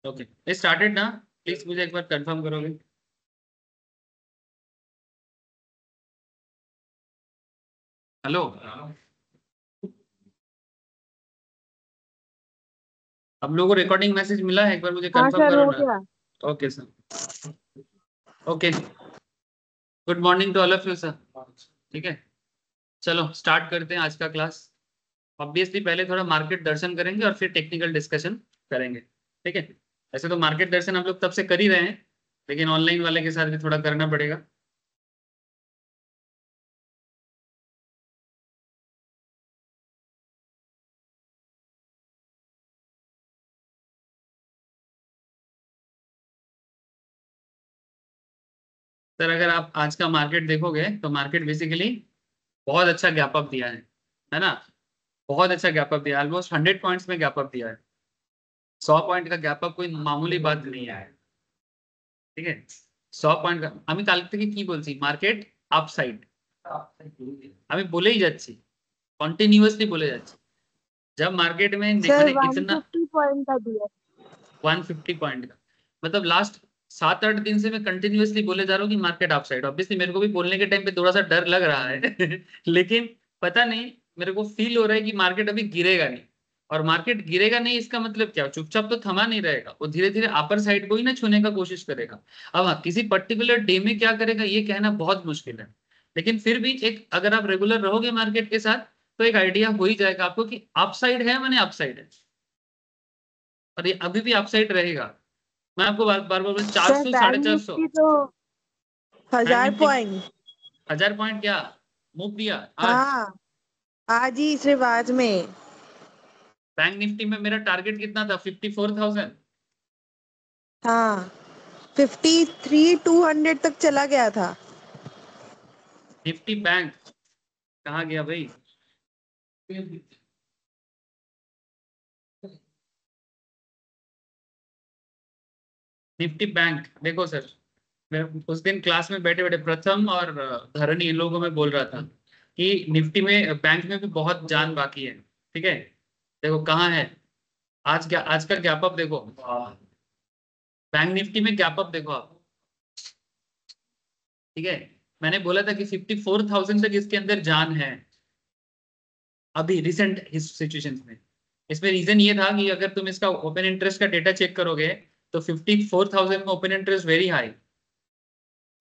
Okay started ना, please मुझे एक बार कंफर्म करोगे। हेलो, अब लोगों को रिकॉर्डिंग मैसेज मिला है, एक बार मुझे हाँ कंफर्म सर, करो हो ना। गया। Okay sir, okay, good morning to all of you sir. ठीक है, चलो स्टार्ट करते हैं आज का क्लास। ऑब्वियसली पहले थोड़ा मार्केट दर्शन करेंगे और फिर टेक्निकल डिस्कशन करेंगे। ठीक है, ऐसे तो मार्केट दर्शन हम लोग तब से कर ही रहे हैं, लेकिन ऑनलाइन वाले के साथ भी थोड़ा करना पड़ेगा। सर अगर आप आज का मार्केट देखोगे तो मार्केट बेसिकली बहुत अच्छा गैप अप दिया है ना। बहुत अच्छा गैप अप दिया, ऑलमोस्ट 100 पॉइंट्स में गैप अप दिया है। 100 पॉइंट का गैप अप कोई मामूली बात नहीं है। ठीक है, 100 পয়েন্ট আমি কাল থেকে কি বলছি, মার্কেট আপসাইড আমি বলেই যাচ্ছি, কন্টিনিউয়াসলি বলে যাচ্ছি। जब मार्केट में सर मैंने इतना 150 पॉइंट का दिया। 150 पॉइंट का, मतलब लास्ट 7-8 दिन से मैं कंटिन्यूअसली बोले जा रहा हूँ कि मार्केट अपसाइड। ऑब्वियसली मेरे को भी बोलने के टाइम पे थोड़ा सा डर लग रहा है लेकिन पता नहीं, मेरे को फील हो रहा है कि मार्केट अभी गिरेगा नहीं। और मार्केट गिरेगा नहीं इसका मतलब क्या, चुपचाप तो थमा नहीं रहेगा, वो धीरे धीरे अपर साइड को ही ना छूने का कोशिश करेगा। अब हाँ, किसी पर्टिकुलर डे में क्या करेगा ये कहना बहुत मुश्किल है, लेकिन फिर भी एक अगर आप रेगुलर रहोगे मार्केट के साथ तो एक आइडिया हो ही जाएगा आपको कि अपसाइड है माने अपसाइड है, और ये अभी भी अपसाइड रहेगा। मैं आपको बार बार बार चार सर सौ साढ़े बैंक चार सौ निफ्टी तो बैंक 1000 निफ्टी पॉइंट। 1000 पॉइंट क्या मूव दिया आज। हाँ, आज ही सिर्फ आज में। बैंक निफ्टी में मेरा टारगेट कितना था, 54,000। हाँ, 53,200 तक चला गया था। निफ्टी बैंक कहाँ गया भाई। निफ्टी बैंक देखो सर, मैं उस दिन क्लास में बैठे बैठे प्रथम और धरनी इन लोगों को मैं बोल रहा था कि निफ्टी में बैंक में भी बहुत जान बाकी है। ठीक है, देखो कहाँ है आज, क्या आज का गैप अप देखो, बैंक निफ्टी में गैप अप देखो आप। ठीक है, मैंने बोला था कि 54,000 तक इसके अंदर जान है अभी रिसेंट सिचुएशंस में। इसमें रीजन ये था कि अगर तुम इसका ओपन इंटरेस्ट का डेटा चेक करोगे तो 54,000 में ओपन इंटरेस्ट वेरी हाई,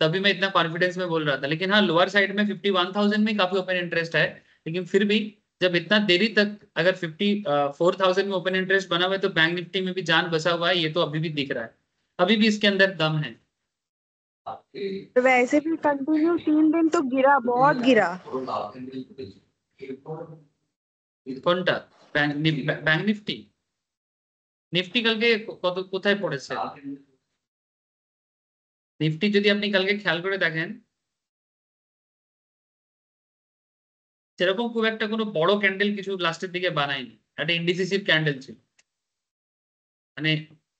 तभी मैं इतना कॉन्फिडेंस में बोल रहा था। लेकिन हाँ, लोअर साइड में 51,000 में काफी ओपन इंटरेस्ट है, लेकिन फिर भी जब इतना देरी तक अगर 54,000 में ओपन इंटरेस्ट बना हुआ है तो बैंक निफ्टी में भी जान बसा हुआ है, ये तो अभी भी दिख रहा है, अभी भी इसके अंदर दम है। वैसे भी कंटिन्यू 3 दिन तो गिरा, बहुत गिरा। কোনটা ব্যাংক নিফটি, নিফটি কালকে কত কোথায় পড়েছে। নিফটি যদি আপনি কালকে খেয়াল করে দেখেন, সেরকম খুব একটা কোনো বড় ক্যান্ডেল কিছু লাস্টের দিকে বানায়নি, একটা ইন্ডিসিসিভ ক্যান্ডেल ছিল। মানে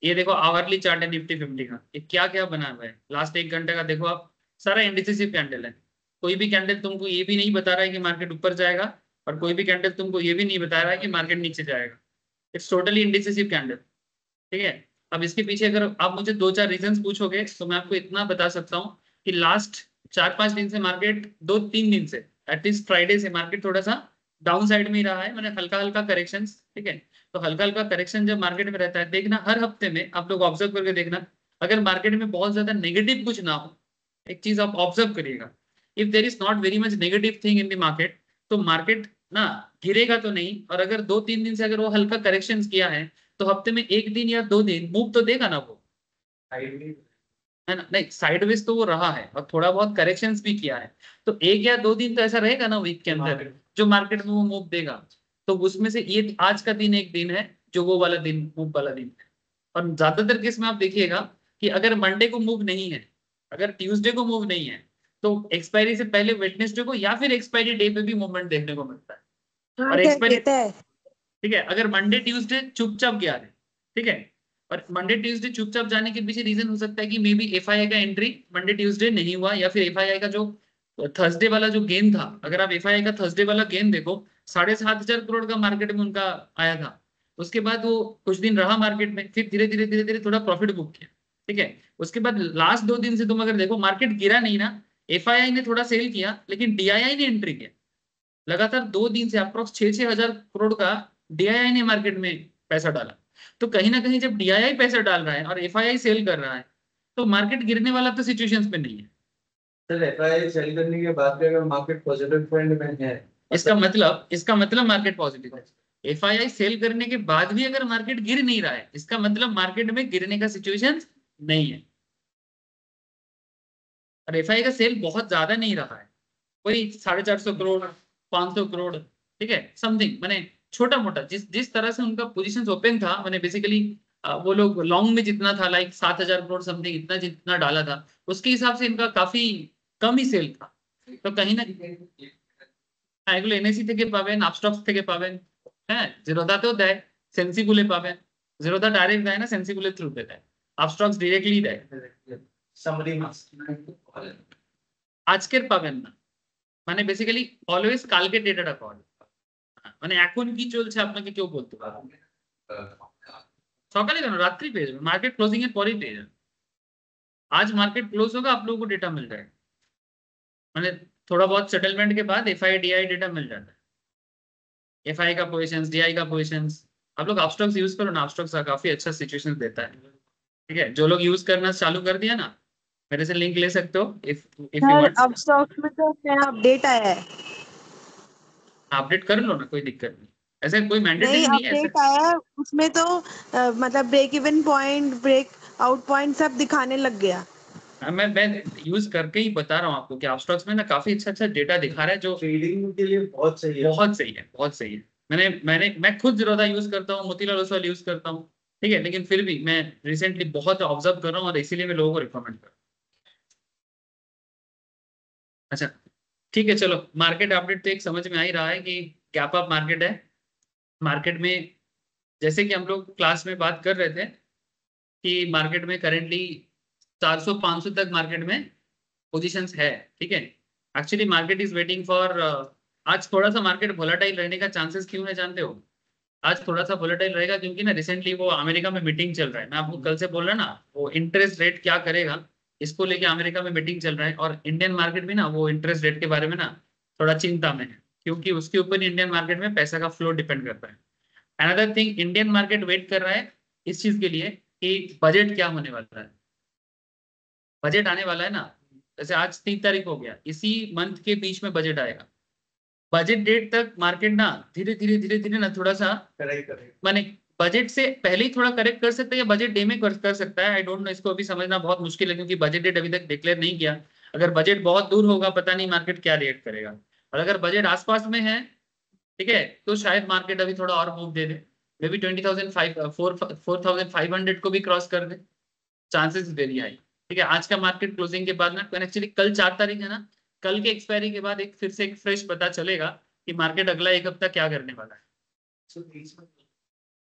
ये देखो आवरली चार्ट है निफ्टी 50 का, ये क्या क्या बना हुआ है लास्ट 1 घंटे का, देखो आप सारा इंडिसिसिव कैंडल है। कोई भी कैंडल तुमको ये भी नहीं बता रहा है कि मार्केट ऊपर जाएगा, और कोई भी कैंडल तुमको ये भी नहीं बता रहा है कि मार्केट नीचे जाएगा। It's totally indecisive candle. ठीक है, अब इसके पीछे अगर आप मुझे 2-4 रीजंस पूछोगे तो मैं आपको इतना बता सकता हूँ कि लास्ट 4-5 दिन से मार्केट, 2-3 दिन से एटलीस्ट फ्राइडे से मार्केट थोड़ा सा डाउन साइड में ही रहा है, मैंने हल्का हल्का करेक्शन। ठीक है, तो हल्का हल्का करेक्शन जब मार्केट में रहता है, देखना हर हफ्ते में आप लोग ऑब्जर्व करके देखना, अगर मार्केट में बहुत ज्यादा नेगेटिव कुछ ना हो, एक चीज आप ऑब्जर्व करिएगा, if there is not very much negative thing in the market, तो मार्केट ना गिरेगा तो नहीं, और अगर 2-3 दिन से अगर वो हल्का करेक्शन किया है तो हफ्ते में 1 दिन या 2 दिन मूव तो देगा ना वो, है ना। नहीं, साइडवेज तो वो रहा है और थोड़ा बहुत करेक्शंस भी किया है, तो 1 या 2 दिन तो ऐसा रहेगा ना वीक के अंदर जो मार्केट में वो मूव देगा। तो उसमें से ये आज का दिन एक दिन है जो वो वाला दिन, मूव वाला दिन है। और ज्यादातर केस में आप देखिएगा कि अगर मंडे को मूव नहीं है, अगर ट्यूसडे को मूव नहीं है, तो एक्सपायरी से पहले वेडनेसडे को या फिर एक्सपायरी डे पे भी मूवमेंट देखने को मिलता है। हाँ और सर, एक्सपायरी, देता है। ठीक है, अगर मंडे ट्यूसडे चुपचाप गया है, ठीक है, और मंडे ट्यूसडे चुपचाप जाने के पीछे रीजन हो सकता है कि मे बी एफआईआई का एंट्री मंडे ट्यूसडे नहीं हुआ, या फिर एफआईआई का जो थर्सडे वाला जो गेन था, अगर आप एफआईआई का थर्सडे वाला गेन देखो, 7,500 करोड़ का मार्केट में उनका आया था, उसके बाद वो कुछ दिन रहा मार्केट में, फिर धीरे धीरे धीरे धीरे थोड़ा प्रॉफिट बुक किया, ठीक है। उसके बाद लास्ट 2 दिन से तुम अगर देखो मार्केट गिरा नहीं ना, एफआईआई ने थोड़ा सेल किया लेकिन डीआईआई ने एंट्री किया। लगातार 2 दिन से अप्रोक्स 6-6 हजार करोड़ का डीआईआई ने मार्केट में पैसा डाला। तो कहीं ना कहीं जब डीआईआई पैसा डाल रहा है और एफआईआई सेल कर रहा है, तो मार्केट गिरने वाला तो सिचुएशंस में नहीं है। सर एफआईआई सेल करने के बाद भी अगर मार्केट पॉजिटिव ट्रेंड में है, इसका मतलब मार्केट पॉजिटिव है। एफआईआई सेल करने के बाद भी अगर मार्केट गिर नहीं रहा है, इसका मतलब मार्केट में गिरने का सिचुएशन नहीं है। और एफआईआई का सेल बहुत ज्यादा नहीं रहा है, कोई 450 करोड़, 500 करोड़, ठीक है, समथिंग, मैंने छोटा मोटा जिस जिस तरह से उनका पोजीशन ओपन था, मैंने बेसिकली वो लोग लॉन्ग में जितना था लाइक 7,000 करोड़ समथिंग, इतना जितना डाला था उसके हिसाब से इनका काफी कम ही सेल था। तो कहीं ना এগুলো এনএসি থেকে পাবেন, আপস্টক্স থেকে পাবেন, হ্যাঁ, জিরোদাতেও দেয়, সেন্সিবলে পাবেন। জিরোদা ডাইরেক্ট দেয় না, সেন্সিবলের থ্রুতে দেয়, আপস্টক্স ডিরেক্টলি দেয়। समरी আজকের পাবেন না, মানে বেসিক্যালি অলওয়েজ কালকে ডেটাটা পাওয়া যায়। মানে এখন কি চলছে আপনাকে কেউ বলতে পারবে না। সকালে কেন, রাত্রি পেয়ে যাবেন, মার্কেট ক্লোজিং এর পরেই পেয়ে যাবেন। आज मार्केट क्लोज होगा, आप लोगों को डेटा मिल जाएगा, मैंने थोड़ा बहुत सेटलमेंट के बाद एफआई डीआई डेटा मिल जाता है। एफआई का पोजीशंस, डीआई का पोजीशंस, आप लोग अपस्टॉक्स यूज करो ना, अपस्टॉक्स का काफी अच्छा सिचुएशन देता है, ठीक है। जो लोग यूज करना चालू कर दिया ना, मेरे से लिंक ले सकते हो इफ यू सर वांट। अब स्टॉक में तो नया अपडेट आया है। अपडेट कर लो ना, कोई दिक्कत नहीं, ऐसे कोई मैंडेटरी नहीं नहीं है ऐसे। अपडेट आया है उसमें तो मतलब break even point, break out point सब दिखाने लग गया। मैं यूज करके ही बता रहा हूँ आपको कि अपस्टॉक्स में ना काफी अच्छा अच्छा डेटा दिखा रहा है, जो ट्रेडिंग के लिए बहुत सही है। बहुत सही है, बहुत सही है। मैं खुद जीरोधा यूज करता हूँ, मोतीलाल ओसवाल यूज करता हूँ, ठीक है, लेकिन फिर भी मैं रिसेंटली बहुत ऑब्जर्व कर रहा हूँ और इसीलिए मैं लोगों को रिकमेंड कर रहा हूँ। अच्छा, ठीक है, चलो मार्केट अपडेट तो एक समझ में आ ही रहा है कि गैप अप मार्केट है। मार्केट में जैसे कि हम लोग क्लास में बात कर रहे थे कि मार्केट में करेंटली 400-500 तक मार्केट में पोजीशंस है, ठीक है। Actually market is waiting for, आज थोड़ा सा मार्केट वोलेटाइल रहने का चांसेस क्यों है जानते हो? आज थोड़ा सा वोलेटाइल रहेगा क्योंकि ना रिसेंटली वो अमेरिका में मीटिंग चल रहा है, मैं आपको कल से बोल रहा ना, वो इंटरेस्ट रेट क्या करेगा इसको लेके अमेरिका में मीटिंग चल रहा है। और इंडियन मार्केट भी ना वो इंटरेस्ट रेट के बारे में ना थोड़ा चिंता में है, क्योंकि उसके ऊपर इंडियन मार्केट में पैसा का फ्लो डिपेंड करता है। Another thing, Indian market wait कर रहा है इस चीज के लिए कि बजट क्या होने वाला है। बजट आने वाला है ना, जैसे आज 3 तारीख हो गया, इसी मंथ के बीच में बजट आएगा। बजट डेट तक मार्केट ना धीरे धीरे धीरे धीरे ना थोड़ा सा करेक्ट माने बजट से पहले ही थोड़ा करेक्ट कर सकता है या बजट डे में कर सकता है, आई डोंट नो, इसको अभी समझना बहुत मुश्किल है क्योंकि बजट डेट अभी तक डिक्लेयर नहीं किया। अगर बजट बहुत दूर होगा, पता नहीं मार्केट क्या रिएक्ट करेगा, और अगर बजट आसपास में है, ठीक है, तो शायद मार्केट अभी थोड़ा और move they they, may be 4,500 को भी क्रॉस कर दे, चांसेस वेरी हाई, ठीक है। आज का मार्केट क्लोजिंग के बाद ना, एक्चुअली कल 4 तारीख है ना, कल के एक्सपायरी के बाद एक फिर से एक फ्रेश पता चलेगा कि मार्केट अगला एक हफ्ता क्या करने वाला है,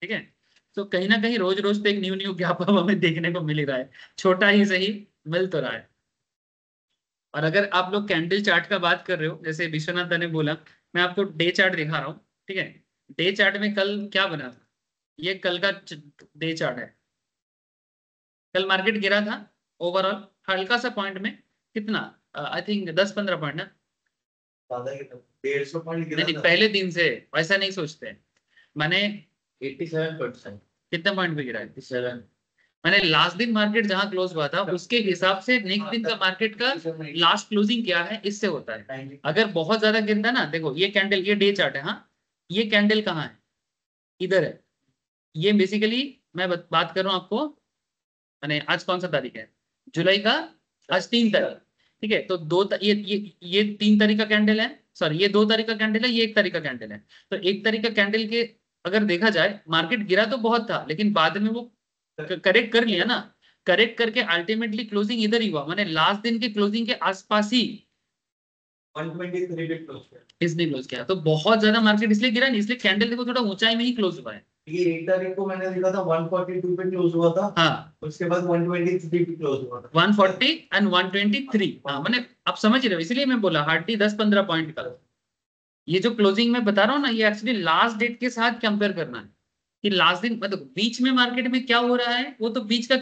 ठीक है। तो कहीं ना कहीं रोज रोज तो एक न्यू न्यू गैप अप हमें देखने को मिल ही रहा है, छोटा ही सही मिल तो रहा है। और अगर आप लोग कैंडल चार्ट का बात कर रहे हो, जैसे विश्वनाथ ने बोला, मैं आपको डे चार्ट दिखा रहा हूँ, ठीक है। डे चार्ट में कल क्या बना था, ये कल का डे चार्ट है। कल मार्केट गिरा था ओवरऑल हल्का सा पॉइंट में, कितना, आई थिंक 10-15 पॉइंट ना, 150 पॉइंट गिरा नहीं था। पहले दिन से ऐसा नहीं सोचते, मैंने 87%। कितने पॉइंट पे गिरा है, 87। मैंने लास्ट दिन मार्केट जहां क्लोज हुआ था उसके हिसाब से नेक्स्ट दिन का मार्केट का लास्ट क्लोजिंग क्या है इससे होता है। अगर बहुत ज्यादा गिरता है ना, देखो ये कैंडल, ये डे चार्ट है, हाँ, ये कैंडल कहाँ है, इधर है। ये बेसिकली मैं बात कर रहा हूँ आपको, मैंने आज कौन सा तारीख है, जुलाई का, आज 3 तारीख, ठीक है। तो ये 3 तारीख का कैंडल है, सॉरी ये 2 तारीख का कैंडल है, ये 1 तारीख का कैंडल है। तो 1 तारीख का कैंडल के अगर देखा जाए, मार्केट गिरा तो बहुत था लेकिन बाद में वो करेक्ट कर लिया ना, करेक्ट करके अल्टीमेटली क्लोजिंग इधर ही हुआ, मैंने लास्ट दिन के क्लोजिंग के आसपास ही 123 पे क्लोज किया। इसने क्लोज किया। तो बहुत ज्यादा मार्केट इसलिए गिरा नहीं, इसलिए कैंडल देखो थोड़ा ऊंचाई में ही क्लोज हुआ है। ये 1 तारीख को मैंने देखा था 142 पे क्लोज हुआ था, हाँ, उसके बाद 123 पे क्लोज हुआ था, 140 एंड 123, हाँ, मैंने आप समझ रहे हो, इसलिए मैं बोला हार्डली 10-15 पॉइंट का। ये जो क्लोजिंग में बता रहा हूँ ना, ये एक्चुअली लास्ट डेट के साथ कंपेयर करना है, कि लास्ट दिन मतलब बीच में मार्केट में क्या हो रहा है, वो तो बीच का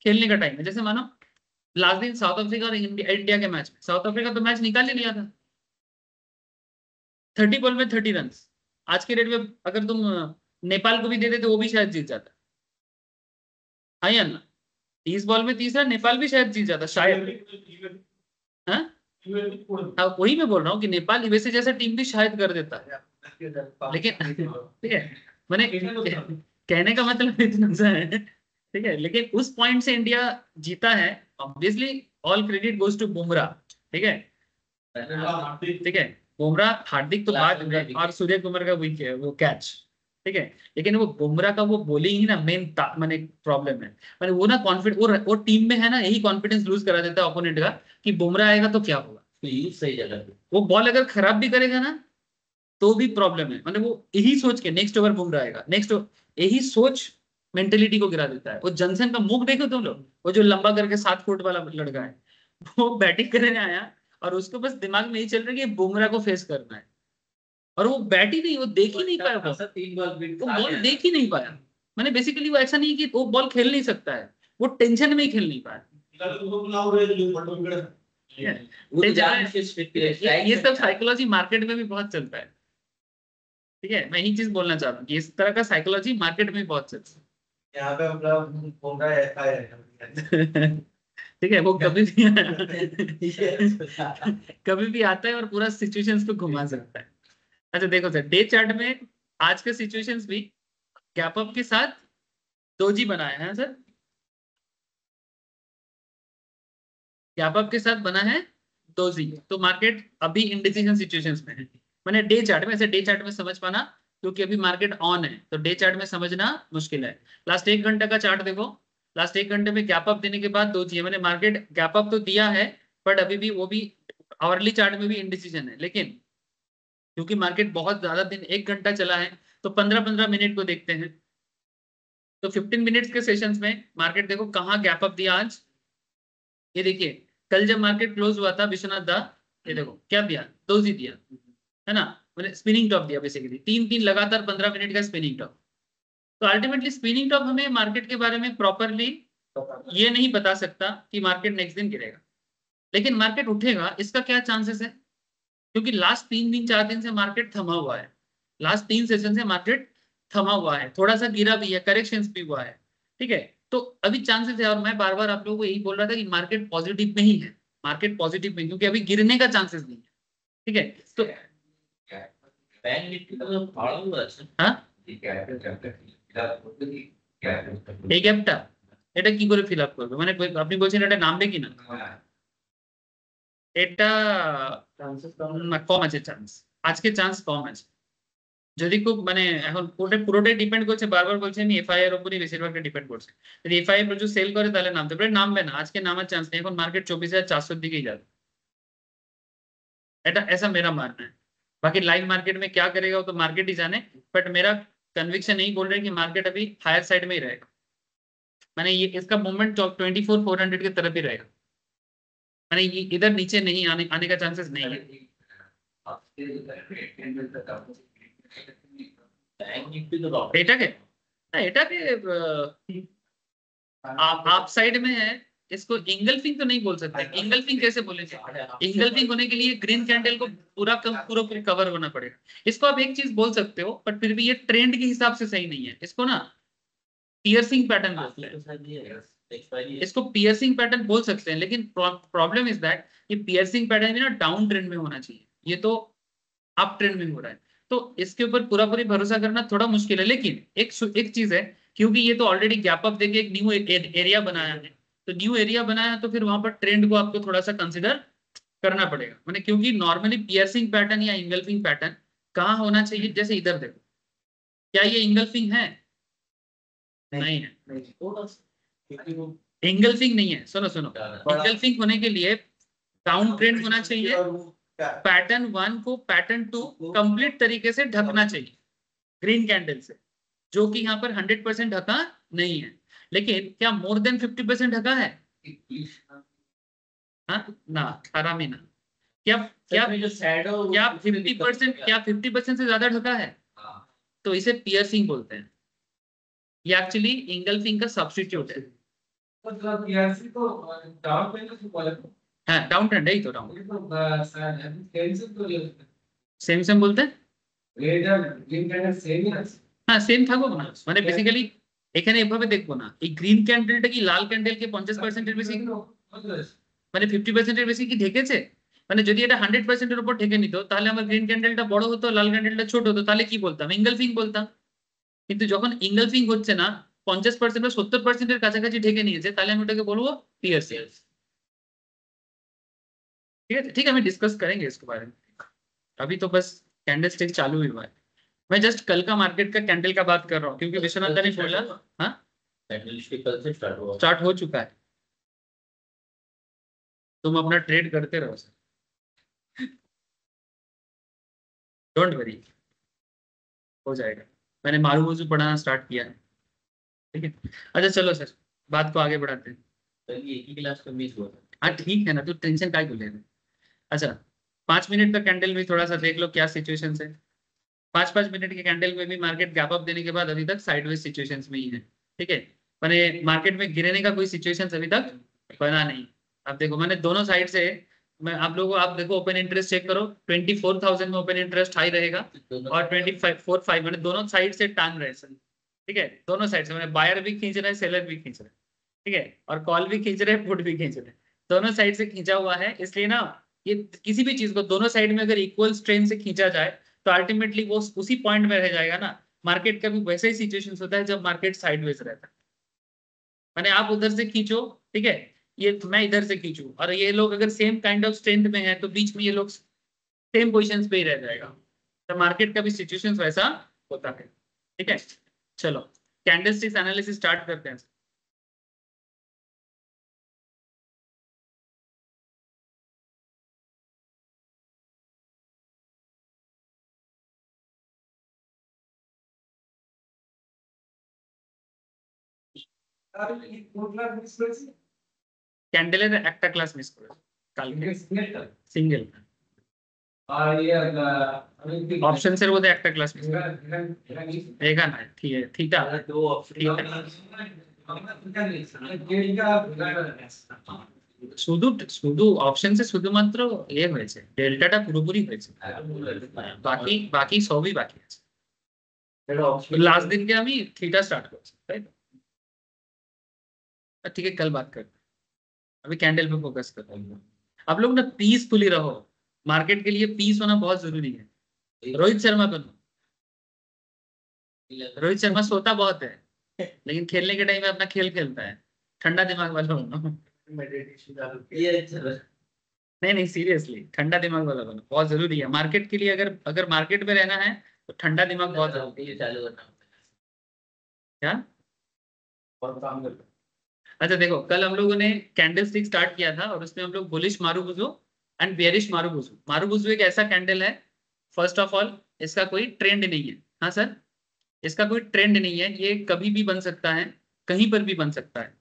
खेलने का टाइम है। जैसे मानो लास्ट दिन साउथ अफ्रीका और इंडिया के मैच में साउथ अफ्रीका तो मैच निकाल ही लिया था, 30 बॉल में 30 रन। आज के डेट में अगर तुम नेपाल को भी दे देते वो भी शायद जीत जाता। हाँ या ना, 30 बॉल में 30 रन, नेपाल भी शायद जीत जाता शायद। हाँ हाँ, वही मैं बोल रहा हूँ कि नेपाल यूएसए जैसा टीम भी शायद कर देता है, लेकिन ठीक है, मैंने कहने का मतलब इतना सा है, ठीक है, लेकिन उस पॉइंट से इंडिया जीता है। Obviously all credit goes to Bumrah, ठीक है, ठीक है, बुमराह हार्दिक तो बात और सूर्य कुमार का वो कैच, ठीक है, लेकिन वो बुमराह का वो बॉलिंग ही ना मेन मैंने प्रॉब्लम है। मैंने वो ना कॉन्फिडेंस वो टीम में है ना, यही कॉन्फिडेंस लूज करा देता है ओपोनेंट का कि बुमराह आएगा तो क्या होगा। सही जगह वो बॉल अगर खराब भी करेगा ना तो भी प्रॉब्लम है, मतलब वो यही सोच के नेक्स्ट ओवर बुमराह आएगा, नेक्स्ट यही सोच मेंटेलिटी को गिरा देता है। वो जनसन का मुख देखो तुम लोग, वो जो लंबा करके 7 फुट वाला लड़का है, वो बैटिंग करने आया और उसको बस दिमाग में यही चल रहा है कि बुमराह को फेस करना है, और वो बैट ही नहीं, वो देख ही नहीं पाया, वो बॉल देख ही नहीं पाया। मैंने बेसिकली वो ऐसा नहीं है कि वो बॉल खेल नहीं सकता है, वो टेंशन में ही खेल नहीं पाया। ये सब साइकोलॉजी मार्केट में भी बहुत चलता है, ठीक है, मैं यही चीज बोलना चाहता हूँ कि इस तरह का साइकोलॉजी मार्केट में भी बहुत चलता है। यहाँ पे मतलब बुमराह ऐसा है ठीक है, वो कभी भी कभी भी आता है और पूरा सिचुएशंस को घुमा सकता है। अच्छा देखो सर, डे चार्ट में आज के सिचुएशंस भी गैप अप के साथ दोजी बनाया है सर, गैप अप के साथ बना है दोजी, तो मार्केट अभी इंडिसीजन सिचुएशंस में है। मैंने डे चार्ट में, ऐसे डे चार्ट में समझ पाना, क्योंकि अभी मार्केट ऑन है तो डे चार्ट में समझना मुश्किल है। लास्ट 1 घंटे का चार्ट देखो, लास्ट 1 घंटे में गैप अप देने के बाद दोजी है, मैंने मार्केट गैप अप तो दिया है बट अभी भी वो भी आवरली चार्ट में भी इंडिसीजन है। लेकिन क्योंकि मार्केट बहुत ज्यादा दिन 1 घंटा चला है तो 15-15 मिनट को देखते हैं। तो 15 मिनट्स के सेशंस में मार्केट देखो कहाँ गैप अप दिया आज। ये देखिए, कल जब मार्केट क्लोज हुआ था विश्वनाथ दा, ये देखो क्या दिया, दोजी दिया है ना, मैंने स्पिनिंग टॉप दिया बेसिकली, 3-3 लगातार 15 मिनट का स्पिनिंग टॉप। तो अल्टीमेटली स्पिनिंग टॉप हमें मार्केट के बारे में प्रॉपरली ये नहीं बता सकता कि मार्केट नेक्स्ट दिन गिरेगा, लेकिन मार्केट उठेगा इसका क्या चांसेस है, क्योंकि लास्ट 3 दिन 4 दिन से मार्केट थमा हुआ है, लास्ट 3 सेशन से मार्केट थमा हुआ है, थोड़ा सा गिरा भी है, करेक्शंस भी हुआ है, ठीक है। तो अभी चांसेस है, और मैं बार बार आप लोगों को यही बोल रहा था कि मार्केट पॉजिटिव में ही है, मार्केट पॉजिटिव में, क्योंकि अभी गिरने का चांसेस नहीं है, ठीक है। तो बैंक निफ्टी तो भाड़ा हुआ है हाँ এই গ্যাপটা এটা কি করে ফিল আপ করবে, মানে আপনি বলছেন এটা নামবে কিনা, এটা না কম আছে চান্স, আজকে চান্স কম আছে। যদি খুব মানে এখন ওটা পুরোটাই ডিপেন্ড করছে, বারবার বলছি আমি এফআই এর উপরই বেশিরভাগটা ডিপেন্ড করছে। যদি এফআই প্রচুর সেল করে তাহলে নামতে পারে, নামবে না, আজকে নামার চান্স নেই, এখন মার্কেট 24,400 দিকেই যাবে, এটা ऐसा मेरा मानना है। बाकी लाइव मार्केट में क्या करेगा वो तो मार्केट ही जाने, बट मेरा कन्विक्शन यही बोल रहे हैं कि मार्केट अभी हायर साइड में ही रहेगा, मैंने ये इसका मूवमेंट 24,400 की तरफ ही रहेगा, मैंने ये इधर नीचे नहीं आने का चांसेस नहीं है। এটাকে না, এটাকে आप साइड में है, इसको इंगल्फिंग तो नहीं बोल सकते, इंगल्फिंग कैसे बोले, इंगल्फिंग होने के लिए ग्रीन कैंडल को पूरा कवर होना पड़ेगा। इसको आप एक चीज बोल सकते हो पर फिर भी ये ट्रेंड के हिसाब से सही नहीं है, इसको ना पियर्सिंग पैटर्न बोलते हैं, इसको पियर्सिंग पैटर्न बोल सकते हैं, लेकिन प्रॉब्लम इज दैट ये पियर्सिंग पैटर्न भी ना डाउन ट्रेंड में होना चाहिए, ये तो अप ट्रेंड में हो रहा है, तो इसके ऊपर पूरा पूरी भरोसा करना थोड़ा मुश्किल है। लेकिन एक चीज है, क्योंकि ये तो ऑलरेडी गैप अप देके एक न्यू एरिया बनाया है, तो न्यू एरिया बनाया है तो फिर वहां पर ट्रेंड को आपको थोड़ा सा कंसिडर करना पड़ेगा, मैंने क्योंकि नॉर्मली पियर्सिंग पैटर्न या इंगल्फिंग पैटर्न कहाँ होना चाहिए, जैसे इधर देखो, क्या ये इंगल्फिंग है, नहीं है, इंगल्फिंग नहीं है, सुनो सुनो, इंगल्फिंग होने के लिए डाउन ट्रेंड होना चाहिए, पैटर्न 1 को पैटर्न 2 कंप्लीट तरीके से ढकना चाहिए ग्रीन कैंडल से, जो कि यहाँ पर 100% ढका नहीं है, लेकिन क्या मोर देन 50% ढका है, हाँ ना, आराम ही ना, क्या क्या क्या 50% क्या 50% से ज्यादा ढका है, तो इसे पियर्सिंग बोलते हैं, ये एक्चुअली इंगल्फिंग का सब्स्टिट्यूट है। मतलब पीआरसी तो डाउन पेमेंट से बोला तो हाँ डाउन ट्रेंड है ही तो डाउन ये तो सेंसिंग तो ये सेम सेम बोलते हैं। রেজাল্ট গ্রিন ক্যান্ডেল সেম আছে হ্যাঁ সেম থাকুক না, মানে বেসিক্যালি এখানে এভাবে দেখবো না, এই গ্রিন ক্যান্ডেলটা কি লাল ক্যান্ডেলকে 50% এর বেশি, মানে 50% এর বেশি কি ঢেকেছে? মানে যদি এটা 100% এর উপর ঢেকে নিত তাহলে আমার গ্রিন ক্যান্ডেলটা বড় হতো, লাল ক্যান্ডেলটা ছোট হতো, তাহলে কি বলতাম? ইঙ্গলফিং বলতাম। কিন্তু যখন ইঙ্গলফিং হচ্ছে না, 50% বা 70% এর কাছাকাছি ঢেকে নিয়েছে, তাহলে আমি ওটাকে বলবো पियर्सी। ठीक है, ठीक है, हम डिस्कस करेंगे इसके बारे में। अभी तो बस कैंडल स्टिक चालू ही हुआ है। मैं जस्ट कल का मार्केट का कैंडल का बात कर रहा हूँ क्योंकि विश्वनाथ ने बोला। हाँ कैंडल स्टिक कल से स्टार्ट हो चुका है, तुम अपना ट्रेड करते रहो सर, डोंट वरी, हो जाएगा। मैंने मारूबुजू पढ़ाना स्टार्ट किया है। ठीक है, अच्छा चलो सर बात को आगे बढ़ाते हैं। एक ही क्लास का मिस हुआ था। हाँ ठीक है ना, तो टेंशन काय को ले रहे? अच्छा 5 मिनट का कैंडल भी थोड़ा सा देख लो क्या सिचुएशन है। 5-5 मिनट के कैंडल में भी मार्केट गैप अप देने के बाद अभी तक साइडवेज सिचुएशंस में ही है। ठीक है, मैंने मार्केट में गिरने का कोई सिचुएशन अभी तक बना नहीं। अब देखो मैंने दोनों साइड से, मैं आप लोगों को, आप देखो ओपन इंटरेस्ट चेक करो, 24,000 में ओपन इंटरेस्ट हाई रहेगा और 25,4,500 मैंने दोनों साइड से टांग रहे सर। ठीक है, दोनों साइड से मैंने बायर भी खींच रहा है, सेलर भी खींच रहा है। ठीक है, और कॉल भी खींच रहे हैं, पुट भी खींच रहे हैं, दोनों साइड से खींचा हुआ है। इसलिए ना ये किसी भी चीज को दोनों साइड में अगर इक्वल स्ट्रेन से खींचा जाए तो अल्टीमेटली वो उसी पॉइंट में रह जाएगा ना। मार्केट का भी वैसे ही सिचुएशन होता है जब मार्केट साइडवेज रहता है, माने आप उधर से खींचो, ठीक है, ये मैं इधर से खींचूं और ये लोग अगर सेम काइंड ऑफ स्ट्रेंथ में है तो बीच में ये लोग सेम पोजिशन पे ही रह जाएगा। तो मार्केट का भी सिचुएशन वैसा होता है। ठीक है, चलो कैंडलस्टिक्स एनालिसिस स्टार्ट करते हैं। আর এই কোন ক্লাস মিস করেছি ক্যান্ডেলের একটা ক্লাস মিস করেছে কালকে, সিঙ্গেলটা সিঙ্গেল। আর ইয়ে আমি অপশনস এর মধ্যে একটা ক্লাস মিস এখানে ঠিক আছে, থিটা দো অপশন শুধু শুধু অপশনসে শুধুমাত্র এ হয়েছে, ডেল্টাটা পুরোপুরি হয়েছে, বাকি বাকি সবই বাকি আছে। लास्ट दिन के আমি थीटा स्टार्ट করছি তাই তো। ठीक है कल बात करते हैं, अभी कैंडल पे फोकस करते हैं। आप लोग ना पीसफुली रहो, मार्केट के लिए पीस होना बहुत जरूरी है। रोहित शर्मा बनो, रोहित शर्मा सोता बहुत है लेकिन खेलने के टाइम में अपना खेल खेलता है, ठंडा दिमाग वाला बनो। नहीं नहीं सीरियसली ठंडा दिमाग वाला बनो, बहुत जरूरी है मार्केट के लिए। अगर अगर मार्केट में रहना है तो ठंडा दिमाग बहुत जरूरी है। क्या और काम करता अच्छा देखो कल हम लोगों ने कैंडल स्टिक स्टार्ट किया था और उसमें हम लोग bullish marubozu and bearish marubozu. Marubozu एक ऐसा कैंडल है, फर्स्ट ऑफ ऑल इसका कोई ट्रेंड नहीं है। हाँ सर, इसका कोई ट्रेंड नहीं है, ये कभी भी बन सकता है, कहीं पर भी बन सकता है,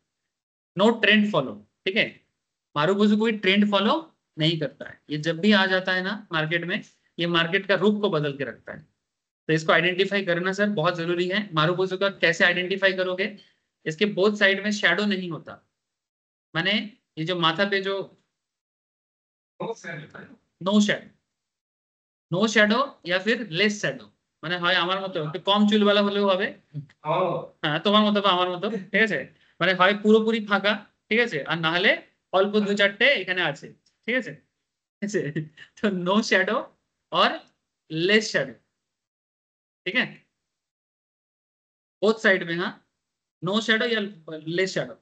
नो ट्रेंड फॉलो। ठीक है, मारूबुजू कोई ट्रेंड फॉलो नहीं करता है, ये जब भी आ जाता है ना मार्केट में, ये मार्केट का रुख को बदल के रखता है। तो इसको आइडेंटिफाई करना सर बहुत जरूरी है। मारूबुजू का कैसे आइडेंटिफाई करोगे? इसके बोथ साइड में शैडो नहीं होता, माने ये जो माथा पे जो नो शैडो, नो शैडो या फिर लेस शैडो, মানে হয় আমার মতো একটু কম চুল वाला হলেও হবে, হ্যাঁ তোমার মতো বা আমার মতো, ঠিক আছে, মানে হয় পুরোপুরি ফাঁকা, ঠিক আছে, আর না হলে অল্প দু চারটে এখানে আছে, ঠিক আছে। ঠিক আছে, তো नो शैडो और लेस शैडो, ठीक है, बोथ साइड में, हाँ नो शैडो या लेस शैडो।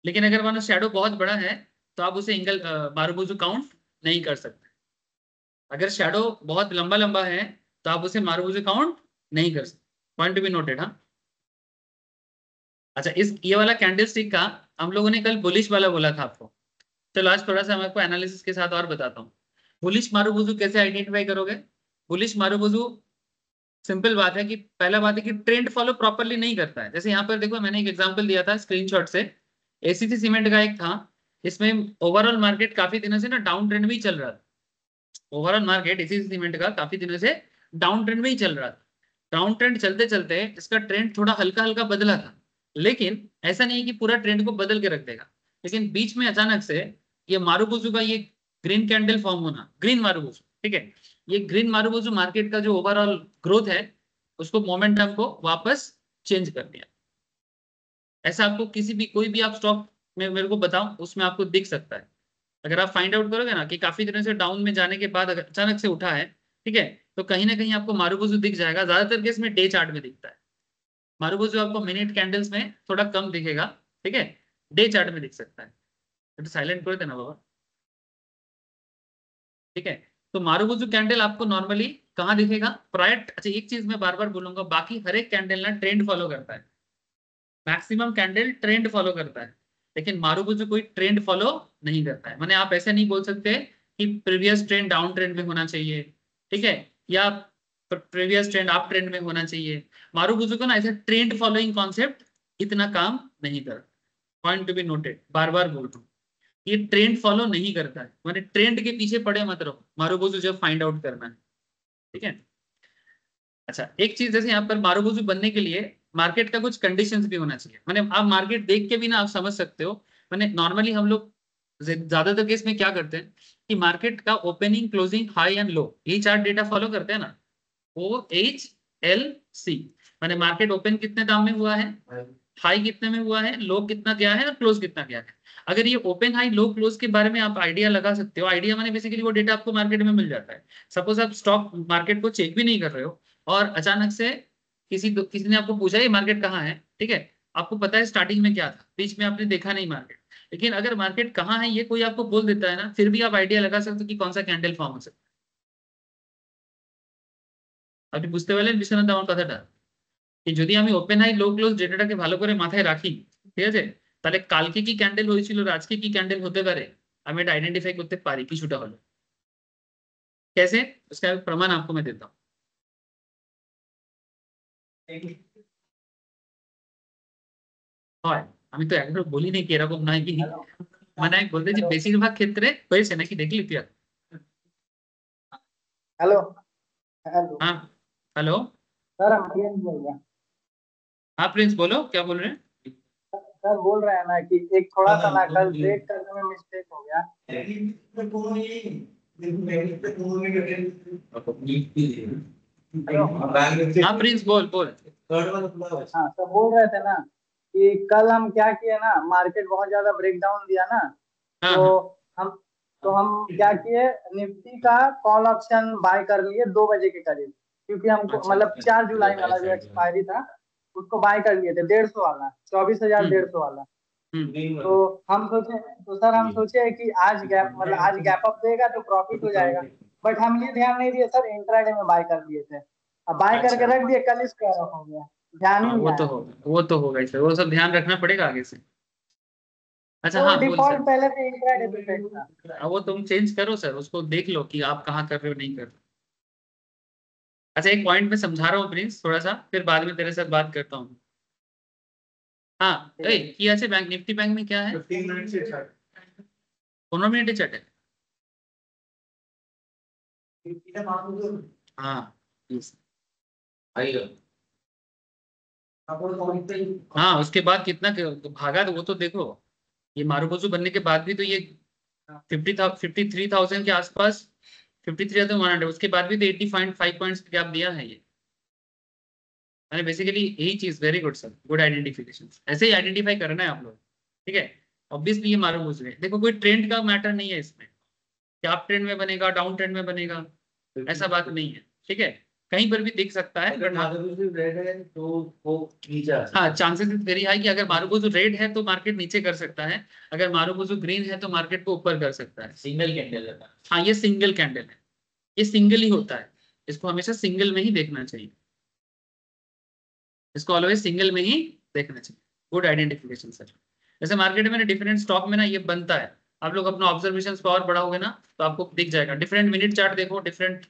लेकिन अगर मानो शैडो बहुत बड़ा है तो आप उसे इंगल मारूबुजू काउंट नहीं कर सकते। अगर शैडो बहुत लंबा लंबा है तो आप उसे मारूबुजू काउंट नहीं कर सकते। Point to be noted. हाँ अच्छा, इस ये वाला कैंडल स्टिक का हम लोगों ने कल बुलिश वाला बोला था आपको, चलो आज थोड़ा सा मैं आपको एनालिसिस के साथ और बताता हूँ। बुलिश मारूबुजू कैसे आइडेंटिफाई करोगे? बुलिश मारूबुजू सिंपल बात है कि पहला बात है कि ट्रेंड फॉलो प्रॉपरली नहीं करता है। जैसे यहाँ पर देखो मैंने एक एग्जांपल दिया था स्क्रीनशॉट से, एसीसी सीमेंट का एक था, इसमें ओवरऑल मार्केट काफी दिनों से ना डाउन ट्रेंड में ही चल रहा था। ओवरऑल मार्केट एसीसी सीमेंट का काफी दिनों से डाउन ट्रेंड में ही चल रहा था। डाउन ट्रेंड चलते चलते इसका ट्रेंड थोड़ा हल्का हल्का बदला था, लेकिन ऐसा नहीं है कि पूरा ट्रेंड को बदल के रख देगा, लेकिन बीच में अचानक से ये मारुबुजू का ये ग्रीन कैंडल फॉर्म होना, ग्रीन मारुबुजू, ठीक है, ये ग्रीन मारुबुजू मार्केट का जो ओवरऑल ग्रोथ है उसको मोमेंटम को वापस चेंज कर दिया। ऐसा आपको किसी भी कोई भी आप स्टॉक में मेरे को बताओ, उसमें आपको दिख सकता है। अगर आप फाइंड आउट करोगे ना कि काफी दिनों से डाउन में जाने के बाद अगर अचानक से उठा है, ठीक है, तो कहीं ना कहीं आपको मारुबुजू दिख जाएगा। ज्यादातर केस में डे चार्ट में दिखता है मारुबुजू, आपको मिनट कैंडल्स में थोड़ा कम दिखेगा, ठीक है, डे चार्ट में दिख सकता है। तो साइलेंट कर देना बाबा, ठीक है। तो मारुबुजू कैंडल आपको नॉर्मली कहाँ दिखेगा, प्रायर। अच्छा एक चीज मैं बार बार बोलूंगा, बाकी हर एक कैंडल ना ट्रेंड फॉलो करता है, मैक्सिमम कैंडल ट्रेंड फॉलो करता है, लेकिन मारुबुजू कोई ट्रेंड फॉलो नहीं करता है। माने आप ऐसे नहीं बोल सकते कि प्रीवियस ट्रेंड डाउन ट्रेंड में होना चाहिए, ठीक है, या प्रीवियस ट्रेंड अप ट्रेंड में होना चाहिए। मारुबुजू का ना ऐसे ट्रेंड फॉलोइंग कॉन्सेप्ट इतना काम नहीं करता। पॉइंट टू बी नोटेड, बार बार बोल रहा हूँ, ये ट्रेंड फॉलो नहीं करता है। माने ट्रेंड के पीछे पड़े मत रहो मारुबुजू जब फाइंड आउट करना है, ठीक है। अच्छा एक चीज, जैसे यहाँ पर मारुबुजू बनने के लिए मार्केट का कुछ कंडीशंस भी होना चाहिए। माने आप मार्केट देख के भी ना आप समझ सकते हो। माने नॉर्मली हम लोग ज्यादातर केस में क्या करते हैं कि मार्केट का opening closing high and low ये चार डेटा फॉलो करते हैं ना, OHLC, माने मार्केट ओपन कितने दाम में हुआ है, हाई कितने में हुआ है, लो कितना गया है और क्लोज कितना गया है। अगर ये ओपन हाई लो क्लोज के बारे में आप आइडिया लगा सकते हो, आइडिया माने बेसिकली वो डेटा आपको मार्केट में मिल जाता है। सपोज आप स्टॉक मार्केट को चेक भी नहीं कर रहे हो और अचानक से किसी ने आपको पूछा ये मार्केट कहाँ है, ठीक है, आपको पता है स्टार्टिंग में क्या था, बीच में आपने देखा नहीं मार्केट, लेकिन अगर मार्केट कहाँ है ये कोई आपको बोल देता है ना, फिर भी आप आइडिया लगा सकते हो कि कौन सा कैंडल फॉर्म हो सकता है। আপনি বুঝতে পারলেন বিশ্বনাথ আমার কথাটা, कि যদি আমি ওপেন হাই লো ক্লোজ ডেটাটাকে ভালো করে মাথায় রাখি, ঠিক আছে, তাহলে কালকে কি ক্যান্ডেল হয়েছিল আর আজকে কি ক্যান্ডেল হতে পারে আমি এটা আইডেন্টিফাই করতে পারি কিছুটা হলো। कैसे, उसका एक प्रमाण आपको मैं देता हूँ। হয়, আমি তো একবারও বলি নাই কি এরকম নয় কি, মানে আমি বলতে যে বেশিরভাগ ক্ষেত্রে হয়েছে নাকি দেখলি তুই আর? हेलो हेलो हाँ हेलो, सर, हम प्रिंस बोल रहे हैं। हाँ प्रिंस बोलो क्या बोल रहे हैं। सर बोल रहे हैं ना कि एक थोड़ा सा ना कल ब्रेक करने में मिस्टेक हो गया। हेलो। हाँ प्रिंस बोल बोल। हाँ सर बोल रहे थे ना कि कल हम क्या किए ना, मार्केट बहुत ज्यादा ब्रेकडाउन दिया ना, हाँ तो हाँ हम क्या किए, निफ्टी का कॉल ऑप्शन बाय कर लिए 2 बजे के करीब, क्योंकि हमको अच्छा। मतलब 4 जुलाई वाला जो एक्सपायरी था उसको बाय कर लिए थे 150 वाला, 24,150 वाला। तो हम सोचे, तो सर हम सोचे कि आज गैप मतलब आज गैप अप देगा तो प्रॉफिट हो जाएगा, बट हम ये ध्यान नहीं दिए सर, इंट्राडे में बाय कर दिए थे, अब बाय करके अच्छा रख दिए, कल स्क्वायर ऑफ हो गया, ध्यान ही हाँ नहीं वो तो आया। होगा, वो तो होगा ही सर, वो सब ध्यान रखना पड़ेगा आगे से। अच्छा तो हाँ बोल डिफॉल्ट सर। पहले से इंट्राडे पे सेट था। अब वो तुम चेंज करो सर, उसको देख लो कि आप कहाँ कर रहे हो नहीं कर रहे हो। अच्छा एक पॉइंट में समझा रहा हूँ प्रिंस थोड़ा सा, फिर बाद में तेरे साथ बात करता हूँ। हाँ কি আছে ব্যাংক নিফটি ব্যাংক में क्या है, 15 मिनट से 15 मिनट चैट है। हाँ yes। हाँ उसके बाद कितना भागा तो वो तो देखो, ये मारुबुजू बनने के बाद भी तो ये 53,000 के आसपास, 53,100, उसके बाद भी तो 85 पॉइंट्स गैप दिया है ये। मैंने बेसिकली यही चीज, very good sir, good identification, ऐसे ही आइडेंटिफाई करना है आप लोग, ठीक है। ऑब्वियसली ये मारुबुजू है, देखो कोई ट्रेंड का मैटर नहीं है इसमें कि आप ट्रेंड में बनेगा डाउन ट्रेंड में बनेगा, ऐसा बात नहीं है, ठीक है, कहीं पर भी दिख सकता है। अगर मारुबुजू रेड है तो वो नीचे आ सकता है। हाँ चांसेस वेरी हाई कि अगर मारुबुजू रेड है तो मार्केट नीचे कर सकता है, अगर मारुबुजू ग्रीन है तो मार्केट को ऊपर कर सकता है। सिंगल कैंडल है। हाँ ये सिंगल कैंडल है, ये सिंगल ही होता है, इसको हमेशा सिंगल में ही देखना चाहिए, इसको ऑलवेज सिंगल में ही देखना चाहिए। Good identification sir. जैसे मार्केट में डिफरेंट स्टॉक में ना ये बनता है, आप लोग अपना ऑब्जर्वेशन पावर बढ़ाओगे ना तो आपको दिख जाएगा। डिफरेंट मिनट चार्ट देखो, डिफरेंट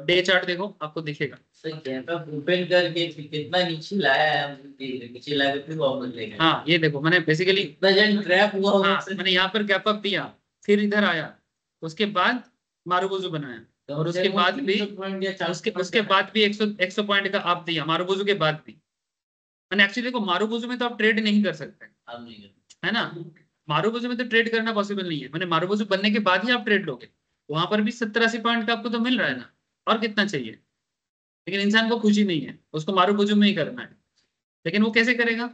डे चार्ट देखो, आपको दिखेगा। ओपन करके कितना नीचे लाया है, नीचे लाके फिर वापस ले गया। हाँ ये देखो मैंने बेसिकली ट्रैप हुआ होगा। हाँ मैंने यहाँ पर गैप अप दिया, फिर इधर आया, उसके बाद मारुबुजू बनाया, और उसके बाद भी उसके बाद भी 100 पॉइंट का अप दिया मारुबुजू के बाद भी, मैंने एक्चुअली देखो मारुबुजू में तो आप ट्रेड नहीं कर सकते, है ना, मारुबुजू में तो ट्रेड करना पॉसिबल नहीं है, मैंने मारुबुजू बनने के बाद ही आप ट्रेड लोगे, वहां पर भी 70-80 पॉइंट का आपको तो मिल रहा है ना, और कितना चाहिए। लेकिन इंसान को खुशी नहीं है, उसको मारुबुजू में ही करना है। लेकिन वो कैसे करेगा,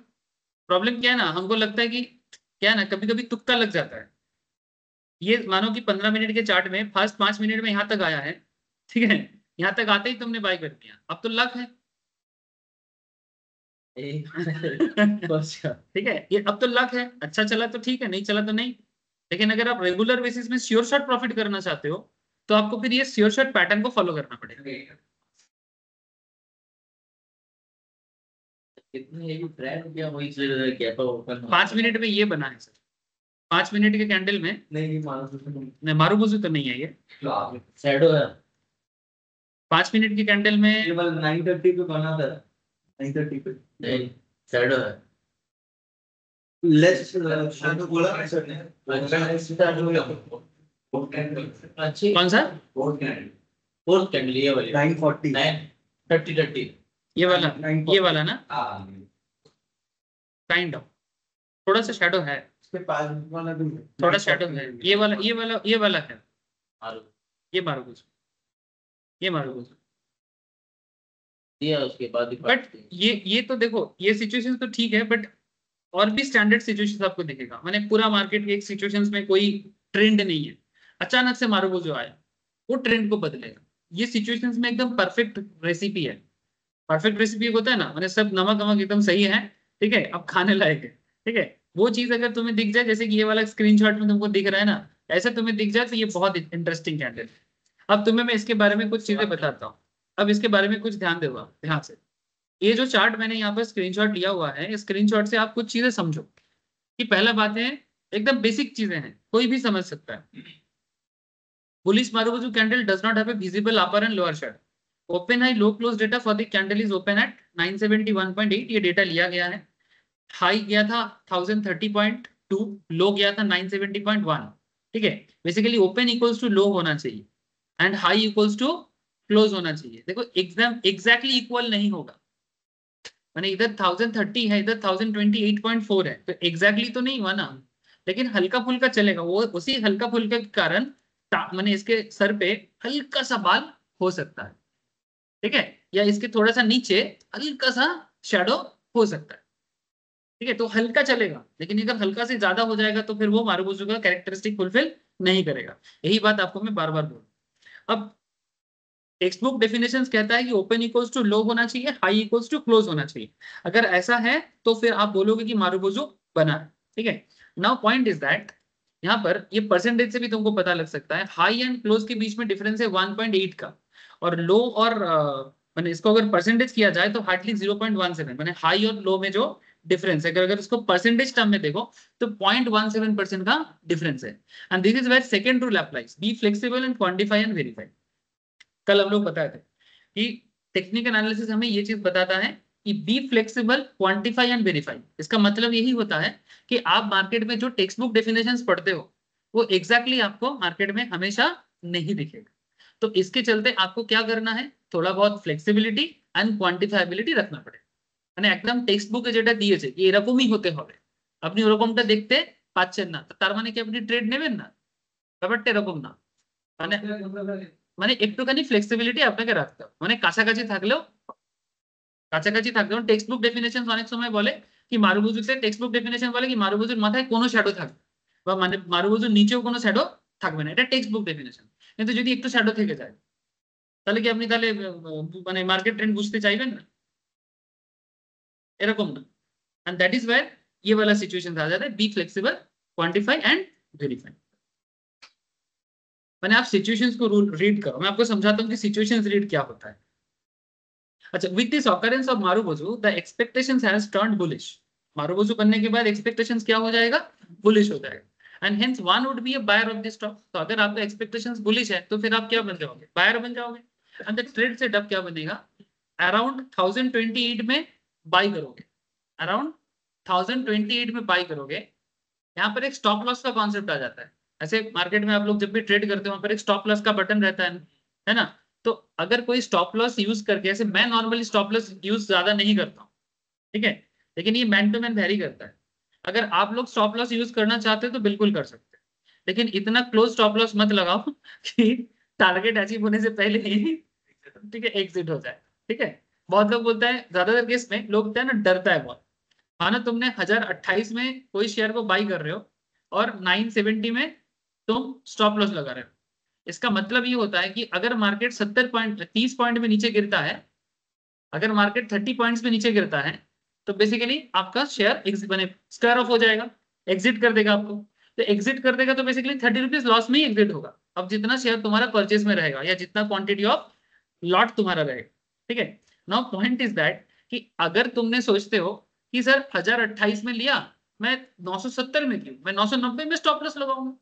प्रॉब्लम क्या है ना, हमको लगता है कि क्या है ना, कभी कभी तुक्का लग जाता है। ये मानो कि 15 मिनट के चार्ट में फर्स्ट 5 मिनट में यहाँ तक आया है, ठीक है, यहाँ तक आते ही तुमने बाय कर दिया, अब तो लक है। ठीक है, ये अब तो लक है, अच्छा चला तो ठीक है, नहीं चला तो नहीं। लेकिन अगर आप रेगुलर बेसिस में श्योर शॉट प्रॉफिट करना चाहते हो तो आपको फिर ये श्योर शॉट पैटर्न को फॉलो करना पड़ेगा। कितने ट्रेंड क्या वही गैप ओपन 5 मिनट में ये बना है सर, 5 मिनट के कैंडल में नहीं मारुबुजू तो नहीं है ये, शैडो है 5 मिनट की कैंडल में 9:30 पे बना था 9:30 पे नहीं शैडो है लेस शैडो बोला सर ने अच्छी कौन सा फोर्थ कैंडल ये वाली 9:40 9:30 ये वाला ना काइंड ऑफ थोड़ा सा शैडो है, थोड़ा शैडो है, ये वाला है ये मारुबुजू, ये मारुबुजू दिया उसके बाद बट ये तो देखो ये सिचुएशन तो ठीक है, बट और भी स्टैंडर्ड सिचुएशंस आपको दिखेगा, मैंने पूरा मार्केट के एक सिचुएशंस में कोई ट्रेंड नहीं है, अचानक से मारुबुजू आया वो ट्रेंड को बदलेगा। ये सिचुएशंस में एकदम परफेक्ट रेसिपी है, परफेक्ट रेसिपी होता है ना, मैंने सब नमक वमक एकदम सही है, ठीक है, अब खाने लायक है, ठीक है, वो चीज अगर तुम्हें दिख जाए, जैसे कि ये वाला स्क्रीनशॉट में तुमको दिख रहा है ना, ऐसे तुम्हें दिख जाए तो ये बहुत इंटरेस्टिंग कैंडल। अब तुम्हें मैं इसके बारे में कुछ चीजें बताता हूँ, अब इसके बारे में कुछ ध्यान देगा ध्यान से। ये जो चार्ट मैंने यहाँ पर स्क्रीनशॉट लिया हुआ है, स्क्रीनशॉट से आप कुछ चीजें समझो कि पहला बात है एकदम बेसिक चीजें हैं, कोई भी समझ सकता है। Bullish marubozu candle does not have a visible upper and lower shadow, open high low close data for the candle is open at 971.8, ये डेटा लिया गया है, हाई गया था 1030.2, लो गया था 970.1, ठीक है, basically open equals to low होना चाहिए and high equals to close होना चाहिए। देखो एग्जाम एग्जैक्टली इक्वल नहीं होगा, मैंने इधर 1030 है, इधर 1028.4 है, तो एग्जैक्टली तो नहीं हुआ ना, लेकिन हल्का फुल्का चलेगा, वो उसी हल्का फुल्के के कारण मैंने इसके सर पे हल्का सा बाल हो सकता है, ठीक है, या इसके थोड़ा सा नीचे हल्का सा शैडो हो सकता है, ठीक है, तो हल्का चलेगा, लेकिन अगर हल्का से ज्यादा हो जाएगा तो फिर वो मारुबुजू का कैरेक्टरिस्टिक फुलफिल नहीं करेगा। यही बात आपको मैं बार बार बोलूँ। अब टेक्स्ट बुक डेफिनेशंस कहता है कि ओपन इक्वल्स टू लो होना चाहिए, हाई इक्वल्स टू क्लोज होना चाहिए, अगर ऐसा है तो फिर आप बोलोगे कि मारुबुजू बना है, ठीक है। नाउ पॉइंट इज दैट यहाँ पर ये परसेंटेज से भी तुमको पता लग सकता है, हाई एंड क्लोज के बीच में डिफरेंस है 1.8 का, और लो और मैंने इसको अगर परसेंटेज किया जाए तो हार्डली 0.17, मैंने हाई और लो में जो डिफरेंस है, अगर इसको परसेंटेज टर्म में देखो तो 0.17% का डिफरेंस है। And this is where second rule applies, be flexible and quantify and verify. कल हम लोग बताए थे कि टेक्निकल एनालिसिस हमें ये चीज बताता है कि be flexible quantify and verify, इसका मतलब यही होता है कि आप मार्केट में जो टेक्स्ट बुक डेफिनेशंस पढ़ते हो वो एग्जैक्टली आपको मार्केट में हमेशा नहीं दिखेगा, तो इसके चलते आपको क्या करना है, थोड़ा बहुत फ्लेक्सिबिलिटी एंड क्वांटिफाइबिलिटी रखना पड़ेगा। মানে একদম টেক্সট বুকে যেটা দিয়েছে যে এরকমই হতে হবে, আপনি ওরকমটা দেখতে পাচ্ছেন না, তার মানে কি আপনি ট্রেড নেবেন না, ব্যাপারটা এরকম না, মানে মানে একটুখানি ফ্লেক্সিবিলিটি আপনাকে রাখতে হবে, মানে কাছাকাছি থাকলেও টেক্সট বুক ডেফিনেশন অনেক সময় বলে কি মারুবুজুতে টেক্সট বুক ডেফিনেশন বলে কি মারুবুজুর মাথায় কোনো শ্যাডো থাকবে, বা মানে মারুবুজুর নিচেও কোনো শ্যাডো থাকবে না, এটা টেক্সট বুক ডেফিনেশন। কিন্তু যদি একটু শ্যাডো থেকে যায় তাহলে কি আপনি তাহলে মানে মার্কেট ট্রেন্ড বুঝতে চাইবেন না, এরকম না। एंड दैट इज वेयर ये वाला सिचुएशन आ जाता है, be flexible quantify and verify. मैंने आप सिचुएशंस को रीड करो, मैं आपको समझाता हूँ कि सिचुएशंस रीड क्या होता है। अच्छा, with this occurrence of marubozu the expectations has turned bullish, marubozu बनने के बाद एक्सपेक्टेशंस क्या हो जाएगा, बुलिश हो जाएगा, and hence one would be a buyer of this stock. तो अगर आपका एक्सपेक्टेशंस बुलिश है तो फिर आप क्या बन जाओगे, बायर बन जाओगे, एंड द ट्रेड सेटअप क्या बनेगा, अराउंड 1028 में बाय करोगे, अराउंड 1028 में बाय करोगे। यहाँ पर एक स्टॉप लॉस का कॉन्सेप्ट आ जाता है, ऐसे मार्केट में आप लोग जब भी ट्रेड करते हो वहां पर एक स्टॉप लॉस का बटन रहता है ना, तो अगर कोई स्टॉप लॉस यूज करके, ऐसे मैं नॉर्मली स्टॉप लॉस यूज ज्यादा नहीं करता हूँ, ठीक है, लेकिन ये मैन टू मैन वेरी करता है। अगर आप लोग स्टॉप लॉस यूज करना चाहते हो तो बिल्कुल कर सकते हैं, लेकिन इतना क्लोज स्टॉप लॉस मत लगाओ कि टारगेट अचीव होने से पहले ही ठीक है एग्जिट हो जाए। ठीक है, बहुत लोग बोलते हैं, ज्यादातर केस में लोग होता है ना, डरता है बहुत। मानो तुमने 1028 में कोई शेयर को बाई कर रहे हो और 970 में तुम स्टॉप लॉस लगा रहे हो, इसका मतलब ये होता है कि अगर मार्केट 70 पॉइंट 30 पॉइंट में नीचे गिरता है, अगर मार्केट 30 पॉइंट्स में नीचे गिरता है, तो बेसिकली आपका शेयर बने स्क्वायर ऑफ हो जाएगा, एग्जिट कर देगा आपको। तो एग्जिट कर देगा तो बेसिकली 30 रुपीज लॉस में ही एग्जिट होगा। अब जितना शेयर तुम्हारा परचेज में रहेगा या जितना क्वांटिटी ऑफ लॉट तुम्हारा रहेगा। ठीक है, नाउ पॉइंट इज दैट कि अगर तुमने सोचते हो कि सर 1028 में लिया, मैं 970 में क्यों, मैं 990 में स्टॉप लॉस लगाऊंगा,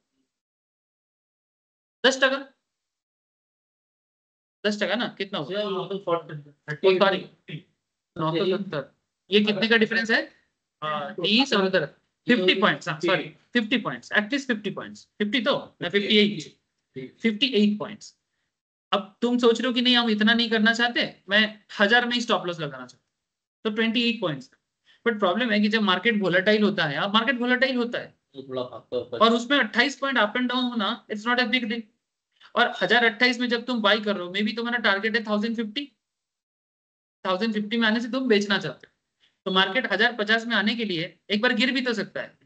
10%, 10% ना कितना होगा, सॉरी 970, ये कितने का डिफरेंस है, 30 और उधर 50 points, sorry 50 points, at least 50 points, 50 तो मैं 58 पॉइंट्स। अब तुम सोच रहे हो कि नहीं हम इतना नहीं करना चाहते, मैं 1000 में ही स्टॉप लॉस लगाना चाहता हूँ, तो 28 पॉइंट्स। बट प्रॉब्लम है कि जब मार्केट वोलेटाइल होता है, अब मार्केट वोलेटाइल होता है और उसमें 28 पॉइंट अप एंड डाउन होना, it's not a big deal. और 1028 में जब तुम बाई कर रहे हो, मे बी तुम्हारा टारगेट है 1050 में आने से तुम बेचना चाहते हो, तो मार्केट 1050 में आने के लिए एक बार गिर भी तो सकता है।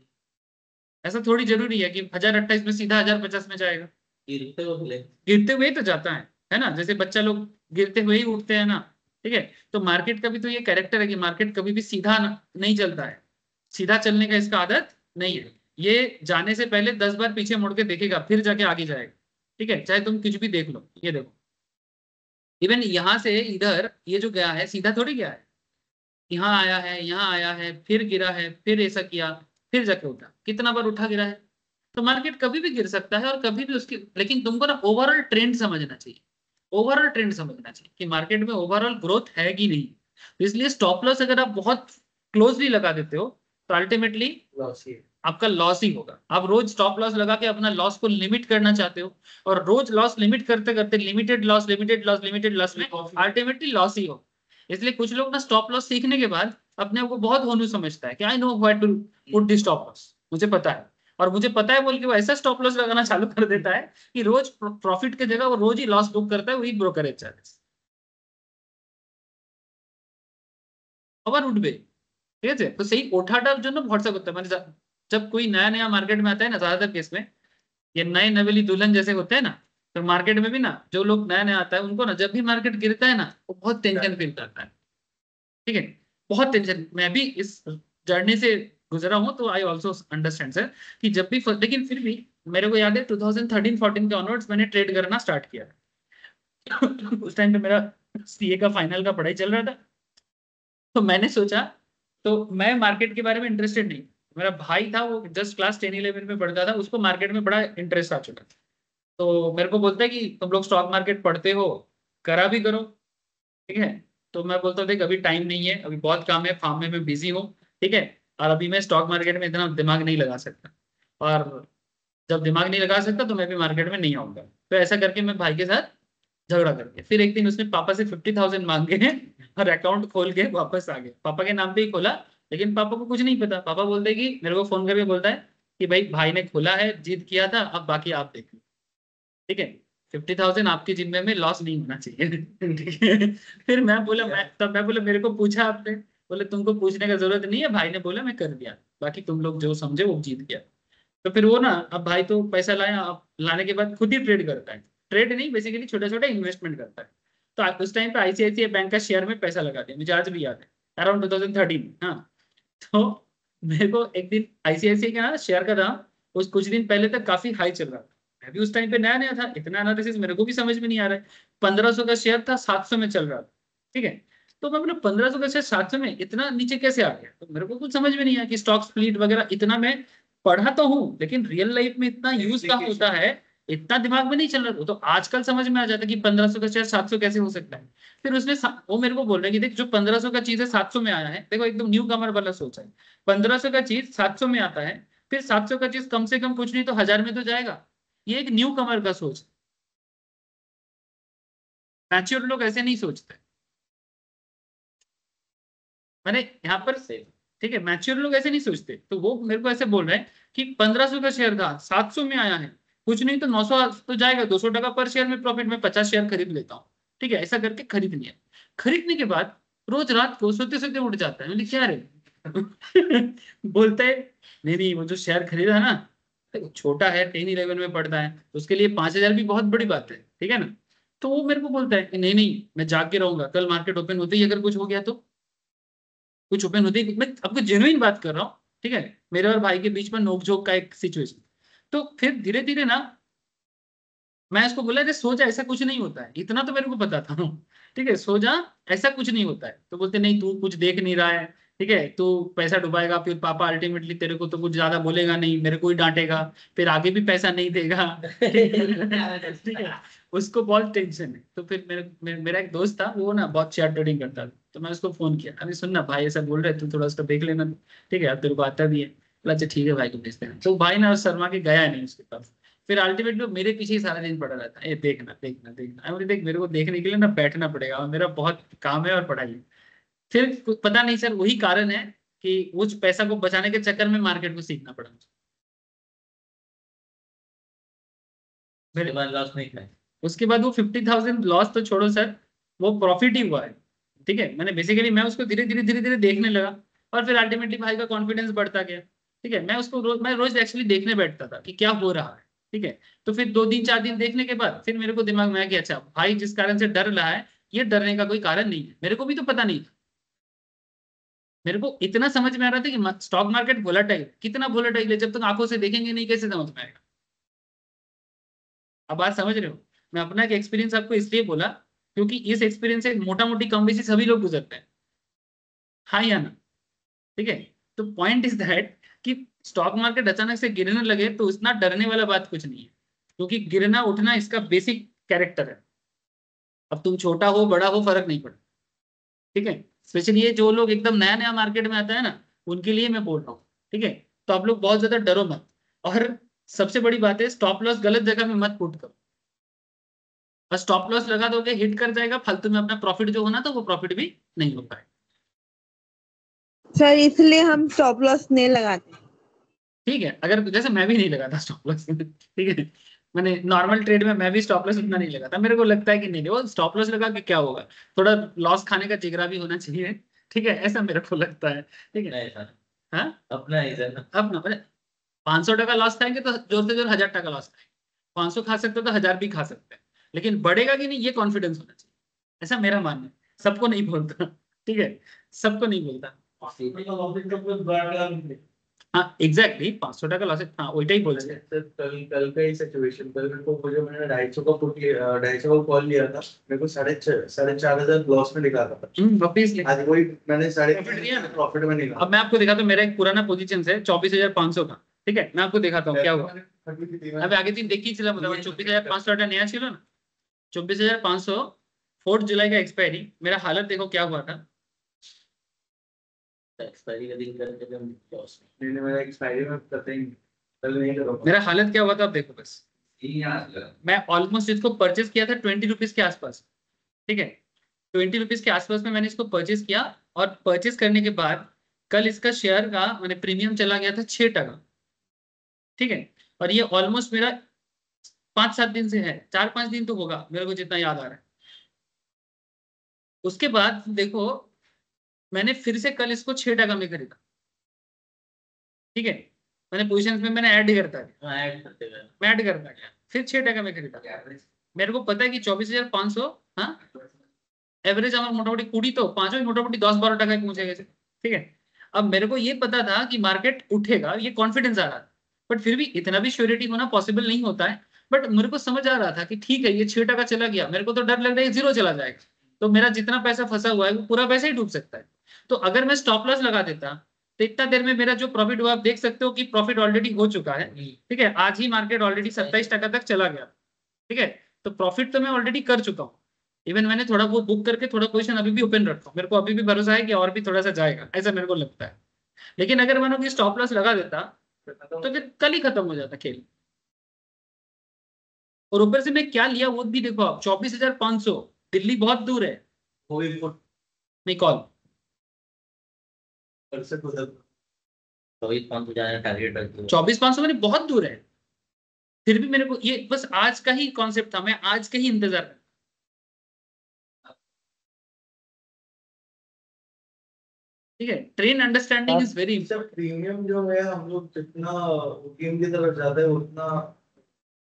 ऐसा थोड़ी जरूरी है कि 1028 में सीधा 1050 में जाएगा, गिरते हुए तो जाता है ना, जैसे बच्चा लोग गिरते हुए ही उठते हैं ना। ठीक है, तो मार्केट का भी तो ये कैरेक्टर है कि मार्केट कभी भी सीधा नहीं चलता है, सीधा चलने का इसका आदत नहीं है, ये जाने से पहले 10 बार पीछे मुड़ के देखेगा फिर जाके आगे जाएगा। ठीक है, चाहे तुम कुछ भी देख लो, ये देखो इवन यहाँ से इधर ये जो गया है सीधा थोड़ी गया है, यहाँ आया है, यहाँ आया है, फिर गिरा है, फिर ऐसा किया, फिर जाके उठा, कितना बार उठा गिरा है। तो मार्केट कभी भी गिर सकता है और कभी भी उसकी, लेकिन तुमको ना ओवरऑल ट्रेंड समझना चाहिए, ओवरऑल ट्रेंड समझना चाहिए कि मार्केट में ओवरऑल ग्रोथ है कि नहीं। तो इसलिए स्टॉप लॉस अगर आप बहुत क्लोजली लगा देते हो तो अल्टीमेटली आपका लॉस ही होगा। आप रोज स्टॉप लॉस लगा के अपना लॉस को लिमिट करना चाहते हो और रोज लॉस लिमिट करते करते limited loss limited loss limited loss में अल्टीमेटली लॉस ही हो। इसलिए कुछ लोग ना स्टॉप लॉस सीखने के बाद अपने आप को बहुत होनू समझता है कि I know what to put the stop loss, मुझे पता है, और मुझे पता है बोल के वो ऐसा स्टॉप लॉस लगाना चालू कर देता है कि रोज प्रॉफिट की जगह वो रोज ही लॉस बुक करता है, वही ब्रोकरेज चार्जेस আবার উঠবে। ঠিক আছে, তো সেই ওঠাটার জন্য ভরসা করতে হবে, মানে जब कोई नया नया मार्केट में आता है ना, ज्यादातर केस में ये नए नवेली दुल्हन जैसे होते हैं ना, तो मार्केट में भी ना जो लोग नया नया आता है उनको ना जब भी मार्केट गिरता है ना वो बहुत टेंशन फील करता है। ठीक है, बहुत टेंशन, मैं भी इस जर्नी से गुजरा हूं तो आई ऑल्सो अंडरस्टैंड सर कि जब भी, लेकिन फिर भी मेरे को याद है 2013-14 के ऑनवर्ड्स मैंने ट्रेड करना स्टार्ट किया। उस टाइम पे मेरा सीए का फाइनल का पढ़ाई चल रहा था, तो मैंने सोचा, तो मैं मार्केट के बारे में इंटरेस्टेड नहीं, मेरा भाई था वो जस्ट क्लास 10-11 में पढ़ता था, उसको मार्केट में बड़ा इंटरेस्ट आ चुका था। तो मेरे को बोलता है कि तुम लोग स्टॉक मार्केट पढ़ते हो, करा भी करो। ठीक है, तो मैं बोलता था अभी टाइम नहीं है, अभी बहुत काम है, फार्म में मैं बिजी हूँ। ठीक है, और अभी मैं स्टॉक मार्केट में इतना दिमाग नहीं लगा सकता, और जब दिमाग नहीं लगा सकता तो मैं भी मार्केट में नहीं आऊंगा। तो ऐसा करके मैं भाई के साथ झगड़ा करके फिर एक दिन उसने पापा से 50,000 मांगे और अकाउंट खोल के वापस आ गए, पापा के नाम पे ही खोला। लेकिन पापा को कुछ नहीं पता, पापा बोलते हैं कि मेरे को फोन करके बोलता है कि भाई ने खोला है, जीत किया था, अब बाकी आप देख लो। ठीक है, 50,000 आपके जिम्मे में लॉस नहीं होना चाहिए। ठीक है, फिर मैं बोला मेरे को पूछा आपने, बोले तुमको पूछने का जरूरत नहीं है, भाई ने बोला मैं कर दिया, बाकी तुम लोग जो समझे वो जीत गया। तो फिर वो ना, अब भाई तो पैसा लाया, अब लाने के बाद खुद ही ट्रेड करता है, ट्रेड नहीं बेसिकली छोटा छोटा इन्वेस्टमेंट करता है। तो उस टाइम पे आईसीआईसीआई बैंक का शेयर में पैसा लगा दिया, मुझे आज भी याद है, अराउंड 2013। हाँ, तो मेरे को एक दिन आईसीआईसीआई का ना शेयर का दाम उस कुछ दिन पहले तक काफी हाई चल रहा था, मैं भी उस टाइम पे नया नया था, इतना एनालिसिस मेरे को भी समझ में नहीं आ रहा है। 1500 का शेयर था, 700 में चल रहा था। ठीक है, तो मैं बोला 1500 का शेयर 700 में इतना नीचे कैसे आ गया, तो मेरे को कुछ समझ में नहीं आया कि स्टॉक स्प्लिट वगैरह इतना मैं पढ़ा तो हूँ, लेकिन रियल लाइफ में इतना यूज कहाँ होता है, इतना दिमाग में नहीं चल रहा। तो आजकल समझ में आ जाता है कि 1500 का शेयर 700 कैसे हो सकता है। फिर उसने वो मेरे को बोल रहे कि देख जो 1500 का चीज है 700 में आया है, देखो एकदम न्यू कमर वाला सोच है, 1500 का चीज 700 में आता है, फिर 700 का चीज कम से कम कुछ नहीं तो 1000 में तो जाएगा। ये एक न्यू कमर का सोच है, मैच्योर लोग ऐसे नहीं सोचते। मैंने यहाँ पर से, ठीक है, मैच्योर लोग ऐसे नहीं सोचते। तो वो मेरे को ऐसे बोल रहे हैं कि 1500 का शेयर था 700 में आया है, कुछ नहीं तो 900 तो जाएगा, 200 टका पर शेयर में प्रॉफिट में 50 शेयर खरीद लेता हूँ। ठीक है, ऐसा करके खरीद लिया। खरीदने के बाद रोज रात को सोते सोते उठ जाता है। मैंने क्या रे बोलता है नहीं नहीं, वो जो शेयर खरीदा ना, छोटा है 10-11 में पड़ता है, तो उसके लिए 5000 भी बहुत बड़ी बात है, ठीक है ना। तो वो मेरे को बोलता है कि नहीं नहीं, मैं जाग के रहूंगा, कल मार्केट ओपन होते ही अगर कुछ हो गया तो, कुछ ओपन होते ही, मैं आपको जेन्युइन बात कर रहा हूँ, ठीक है, मेरे और भाई के बीच में नोकझोंक का एक सिचुएशन। तो फिर धीरे धीरे ना मैं इसको बोला, सो जा, ऐसा कुछ नहीं होता है, इतना तो मेरे को पता था। ठीक है, सो जा, ऐसा कुछ नहीं होता है। तो बोलते नहीं, तू कुछ देख नहीं रहा है, ठीक है, तू पैसा डुबाएगा, फिर पापा अल्टीमेटली तेरे को तो कुछ ज्यादा बोलेगा नहीं, मेरे को ही डांटेगा, फिर आगे भी पैसा नहीं देगा। ठीक है, उसको बहुत टेंशन है। तो फिर मेरा एक दोस्त था, वो ना बहुत शेयर ट्रेडिंग करता था, तो मैं उसको फोन किया, अरे सुन ना भाई, ऐसा बोल रहे तू थोड़ा उसका देख लेना, ठीक है, अब तेरे को आता भी है। बोला अच्छा ठीक है भाई को भेज देना। तो भाई ना शर्मा के गया नहीं उसके पास। फिर अल्टीमेटली मेरे पीछे ही सारा दिन पड़ा रहता है, ये देखना देखना देखना। मैं बोली, देख मेरे को देखने के लिए ना बैठना पड़ेगा, और मेरा बहुत काम है और पढ़ाई है। फिर पता नहीं सर, वही कारण है कि उस पैसा को बचाने के चक्कर में मार्केट को सीखना पड़ा मुझे। उसके बाद लॉस नहीं खाए। उसके बाद वो 50,000 लॉस तो छोड़ो सर, वो प्रॉफिट ही हुआ है। ठीक है, मैंने बेसिकली मैं उसको धीरे धीरे देखने लगा, और फिर अल्टीमेटली भाई का कॉन्फिडेंस बढ़ता गया। ठीक है, मैं रोज एक्चुअली देखने बैठता था कि क्या हो रहा है। ठीक है, तो फिर 2 दिन 4 दिन देखने के बाद फिर मेरे को दिमाग में आया कि अच्छा भाई जिस कारण से डर रहा है, ये डरने का कोई कारण नहीं है, मेरे को भी तो पता नहीं था। मेरे को इतना समझ में आ रहा था कि स्टॉक मार्केट वोलेटाइल, कितना वोलेटाइल है, जब तक आंखों से देखेंगे नहीं कैसे समझ में आएगा। अब बात समझ रहे हो। मैं अपना एक एक्सपीरियंस आपको इसलिए बोला क्योंकि इस एक्सपीरियंस से मोटा मोटी कम बेसी सभी लोग गुजरते हैं, हाँ या ना। ठीक है, तो पॉइंट इज दैट कि स्टॉक मार्केट अचानक से गिरने लगे तो इतना डरने वाला बात कुछ नहीं है, क्योंकि गिरना उठना इसका बेसिक कैरेक्टर है। अब तुम छोटा हो बड़ा हो फर्क नहीं पड़ता। ठीक है, स्पेशली ये जो लोग एकदम नया नया मार्केट में आता है ना, उनके लिए मैं बोल रहा हूँ। ठीक है, तो आप लोग बहुत ज्यादा डरो मत। और सबसे बड़ी बात है, स्टॉप लॉस गलत जगह में मत पुट करो। और स्टॉप लॉस लगा दोगे हिट कर जाएगा, फालतू में अपना प्रॉफिट जो होना था वो प्रॉफिट भी नहीं हो पाएगा। सर इसलिए हम स्टॉप लॉस नहीं लगाते। ठीक है, अगर जैसे मैं भी नहीं लगाता स्टॉप लॉस। ठीक है, मैंने नॉर्मल ट्रेड में मैं भी स्टॉप लॉस उतना नहीं लगाता। मेरे को लगता है कि नहीं वो स्टॉप लॉस लगा के क्या होगा, थोड़ा लॉस खाने का जिगरा भी होना चाहिए। ठीक है, ऐसा मेरे को लगता है। ठीक है, नहीं सर, हाँ अपना ही सर। अब ना 500 टका लॉस खाएंगे तो जोर से जोर 1000 टका लॉस खाएंगे। 500 खा सकते हो तो 1000 भी खा सकते हैं, लेकिन बढ़ेगा कि नहीं ये कॉन्फिडेंस होना चाहिए। ऐसा मेरा मानना है, सबको नहीं बोलता। ठीक है, सबको नहीं बोलता। हाँ एग्जैक्टली, 500 टका लॉस, हाँ वही बोलते हैं। सर कल कल का ही सिचुएशन, कल मेरे को मुझे मैंने 250 का कॉल लिया था, मेरे को 4,500 लॉस में निकाला था। वापिस आज वही मैंने Profit लिया ना? प्रॉफिट में निकाला। अब मैं आपको दिखाता हूँ, मेरा एक पुराना पोजीशन है 24,500 का। ठीक है, मैं आपको दिखाता हूँ क्या हुआ। अभी आगे दिन देखी चला, मतलब 24,500 नया ছিল ना, 24,500 4 जुलाई का एक्सपायरी। मेरा हालत देखो क्या हुआ था। एक्सपायरी का दिन करके जब लॉस नहीं मेरा एक्सपायरी में पता ही कल नहीं करूँगा। मेरा हालत क्या हुआ था आप देखो बस। में मैं ऑलमोस्ट इसको परचेस किया था 20 रुपीज के आसपास। ठीक है, 20 रुपीज के आसपास में मैंने इसको परचेस किया, और परचेस करने के बाद कल इसका शेयर का मैंने प्रीमियम चला गया था 6 टका। ठीक है, और ये ऑलमोस्ट मेरा 5-7 दिन से है, 4-5 दिन तो होगा मेरे को जितना याद आ रहा है। उसके बाद देखो मैंने फिर से कल इसको 6 टका में खरीदा। ठीक है, मैंने पोजिशन में मैंने ऐड करता गया, ऐड करते गए। मैं ऐड करता गया, फिर 6 टका में खरीदा। मेरे को पता है कि 24,500, हाँ एवरेज আমার মোটামুটি 20 তো 5 মোটামুটি 10-12 টাকায় পৌঁছে গেছে। ठीक है, अब मेरे को ये पता था कि मार्केट उठेगा, ये कॉन्फिडेंस आ रहा था, बट फिर भी इतना भी श्योरिटी होना पॉसिबल नहीं होता है। बट मेरे को समझ आ रहा था कि ठीक है ये 6 टका चला गया, मेरे को तो डर लग रहा है 0 चला जाएगा, तो मेरा जितना पैसा फंसा हुआ है वो पूरा पैसा ही डूब सकता है। तो अगर मैं स्टॉप लॉस लगा देता तो इतना देर में मेरा जो प्रॉफिट हुआ आप देख सकते हो कि प्रॉफिट ऑलरेडी हो चुका है। ठीक है, आज ही मार्केट ऑलरेडी 27 टका तक चला गया। ठीक है, तो प्रॉफिट तो मैं ऑलरेडी कर चुका हूँ। इवन मैंने थोड़ा वो बुक करके थोड़ा पोजीशन अभी भी ओपन रखता हूँ, मेरे को अभी भी भरोसा है कि और भी थोड़ा सा जाएगा, ऐसा मेरे को लगता है। लेकिन अगर मानो कि स्टॉप लॉस लगा देता तो फिर कल ही खत्म हो जाता खेल। और ऊपर से मैं क्या लिया वो भी देखो आप, 24,500। दिल्ली बहुत दूर है। कोई नहीं कॉल से उधर 24,500 जाने टारगेट रखते हो। 24,500 मेरे बहुत दूर है, फिर भी मेरे को ये बस आज का ही कॉन्सेप्ट था, मैं आज का ही इंतजार कर, ठीक है। Train understanding is very sir premium जो है हम लोग जितना ओटीएम की तरफ जाते हैं उतना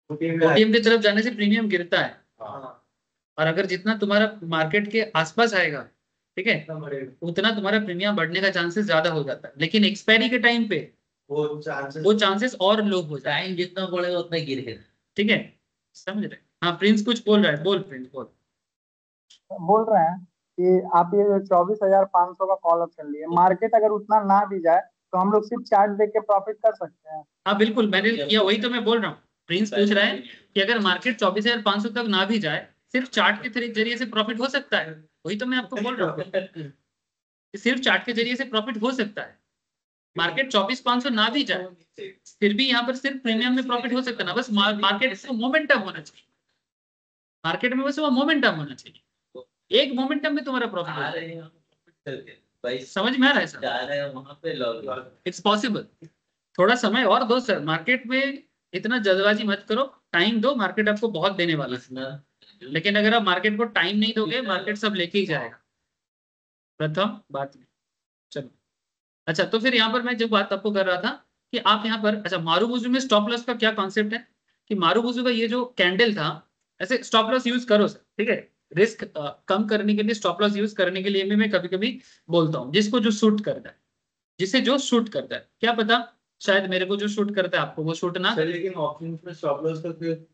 ओटीएम की तरफ जाने से प्रीमियम गिरता है, हाँ और अगर जितना तुम्हारा मार्केट के आसपास आएगा, ठीक है, इतना बढ़ेगा उतना तुम्हारा प्रीमियम बढ़ने का चांसेस ज्यादा हो जाता है। लेकिन एक्सपायरी के टाइम पे वो चांसेस और लो हो जाए, टाइम जितना बढ़ेगा उतना गिरेगा। ठीक है, समझ रहे। हाँ प्रिंस कुछ बोल रहा है, बोल प्रिंस बोल। बोल रहे हैं कि आप ये 24,500 का कॉल ऑप्शन लिए, मार्केट अगर उतना ना भी जाए तो हम लोग सिर्फ चार्ट देख के प्रॉफिट कर सकते हैं। हाँ बिल्कुल, मैंने किया, वही तो मैं बोल रहा हूँ। प्रिंस पूछ रहा है कि अगर मार्केट 24,500 तक ना भी जाए, सिर्फ चार्ट के जरिए से प्रॉफिट हो सकता है। वही तो मैं आपको बोल रहा हूँ कि सिर्फ चार्ट के जरिए से प्रॉफिट हो सकता है। मार्केट 24,500 ना भी जाए, फिर भी यहाँ पर सिर्फ प्रीमियम में प्रॉफिट हो सकता है ना, बस मार्केट में मोमेंटम होना चाहिए, मार्केट में बस वो मोमेंटम होना चाहिए, एक मोमेंटम में तुम्हारा प्रॉफिट हो। समझ में आ रहा है सर? It's possible. थोड़ा समय और दो सर, मार्केट में इतना जल्दबाजी मत करो, टाइम दो, मार्केट आपको बहुत देने वाला है। लेकिन अगर आप मार्केट को टाइम नहीं दोगे, मार्केट सब लेके ही जाएगा, प्रथम बात में। चलो अच्छा, तो फिर यहाँ पर मैं जो बात आपको कर रहा था कि आप यहाँ पर, अच्छा मारुबुजू में स्टॉप लॉस का क्या कॉन्सेप्ट है कि मारुबुजू का ये जो कैंडल था, ऐसे स्टॉप लॉस यूज करो सर, ठीक है। रिस्क कम करने के लिए स्टॉप लॉस यूज करने के लिए भी मैं कभी कभी बोलता हूँ, जिसको जो सूट करता है, जिसे जो सूट करता है, क्या पता शायद मेरे को जो शूट करता है आपको वो शूट ना। लेकिन ऑप्शंस में स्टॉप लॉस का फिर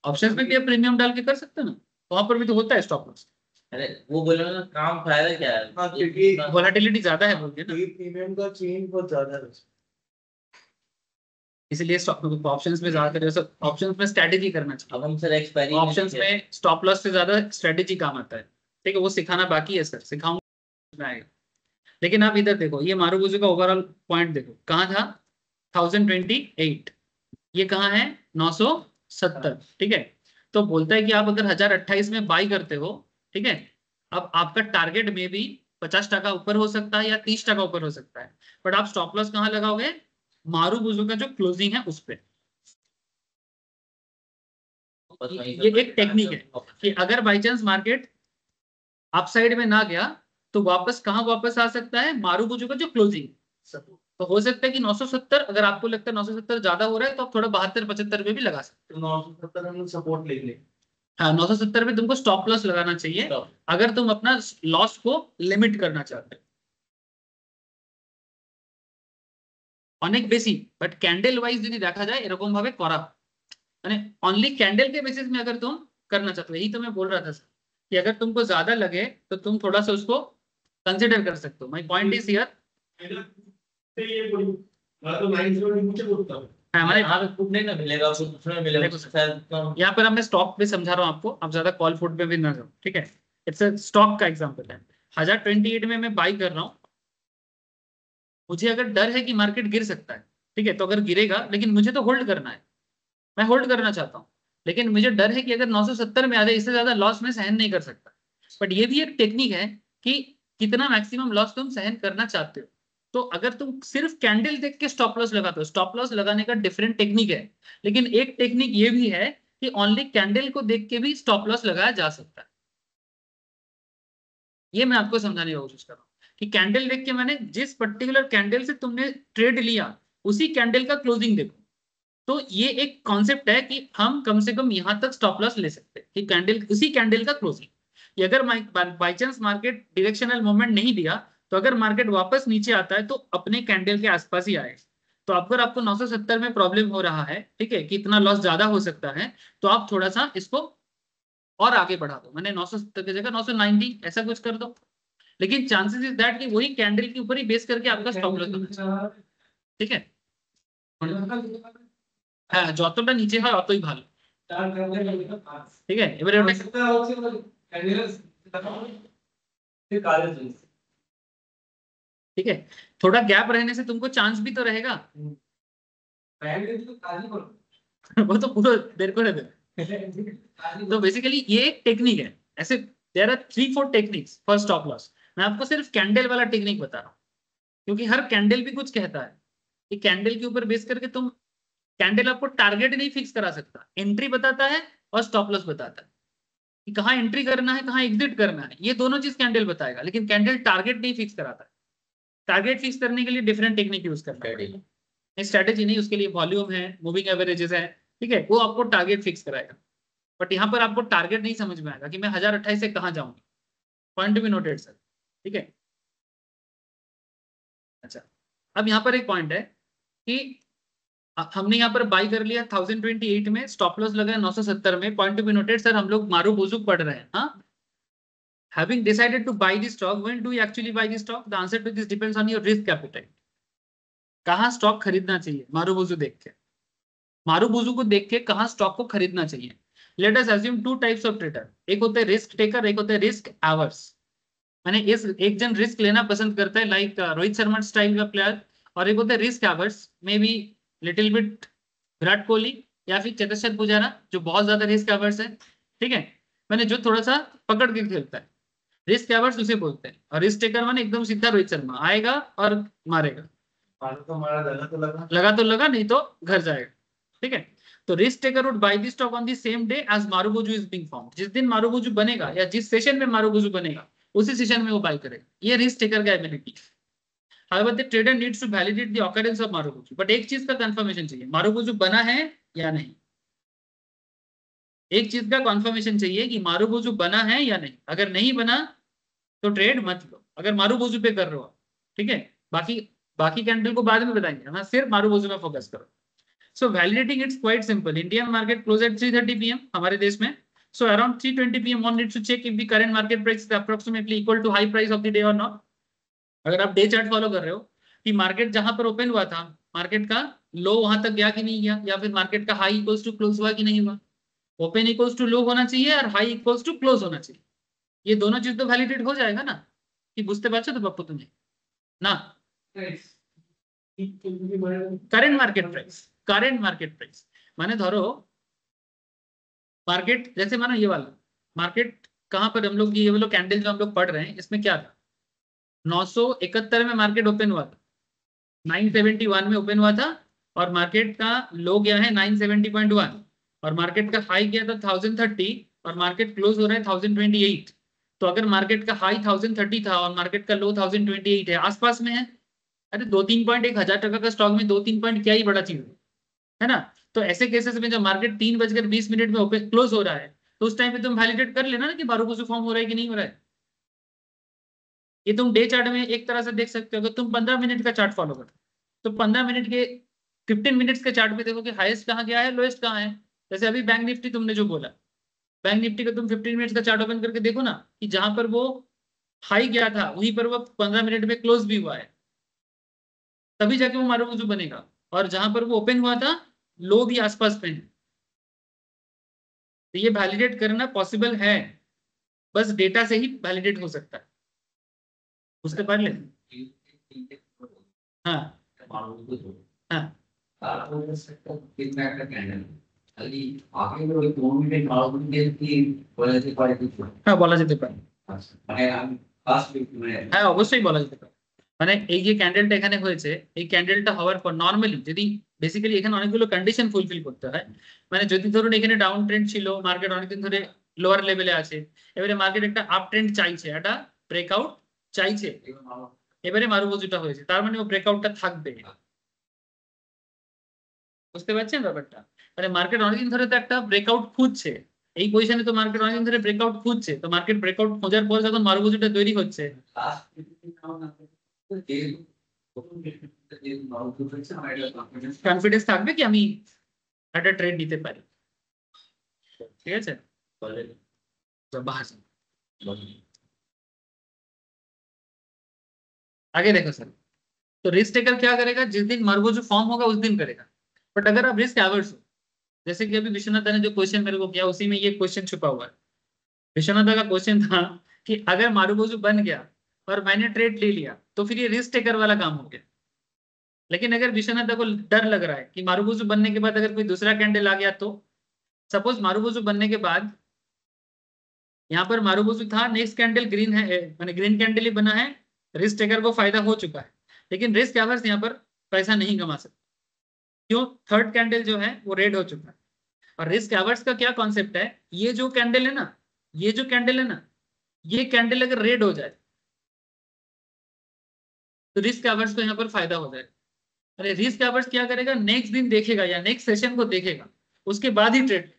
ऑप्शंस में भी आप प्रीमियम डाल के कर सकते हो ना, वहां पर भी तो होता है स्टॉप लॉस। अरे वो बोलो ना, काम फायदा क्या है? हाँ क्योंकि वोलेटिलिटी ज्यादा है बोलते हैं ना, प्रीमियम का चेंज बहुत ज्यादा है, इसलिए ऑप्शंस में ज्यादातर ऑप्शंस में स्ट्रेटेजी करना चाहिए। अब हम सर एक्सपायरी ऑप्शंस में स्टॉप लॉस से ज्यादा स्ट्रेटेजी काम आता है, ठीक है, वो सिखाना बाकी है सर, सिखाऊंगा आएगा। लेकिन आप इधर देखो, ये मारुबुजू का ओवरऑल पॉइंट देखो कहाँ था, 1028, ये कहाँ है 970, ठीक है। तो बोलता है कि आप अगर 1028 में बाई करते हो, ठीक है, अब आपका टारगेट में भी 50% ऊपर हो सकता है या 30% ऊपर हो सकता है, बट आप स्टॉप लॉस कहाँ लगाओगे, मारुबुजू का जो क्लोजिंग है उस पर। ये एक टेक्निक है कि अगर बाई चांस मार्केट अपसाइड में ना गया तो वापस कहाँ वापस आ सकता है, मारुबुजू का जो क्लोजिंग। तो हो सकता है कि 970, अगर आपको लगता है 970 ज्यादा हो रहा है तो आप थोड़ा 72-75 में भी लगा सकते तो 970 हम लोग सपोर्ट ले लें। हो। हाँ 970 में तुमको स्टॉप लॉस लगाना चाहिए अगर तुम अपना लॉस को लिमिट करना चाहते हो, অনেক বেশি। बट कैंडल वाइज यदि देखा जाए এরকম ভাবে করা, মানে অনली कैंडल के बेसिस में अगर तुम करना चाहते हो, यही तो मैं बोल रहा था सर कि अगर तुमको ज्यादा लगे तो तुम थोड़ा सा उसको कंसिडर कर सकते हो। माय पॉइंट इज हियर, यहाँ पर मैं स्टॉक पे समझा रहा हूँ आपको, आप ज्यादा कॉल फुट पे भी ना जाओ, ठीक है। इट्स स्टॉक का एग्जांपल है, 1028 में मैं बाई कर रहा हूँ, मुझे अगर डर है कि मार्केट गिर सकता है, ठीक है, तो अगर गिरेगा, लेकिन मुझे तो होल्ड करना है, मैं होल्ड करना चाहता हूँ, लेकिन मुझे डर है कि अगर 970 में आ जाए, इससे ज्यादा लॉस में सहन नहीं कर सकता। बट ये भी एक टेक्निक है कि कितना मैक्सिमम लॉस तुम सहन करना चाहते हो। तो अगर तुम सिर्फ कैंडल देख के स्टॉप लॉस लगाते हो, स्टॉप लॉस लगाने का डिफरेंट टेक्निक है, लेकिन एक टेक्निक ये भी है कि ओनली कैंडल को देख के भी स्टॉप लॉस लगाया जा सकता है। ये मैं आपको समझाने की कोशिश कर रहा हूँ कि कैंडल देख के, मैंने जिस पर्टिकुलर कैंडल से तुमने ट्रेड लिया उसी कैंडल का क्लोजिंग देखो। तो ये एक कॉन्सेप्ट है कि हम कम से कम यहां तक स्टॉप लॉस ले सकते हैं कि कैंडल, उसी कैंडल का क्लोजिंग। अगर by chance market directional movement नहीं दिया, तो अगर मार्केट वापस नीचे आता है तो अपने कैंडल के आसपास ही आए। तो अगर आपको 970 में प्रॉब्लम हो रहा है, ठीक है, कि इतना लॉस ज्यादा हो सकता है, तो आप थोड़ा सा इसको और आगे बढ़ा दो, मैंने 970 की जगह 990 ऐसा कुछ कर दो। लेकिन चांसेस इज दैट कि वही कैंडल के ऊपर ही बेस करके आपका स्टॉप लॉस होना चाहिए, ठीक है। হ্যাঁ যতটা নিচে হয় অতই ভালো, ঠিক আছে। এবারে ওটা ठीक है, थोड़ा गैप रहने से तुमको चांस भी तो रहेगा वो तो पूरा देर को रहते। तो बेसिकली ये एक टेक्निक है, ऐसे there are 3-4 techniques for stop loss. मैं आपको सिर्फ कैंडल वाला टेक्निक बता रहा हूँ, क्योंकि हर कैंडल भी कुछ कहता है कि कैंडल के ऊपर बेस करके तुम, कैंडल आपको टारगेट नहीं फिक्स करा सकता, एंट्री बताता है और स्टॉप लॉस बताता है कि कहाँ एंट्री करना है कहाँ एग्जिट करना है, ये दोनों चीज कैंडल बताएगा, लेकिन कैंडल टारगेट नहीं फिक्स कराता है। टारगेट फिक्स करने के लिए डिफरेंट टेक्निक यूज करना पड़ेगा, स्ट्रेटेजी नहीं, उसके लिए वॉल्यूम है, मूविंग एवरेजेस है, ठीक है, वो आपको टारगेट फिक्स कराएगा। बट यहाँ पर आपको टारगेट नहीं समझ में आएगा कि मैं 1028 से कहाँ जाऊंगी, point to be noted sir, ठीक है। अच्छा, अब यहाँ पर एक पॉइंट है कि हमने यहाँ पर बाई कर लिया 1028 में, स्टॉप लॉस लगा 970 में, point to be noted sir, हम लोग मारू बुजुक पढ़ रहे हैं। हाँ, having decided to buy the stock, when do you actually buy the stock? The answer to this depends on your risk appetite. कहाँ स्टॉक खरीदना चाहिए मारूबुजू देख के, मारूबुजू को देख के कहाँ स्टॉक को खरीदना चाहिए। Let us assume two types of trader, एक होते हैं रिस्क टेकर, एक होते हैं रिस्क एवर्स। माने इस एक जन रिस्क लेना पसंद करता है लाइक रोहित शर्मा स्टाइल का प्लेयर, और एक होते हैं risk averse, may be little bit Virat Kohli या फिर चेतेश्वर पुजारा जो बहुत ज्यादा रिस्क एवर्स है, ठीक है, मैंने जो थोड़ा सा पकड़ के खेलता है, रिस्क एवर्स उसे बोलते हैं। और रिस्क टेकर माने एकदम सीधा रोहित शर्मा आएगा और मारेगा, तो हमारा लगा तो लगा, नहीं तो घर जाएगा, ठीक है। तो risk taker would buy the stock on the same day as marubozu is being formed, जिस दिन मारूबुजू बनेगा या जिस सेशन में मारूबुजू बनेगा उसी सेशन में वो बाय करेगा, ये रिस्क टेकर का ability. However, the trader needs to validate the occurrence of marubozu, but एक चीज का कंफर्मेशन चाहिए, मारूबुजू बना है या नहीं, एक चीज का कंफर्मेशन चाहिए कि मारूबुजू बना है या नहीं। अगर नहीं बना तो ट्रेड मत लो, अगर मारूबुजू पे कर रहे हो, ठीक है, बाकी बाकी कैंडल को बाद में बताएंगे, हाँ सिर्फ मारूबुजू में फोकस करो। So validating it's quite simple, Indian market close at 3:30 PM हमारे देश में, so around 3:20 PM one needs to check if the current market price is approximately equal to high price of the day or not। अगर आप day chart follow कर रहे हो कि market जहां पर ओपन हुआ था, मार्केट का लो वहां तक गया कि नहीं गया, या फिर मार्केट का हाई इक्वल्स टू क्लोज हुआ कि नहीं हुआ, ओपन इक्वल्स टू लो होना चाहिए और हाई इक्वल्स टू क्लोज होना चाहिए, ये दोनों चीज तो वैलिडेट हो जाएगा ना, कि बुझते पारছো तो बापू तुम्हें ना। Current market price, current market price माने धरो मार्केट, जैसे मानो ये वाला मार्केट कहां पर हम लोग, ये वाला कैंडल जो हम लोग पढ़ रहे हैं इसमें क्या था, 971 में मार्केट ओपन हुआ था, 971 में ओपन हुआ था, और मार्केट का लो गया है 970.1, और मार्केट का हाई गया था 1030, और मार्केट क्लोज हो रहा है 1028। तो अगर मार्केट का हाई 1030 था और मार्केट का लो 1028 है, आसपास में है, अरे 2-3 पॉइंट, 1000 का स्टॉक में 2-3 पॉइंट क्या ही बड़ा चीज है ना। तो ऐसे केसेस में जब मार्केट 3:20 में ओपन क्लोज हो रहा है, तो उस टाइम पे तुम वैलिडेट कर लेना ना कि मारूबुजू फॉर्म हो रहा है कि नहीं हो रहा है। ये तुम डे चार्ट में एक तरह से देख सकते हो, अगर तुम 15 मिनट का चार्ट फॉलो करो तो 15 मिनट के 15 मिनट्स के चार्ट में देखो कि हाईएस्ट कहाँ गया है, लोएस्ट कहाँ है। जैसे अभी बैंक निफ्टी तुमने जो बोला, बैंक निफ्टी का तुम 15 मिनट्स का चार्ट ओपन करके देखो ना कि जहां पर वो हाई गया था वहीं पर वो 15 मिनट में क्लोज भी हुआ है, तभी जाके वो मारूबुजू बनेगा, और जहां पर वो ओपन हुआ था लो भी आसपास पे है। तो ये वैलिडेट करना पॉसिबल है, बस डेटा से ही वैलिडेट हो सकता है, बुझते पारले। हाँ हाँ हाँ বলা যেতে পারে, হ্যাঁ অবশ্যই বলা যেতে পারে। মানে এই যে ক্যান্ডেলটা এখানে হয়েছে, এই ক্যান্ডেলটা হওয়ার পর নরমালি যদি বেসিক্যালি এখানে অনেকগুলো কন্ডিশন ফুলফিল করতে হয়, মানে যদি ধরুন এখানে ডাউন ট্রেন্ড ছিল, মার্কেট অনেকদিন ধরে লোয়ার লেভেলে আছে, এবারে মার্কেট একটা আপ ট্রেন্ড চাইছে, একটা ব্রেকআউট চাইছে, এবারে মারুবুজুটা হয়েছে, তার মানে ও ব্রেকআউটটা থাকবে, বুঝতে পারছেন ব্যাপারটা। মানে মার্কেট অনেকদিন ধরে তো একটা ব্রেকআউট খুঁজছে, এই পজিশনে তো মার্কেট অনেকদিন ধরে ব্রেকআউট খুঁজছে, তো মার্কেট ব্রেকআউট খোঁজার পর যখন মারুবুজুটা তৈরি হচ্ছে, কনফিডেন্স থাকবে কি আমি একটা ট্রেড নিতে পারি, ঠিক আছে। आगे देखो सर, तो रिस्क टेकर क्या करेगा, जिस दिन मारूबुजू फॉर्म होगा उस दिन करेगा। बट अगर आप रिस्क एवर्स हो, जैसे कि अभी विश्वनाथ ने जो क्वेश्चन मेरे को किया उसी में ये क्वेश्चन छुपा हुआ है। विश्वनाथ का क्वेश्चन था कि अगर मारूबुजू बन गया और मैंने ट्रेड ले लिया तो फिर ये रिस्क टेकर वाला काम हो गया। लेकिन अगर विश्वनाथ को डर लग रहा है कि मारूबुजू बनने के बाद अगर कोई दूसरा कैंडल आ गया, तो सपोज मारूबुजू बनने के बाद यहाँ पर मारूबुजू था, नेक्स्ट कैंडल ग्रीन है, मैंने ग्रीन कैंडल ही बना है, रिस्क टेकर को फायदा हो चुका है। लेकिन रिस्क एवर्स यहाँ पर पैसा नहीं कमा सकते। क्यों? थर्ड कैंडल जो है वो रेड हो चुका है। और रिस्क एवर्स का क्या कॉन्सेप्ट है, ये जो कैंडल है ना, ये जो कैंडल है ना, ये कैंडल अगर रेड हो जाए तो रिस्क एवर्स को यहाँ पर फायदा हो जाएगा। अरे रिस्क एवर्स क्या करेगा, नेक्स्ट दिन देखेगा या नेक्स्ट सेशन को देखेगा, उसके बाद ही ट्रेड।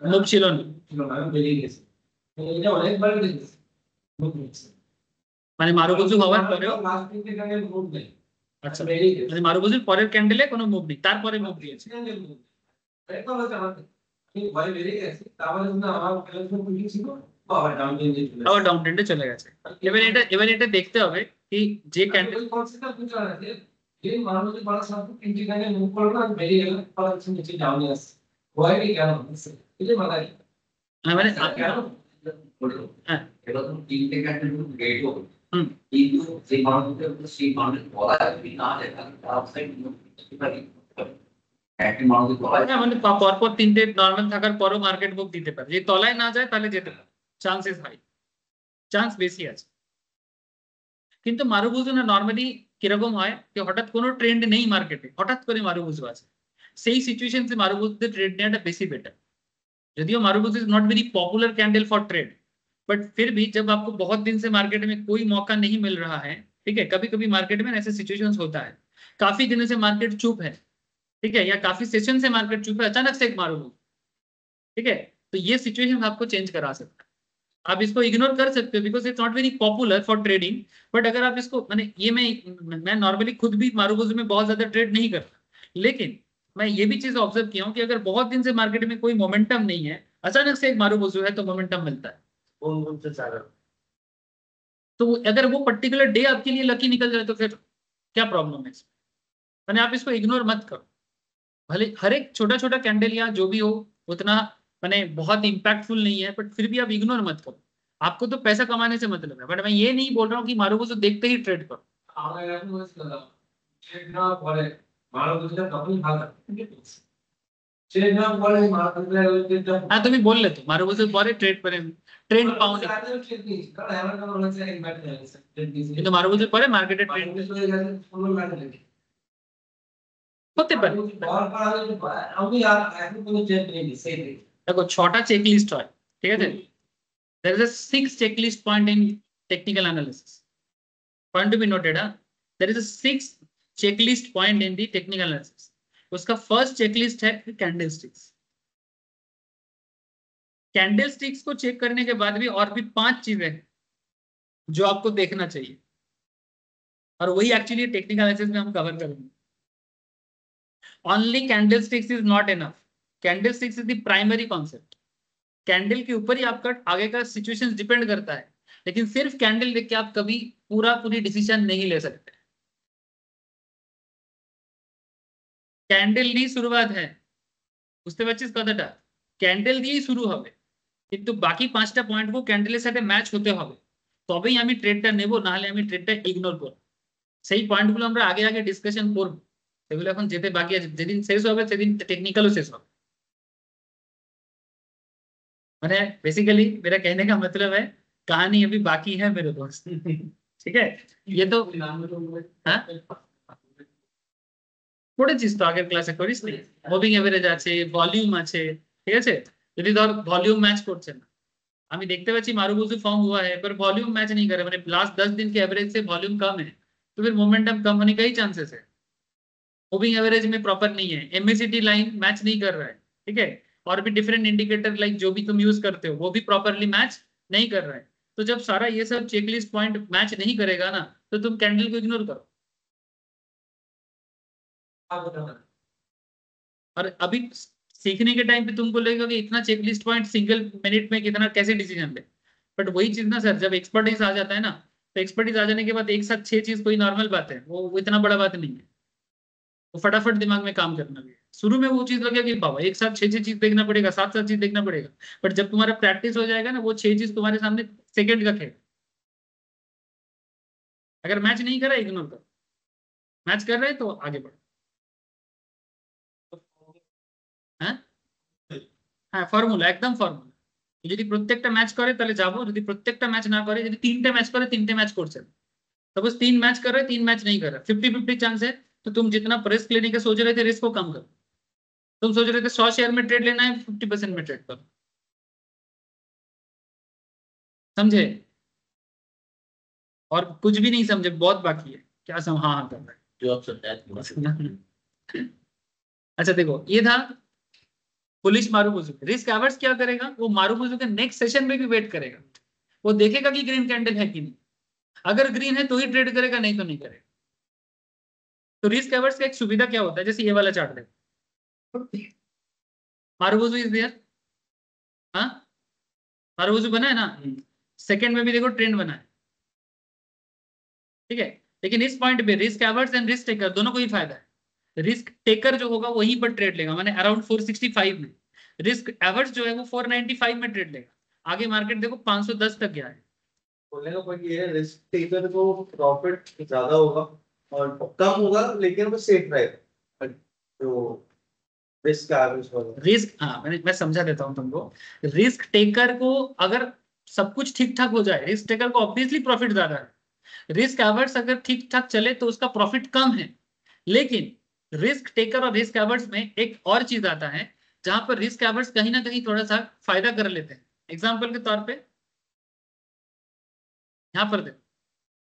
মুখ ছিল না, মানে মারুবুজু হওয়ার পরেও, আচ্ছা মানে মারুবুজুর পরের ক্যান্ডেলে কোনো মুভ নেই, তারপরে মুভ দিয়েছে। আবার ডাউন ট্রেন্ডে চলে গেছে। এবার এটা দেখতে হবে কি যে ক্যান্ডেল মানে হ্যাঁ তিনটে ক্যান্ডেল রেড হবে, কিন্তু যে মানুষদের সেই মানুষের বলা যদি না যায় তাহলে আউটসাইড একটা মানুষের বলা হ্যাঁ মানে পরপর তিনটে নর্মাল থাকার পরও মার্কেট বুক দিতে পারে, যে তলায় না যায় তাহলে যেতে পারে, চান্সেস হাই, চান্স বেশি আছে। কিন্তু মারুবুজু না নর্মালি কিরকম হয় যে হঠাৎ কোনো ট্রেন্ড নেই মার্কেটে, হঠাৎ করে মারুবুজু আছে, সেই সিচুয়েশনে মারুবুজুতে ট্রেড নেওয়াটা বেশি বেটার। যদিও marubozu is not very popular candle for trade, but फिर भी जब आपको बहुत दिन से मार्केट में कोई मौका नहीं मिल रहा है, ठीक है, कभी कभी मार्केट में ऐसे सिचुएशंस होता है, काफी दिनों से मार्केट चुप है, ठीक है, या काफी सेशन से मार्केट चुप है, अचानक से एक मारूबुजू, ठीक है, तो ये सिचुएशन आपको चेंज करा सकता है। आप इसको इग्नोर कर सकते हो because it's not very popular for trading, but अगर आप इसको मैंने ये मैं नॉर्मली खुद भी मारूबुजू में बहुत ज्यादा ट्रेड नहीं करता, लेकिन मैं ये भी चीज ऑब्जर्व किया हूं कि अगर बहुत दिन से मार्केट में कोई मोमेंटम नहीं है, अचानक से एक मारूबुजू है तो मोमेंटम मिलता है। तो अगर वो पर्टिकुलर डे आपके लिए लकी निकल जाए तो फिर क्या प्रॉब्लम है इसमें? मैंने आप इसको इग्नोर मत करो, भले हर एक छोटा छोटा कैंडल या जो भी हो उतना मैंने बहुत इंपैक्टफुल नहीं है, बट फिर भी आप इग्नोर मत करो। आपको तो पैसा कमाने से मतलब है, बट मैं ये नहीं बोल रहा हूँ कि मारूबुजू देखते ही ट्रेड करो। हाँ तुम्हें बोल लेते मारूबुजू পরে ট্রেড করে ট্রেন্ড পাউনি, কিন্তু মারুবুজুর পরে মার্কেটে ট্রেন্ড হতে পারে। দেখো 6টা চেকলিস্ট হয়, ঠিক আছে, there is a 6 checklist point in technical analysis, point to be noted, there is a 6 checklist point in the technical analysis। उसका फर्स्ट चेकलिस्ट है कैंडलस्टिक्स। कैंडलस्टिक्स को चेक करने के बाद भी और भी 5 चीजें हैं जो आपको देखना चाहिए, और वही एक्चुअली टेक्निकल एनालिसिस में हम कवर करेंगे। Only candlesticks is not enough, candlesticks is the primary concept. Candle के ऊपर ही आपका आगे का सिचुएशन डिपेंड करता है, लेकिन सिर्फ कैंडल देख के आप कभी पूरी डिसीजन नहीं ले सकते। ক্যান্ডেল নিয়ে শুরুবাত है, বুঝতে পারছিস কথাটা? ক্যান্ডেল দিয়েই শুরু হবে, কিন্তু বাকি 5টা পয়েন্টও ক্যান্ডেলের সাথে ম্যাচ হতে হবে, তবেই আমি ট্রেডটা নেব, না হলে আমি ট্রেডটা ইগনোর করব। সেই পয়েন্টগুলো আমরা আগে আগে ডিসকাশন করব, সেগুলো এখন যেতে বাকি আছে, যেদিন শেষ হবে সেদিন टेक्निकलও শেষ হবে। মানে बेसिकली मेरा कहने का मतलब है कहानी अभी बाकी है मेरे दोस्त, ठीक है, ये तो हाँ পড়েছিস তো আগের ক্লাসে, করিস নি? মুভিং এভারেজ আছে, ভলিউম আছে, ঠিক আছে, যদি ধর ভলিউম ম্যাচ করছে না, আমি দেখতে পাচ্ছি मारूबुजू फॉर्म हुआ है पर वॉल्यूम मैच नहीं कर रहा, मतलब लास्ट 10 दिन के एवरेज से वॉल्यूम कम है, तो फिर मोमेंटम कम होने का ही चांसेस है। मूविंग एवरेज में प्रॉपर नहीं है, एमएसीडी लाइन मैच नहीं कर रहा है, ठीक है, और भी डिफरेंट इंडिकेटर लाइक जो भी तुम यूज करते हो वो भी प्रॉपरली मैच नहीं कर रहा है। तो जब सारा ये सब चेकलिस्ट पॉइंट मैच नहीं करेगा ना, तो तुम कैंडल को इग्नोर करो। और अभी सीखने के टाइम पे तुमको लगेगा कि इतना चेकलिस्ट पॉइंट सिंगल मिनट में कितना कैसे डिसीजन ले, बट वही चीज ना सर, जब एक्सपर्टीज आ जाता है ना, तो एक्सपर्टीज आ जाने के बाद एक साथ 6 चीज कोई नॉर्मल बात है, वो इतना बड़ा बात नहीं है, वो फटाफट दिमाग में काम करना भी है। शुरू में वो चीज लगे कि बाबा एक साथ 6 चीज देखना पड़ेगा, 7 चीज देखना पड़ेगा, बट जब तुम्हारा प्रैक्टिस हो जाएगा ना, वो 6 चीज तुम्हारे सामने सेकंड का खेल। अगर मैच नहीं करा इग्नोर करो, मैच कर रहे तो आगे बढ़ो। हाँ হ্যাঁ ফর্মুলা একদম ফর্মুলা যদি প্রত্যেকটা ম্যাচ করে তাহলে যাবো, যদি প্রত্যেকটা ম্যাচ না করে, যদি 3টে मैच करे 3টে मैच করছে, सपोज 3 मैच कर रहे 3 मैच नहीं कर रहा, 50-50 चांस है, तो तुम जितना रिस्क लेने के सोच रहे थे रिस्क को कम करो। तुम सोच रहे थे 100 शेयर में ट्रेड लेना है, 50% में ट्रेड करो। समझे? और कुछ भी नहीं समझे, बहुत बाकी है। क्या सम हाँ हाँ कर रहे जो आप समझाए। अच्छा देखो ये था बुलिश मारुबुजु। रिस्क एवर्स क्या करेगा, वो मारुबुजु के नेक्स्ट सेशन में भी वेट करेगा, वो देखेगा कि ग्रीन कैंडल है कि नहीं, अगर ग्रीन है तो ही ट्रेड करेगा, नहीं तो नहीं करेगा। तो रिस्क एवर्स का एक सुविधा क्या होता है, जैसे ये वाला चार्ट देखो, मारुबुजु इज देयर, हाँ मारुबुजु बना है ना, सेकंड में भी देखो ट्रेंड बना है, ठीक है। लेकिन इस पॉइंट पे risk averse and risk taker दोनों को ही फायदा है। रिस्क टेकर जो होगा वहीं पर ट्रेड लेगा, माने अराउंड 465 में, रिस्क एवर्स जो है वो 495 में ट्रेड लेगा। आगे मार्केट देखो 510 तक गया है। बोलने का पॉइंट ये है, रिस्क टेकर को प्रॉफिट ज्यादा होगा और कम होगा, लेकिन वो सेफ रहेगा। तो रिस्क एवरेज होगा, रिस्क, हाँ मैं समझा देता हूँ तुमको। रिस्क टेकर को अगर सब कुछ ठीक ठाक हो जाए, रिस्क टेकर को ऑब्वियसली प्रॉफिट ज्यादा है। रिस्क एवर्स अगर ठीक ठाक चले तो उसका प्रॉफिट कम है। लेकिन रिस्क टेकर और रिस्क एवर्स में एक और चीज आता है, जहां पर रिस्क एवर्स कहीं ना कहीं थोड़ा सा फायदा कर लेते हैं। एग्जाम्पल के तौर पे यहां पर देखो,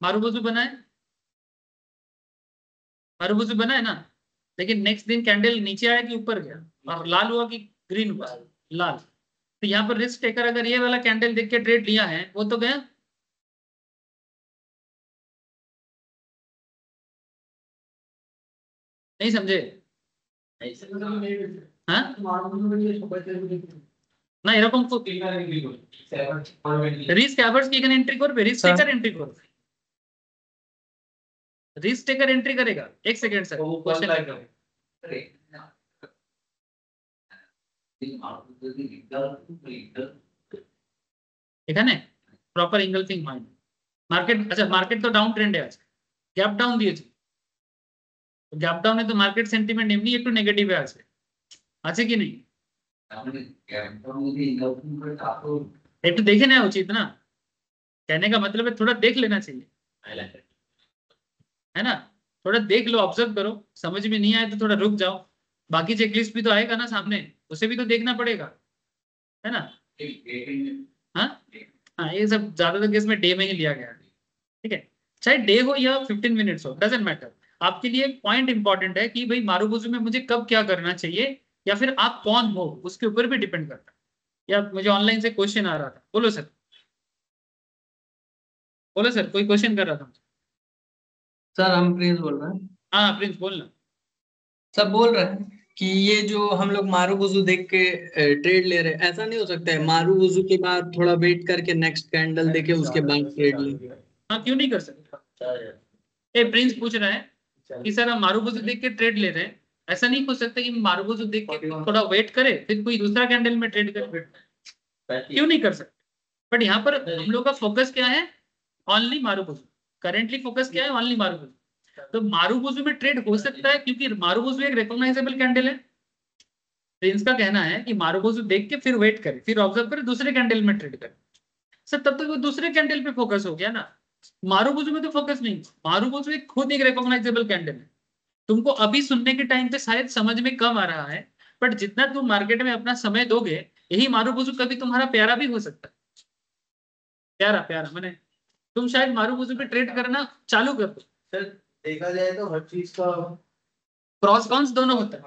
मारुबुजु बना है, मारुबुजु बना है ना, लेकिन नेक्स्ट दिन कैंडल नीचे आया कि ऊपर गया, और लाल हुआ कि ग्रीन हुआ, लाल। तो यहाँ पर रिस्क टेकर अगर ये वाला कैंडल देख के ट्रेड लिया है, वो तो गया। नहीं समझे? हाँ না এরকম তো রিস্ক অ্যাভার্স কি এখানে এন্ট্রি করবে, রিস্ক টেকার এন্ট্রি করবে, रिस्क टेकर एंट्री करेगा। एक सेकंड सर, क्वेश्चन এখানে প্রপার ইনগলফিং হয় না মার্কেট। আচ্ছা মার্কেট তো ডাউন ট্রেন্ডে আছে, গ্যাপ ডাউন দিয়েছে, গ্যাপ ডাউনে তো মার্কেট সেন্টিমেন্ট এমনি একটু নেগেটিভে আছে, আছে কি নেই? একটু দেখে নেওয়া উচিত না, कहने का मतलब है थोड़ा देख लेना चाहिए, है ना। थोड़ा देख लो, ऑब्जर्व करो, समझ में नहीं आए तो थोड़ा रुक जाओ। बाकी चेकलिस्ट भी तो आएगा ना सामने, उसे भी तो देखना पड़ेगा, है ना। हाँ हाँ, ये सब ज्यादातर केस में डे में ही लिया गया है, ठीक है। चाहे डे हो या 15 मिनट्स हो, डजेंट मैटर। आपके लिए पॉइंट इंपॉर्टेंट है कि भाई मारुबुजु में मुझे कब क्या करना चाहिए, या फिर आप कौन हो उसके ऊपर भी डिपेंड करता है। या मुझे ऑनलाइन से क्वेश्चन आ रहा था, बोलो सर, बोलो सर, कोई क्वेश्चन कर रहा था। सर हम प्रिंस बोल रहे हैं। हाँ प्रिंस बोलना। सर बोल रहे हैं कि ये जो हम लोग मारुबुजु देख के ट्रेड ले रहे हैं, ऐसा नहीं हो सकता है मारुबुजु के बाद थोड़ा वेट करके नेक्स्ट कैंडल देके उसके बाद ट्रेड ले? हाँ क्यों नहीं कर सकते। ए प्रिंस पूछ रहा है कि सर हम मारुबुजु देख के ट्रेड ले रहे हैं, ऐसा नहीं हो सकता कि मारुबुजु देख के थोड़ा वेट करे फिर कोई दूसरा कैंडल में ट्रेड करे, क्यों नहीं कर सकते। बट यहाँ पर हम लोग का फोकस क्या है, ओनली मारुबुजु। करेंटली फोकस क्या है, ओनली मारुबुजु। तो मारुबुजु में ट्रेड हो सकता है क्योंकि मारुबुजु एक रिकॉग्नाइजेबल कैंडल है। प्रिंस का कहना है कि मारुबुजु देख के फिर वेट करे, फिर ऑब्जर्व करे, दूसरे कैंडल में ट्रेड करे। सर तब तक वो दूसरे कैंडल पे फोकस हो गया ना, मारुबुजु में तो फोकस नहीं। मारुबुजु एक खुद एक रिकॉग्नाइजेबल कैंडल है। तुमको अभी सुनने के टाइम पे शायद समझ में कम आ रहा है, बट जितना तुम मार्केट में अपना समय दोगे, यही मारुबुजु कभी तुम्हारा प्यारा भी हो सकता है। प्यारा प्यारा माने तुम शायद मारुबुजु पे ट्रेड करना चालू कर दो। सर देखा जाए तो हर चीज का प्रॉस कॉन्स दोनों होता है,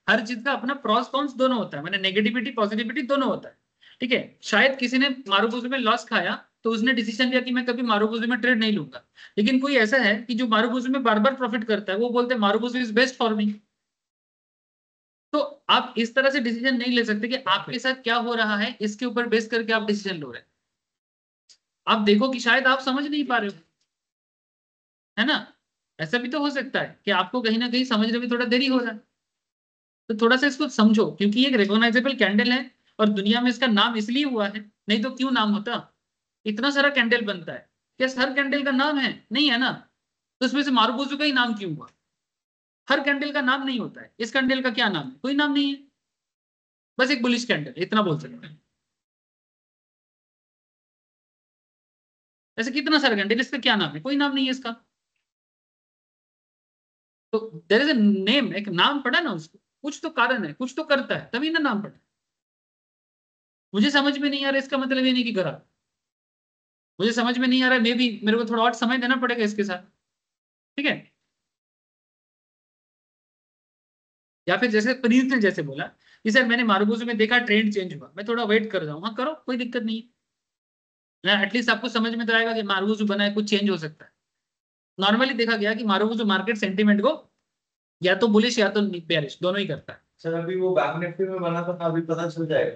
हर चीज का अपना प्रॉस कॉन्स दोनों होता है, माने नेगेटिविटी पॉजिटिविटी दोनों होता है, ठीक है। शायद किसी ने मारुबुजु में लॉस खाया तो उसने डिसीजन लिया कि मैं कभी मारुबुजु में ट्रेड नहीं लूंगा। लेकिन कोई ऐसा है कि जो मारुबुजु में बार बार प्रॉफिट करता है, वो बोलते हैं मारुबुजु इज बेस्ट फॉर मी। तो आप इस तरह से डिसीजन नहीं ले सकते कि आपके साथ क्या हो रहा है, इसके ऊपर बेस करके आप डिसीजन लो रहे हैं। आप देखो कि शायद आप समझ नहीं पा रहे हो, है ना। ऐसा भी तो हो सकता है कि आपको कहीं ना कहीं समझने में थोड़ा देरी हो रहा है। तो थोड़ा सा इसको समझो, क्योंकि ये एक रिकॉग्नाइजेबल कैंडल है और दुनिया में इसका नाम इसलिए हुआ है, नहीं तो क्यों नाम होता। इतना सारा कैंडल बनता है, क्या हर कैंडल का नाम है? नहीं है ना। तो उसमें से मारुबुजु का ही नाम क्यों हुआ? हर कैंडल का नाम नहीं होता है। इस कैंडल का क्या नाम है? कोई नाम नहीं है। बस एक बुलिश कैंडल, इतना बोल सकते हैं। ऐसे कितना सारा कैंडल, इसका क्या नाम है? कोई नाम नहीं है इसका। तो देयर इज अ नेम, एक नाम पड़ा ना उसको, कुछ तो कारण है, कुछ तो करता है, तभी ना नाम पड़ा। मुझे समझ में नहीं आ रहा, इसका मतलब ये नहीं कि करा। मुझे समझ में नहीं आ रहा, मे भी मेरे को थोड़ा और समय देना पड़ेगा इसके साथ, ठीक है। या फिर जैसे प्रीत ने जैसे बोला कि सर मैंने मारुबुजू में देखा ट्रेंड चेंज हुआ, मैं थोड़ा वेट कर रहा हूँ। हाँ करो, कोई दिक्कत नहीं है। एटलीस्ट आपको समझ में तो आएगा कि मारुबुजू बना है, कुछ चेंज हो सकता है। नॉर्मली देखा गया कि मारुबुजू मार्केट सेंटीमेंट को या तो बुलिश या तो बेयरिश दोनों ही करता है। सर अभी वो बैंक निफ्टी में बना था, अभी पता चल जाएगा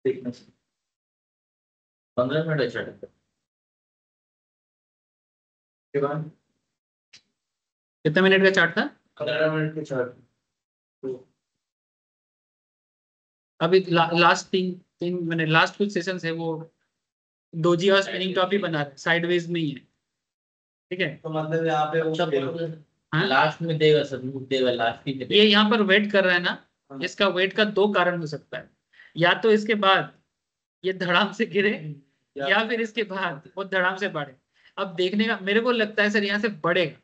देखने से। 15 मिनट अच्छा है के बाद कितने मिनट का चार्ट था? 15 मिनट के चार्ट। अभी लास्ट तीन मैंने लास्ट कुछ सेशंस है वो डोजी और स्पिनिंग टॉप ही बना रहे, साइडवेज नहीं है, ठीक है। तो मतलब यहाँ पे वो हाँ? लास्ट में देगा सर, मूव देगा लास्ट ही में ये यहाँ पर वेट कर रहा है ना, इसका वेट का दो कारण हो सकता है। या तो इसके बाद ये धड़ाम से गिरे, या फिर इसके बाद वो धड़ाम से बढ़े। अब देखने का मेरे को लगता है सर यहाँ से बढ़ेगा।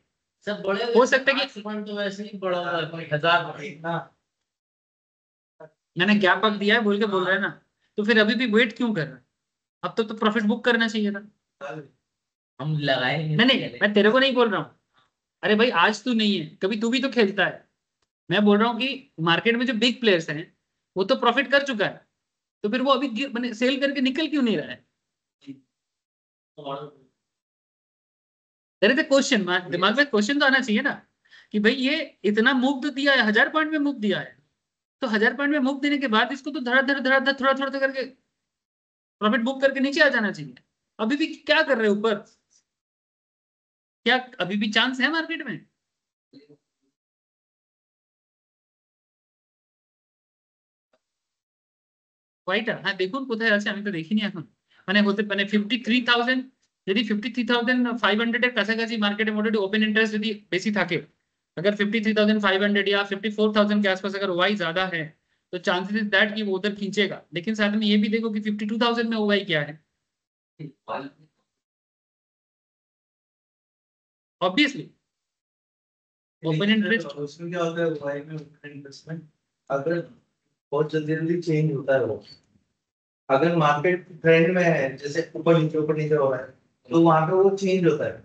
सब बड़े हो सकता है कि तो वैसे ही बड़ा होगा 1000 मैंने गैप अप दिया है बोल के बोल रहा है ना, तो फिर अभी भी वेट क्यों कर रहा है? अब तो प्रॉफिट बुक करना चाहिए था। हम लगाएंगे। नहीं, मैं तेरे को नहीं बोल रहा हूँ। अरे भाई आज तू नहीं है, कभी तू भी तो खेलता है। मैं बोल रहा हूँ कि मार्केट में जो बिग प्लेयर्स हैं वो तो प्रॉफिट कर चुका है, तो फिर वो अभी मैंने सेल करके निकल क्यों नहीं रहा है? तेरे तो क्वेश्चन दिमाग में क्वेश्चन तो आना चाहिए ना कि भाई ये इतना मूव तो दिया है, 1000 पॉइंट में मूव दिया है, तो 1000 पॉइंट में मूव देने के बाद इसको तो धड़ा थोड़ा थोड़ा करके प्रॉफिट बुक करके नीचे आ जाना चाहिए। अभी भी क्या कर रहे हो ऊपर? क्या अभी भी चांस है मार्केट में? হোয়াইট হ্যাঁ দেখুন কোথায় আছে, আমি তো দেখিনি এখন। মানে হতে মানে 53,000, যদি 53,500 এর কাছাকাছি মার্কেটে মোটামুটি ওপেন इंटरेस्ट যদি বেশি থাকে, अगर 53,500 या 54,000 के आसपास अगर ओवाई ज्यादा है तो चांसेस इज दैट कि वो उधर खींचेगा। लेकिन साथ में ये भी देखो कि 52,000 में ओवाई क्या है, ऑब्वियसली ओपन इंटरेस्ट। उसमें क्या होता है भाई में ओपन इंटरेस्ट में अगर बहुत जल्दी जल्दी चेंज होता है वो, अगर मार्केट ट्रेंड में है जैसे ऊपर नीचे हो रहा है तो वहां पे वो चेंज होता है।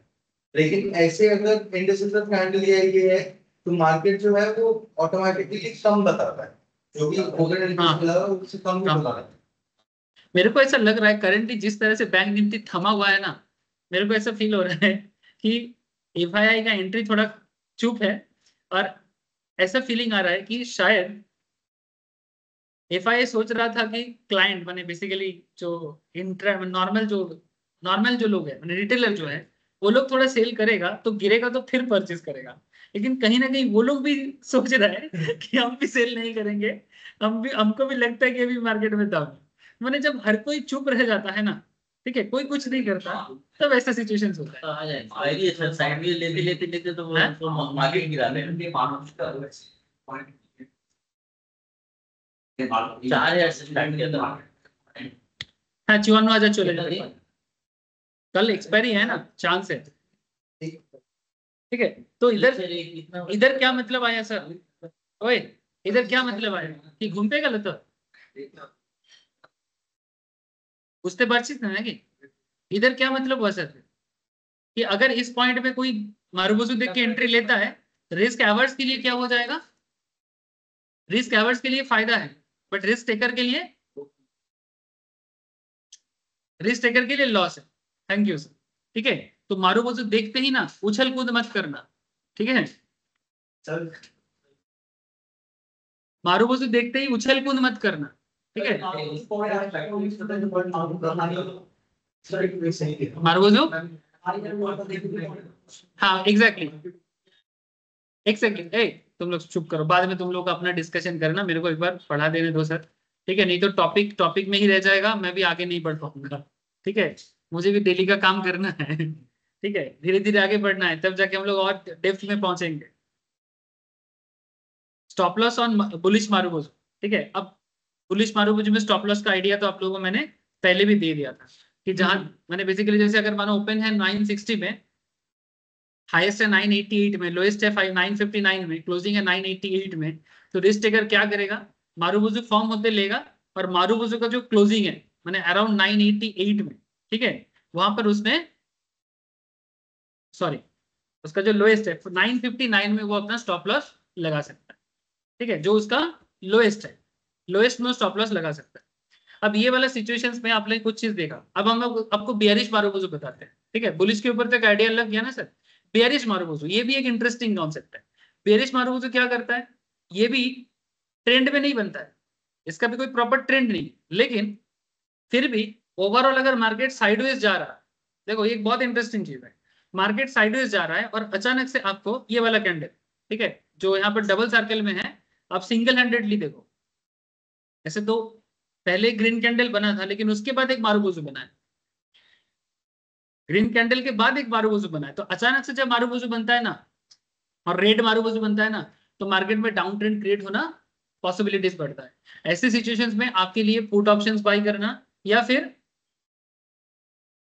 लेकिन ऐसे अगर इंडिसेस कैंडल ये है तो मार्केट जो है वो ऑटोमेटिकली कम बताता है, जो कि ओपन इंटरेस्ट लगा उससे कम ही बताता है। मेरे को ऐसा लग रहा है करंटली जिस तरह से बैंक निफ्टी थमा हुआ है ना, मेरे को ऐसा फील हो रहा है कि एफआईआई का एंट्री थोड़ा चुप है। और ऐसा फीलिंग आ रहा है कि शायद एफआईआई सोच रहा था कि क्लाइंट माने बेसिकली जो नॉर्मल जो लोग हैं माने रिटेलर जो है वो लोग थोड़ा सेल करेगा तो गिरेगा तो फिर परचेज करेगा। लेकिन कहीं ना कहीं वो लोग भी सोच रहे हैं कि हम भी सेल नहीं करेंगे, हमको भी लगता है कि अभी मार्केट में दम। माने जब हर कोई चुप रह जाता है ना, ठीक है, कोई कुछ नहीं करता, तब ऐसा सिचुएशन होता है। आ जाए आईडी सर साइड में लेते तो वो मार्केट गिरा देंगे। 4000 से स्टार्ट किया था। हाँ 54,000 चले जाते हैं। कल एक्सपायरी है ना, चांस है, ठीक है। तो इधर क्या मतलब आया सर? ओए इधर क्या मतलब आया कि घूमते गलत बुझते पारছিস না নাকি? इधर क्या मतलब हुआ सर कि अगर इस पॉइंट में कोई मारुबुजू देख के एंट्री लेता है, रिस्क एवर्स के लिए क्या हो जाएगा? रिस्क एवर्स के लिए फायदा है, बट रिस्क टेकर के लिए लॉस है। थैंक यू सर, ठीक है। तो मारुबुजू देखते ही ना उछल कूद मत करना, ठीक है। मारुबुजू देखते ही उछल कूद मत करना, ठीक है। मारुबुजू हाँ एग्जैक्टली ए तुम लोग चुप करो, बाद में तुम लोग अपना डिस्कशन करना, मेरे को एक बार पढ़ा देने दो सर, ठीक है। नहीं तो टॉपिक में ही रह जाएगा, मैं भी आगे नहीं बढ़ पाऊंगा, ठीक है। मुझे भी डेली का काम करना है, ठीक है। धीरे धीरे आगे बढ़ना है, तब जाके हम लोग और डेप्थ में पहुंचेंगे। स्टॉप लॉस ऑन बुलिश मारुबुजू, ठीक है। अब बुलिश मारुबुजू में स्टॉप लॉस का आइडिया तो आप लोगों को मैंने पहले भी दे दिया था कि जहां मैंने बेसिकली जैसे अगर मानो ओपन है 960 में, हाईएस्ट है 988 में, लोएस्ट है 959 में, क्लोजिंग है 988 में, तो रिस्क टेकर क्या करेगा, मारुबुजू फॉर्म होते लेगा और मारुबुजू का जो क्लोजिंग है मैंने अराउंड 988 में, ठीक है, वहां पर उसने सॉरी उसका जो लोएस्ट है 959 में वो अपना स्टॉप लॉस लगा सकता है, ठीक है, जो उसका लोएस्ट है, लोएस्ट में स्टॉप लॉस लगा सकता है। अब ये वाला सिचुएशंस में आपने कुछ चीज देखा, अब हम लोग आपको बेयरिश मारुबुजू बताते हैं, ठीक है, बुलिश के ऊपर तक आइडिया लग गया ना सर। बेयरिश मारुबुजू ये भी एक इंटरेस्टिंग कॉन्सेप्ट है। बेयरिश मारुबुजू क्या करता है, ये भी ट्रेंड में नहीं बनता है, इसका भी कोई प्रॉपर ट्रेंड नहीं, लेकिन फिर भी ओवरऑल अगर मार्केट साइडवेज जा रहा है, देखो ये एक बहुत इंटरेस्टिंग चीज है, मार्केट साइडवेज जा रहा है और अचानक से आपको ये वाला कैंडल, ठीक है, जो यहाँ पर डबल सर्कल में है, आप सिंगल हैंडेडली देखो, ऐसे तो पहले ग्रीन कैंडल बना था लेकिन उसके बाद एक मारुबुजू बना है, ग्रीन कैंडल के बाद एक मारुबुजू बना है, तो अचानक से जब मारुबुजू बनता है ना और रेड मारुबुजू बनता है ना, तो मार्केट में डाउन ट्रेंड क्रिएट होना पॉसिबिलिटीज बढ़ता है। ऐसे सिचुएशंस में आपके लिए पुट ऑप्शंस बाय करना या फिर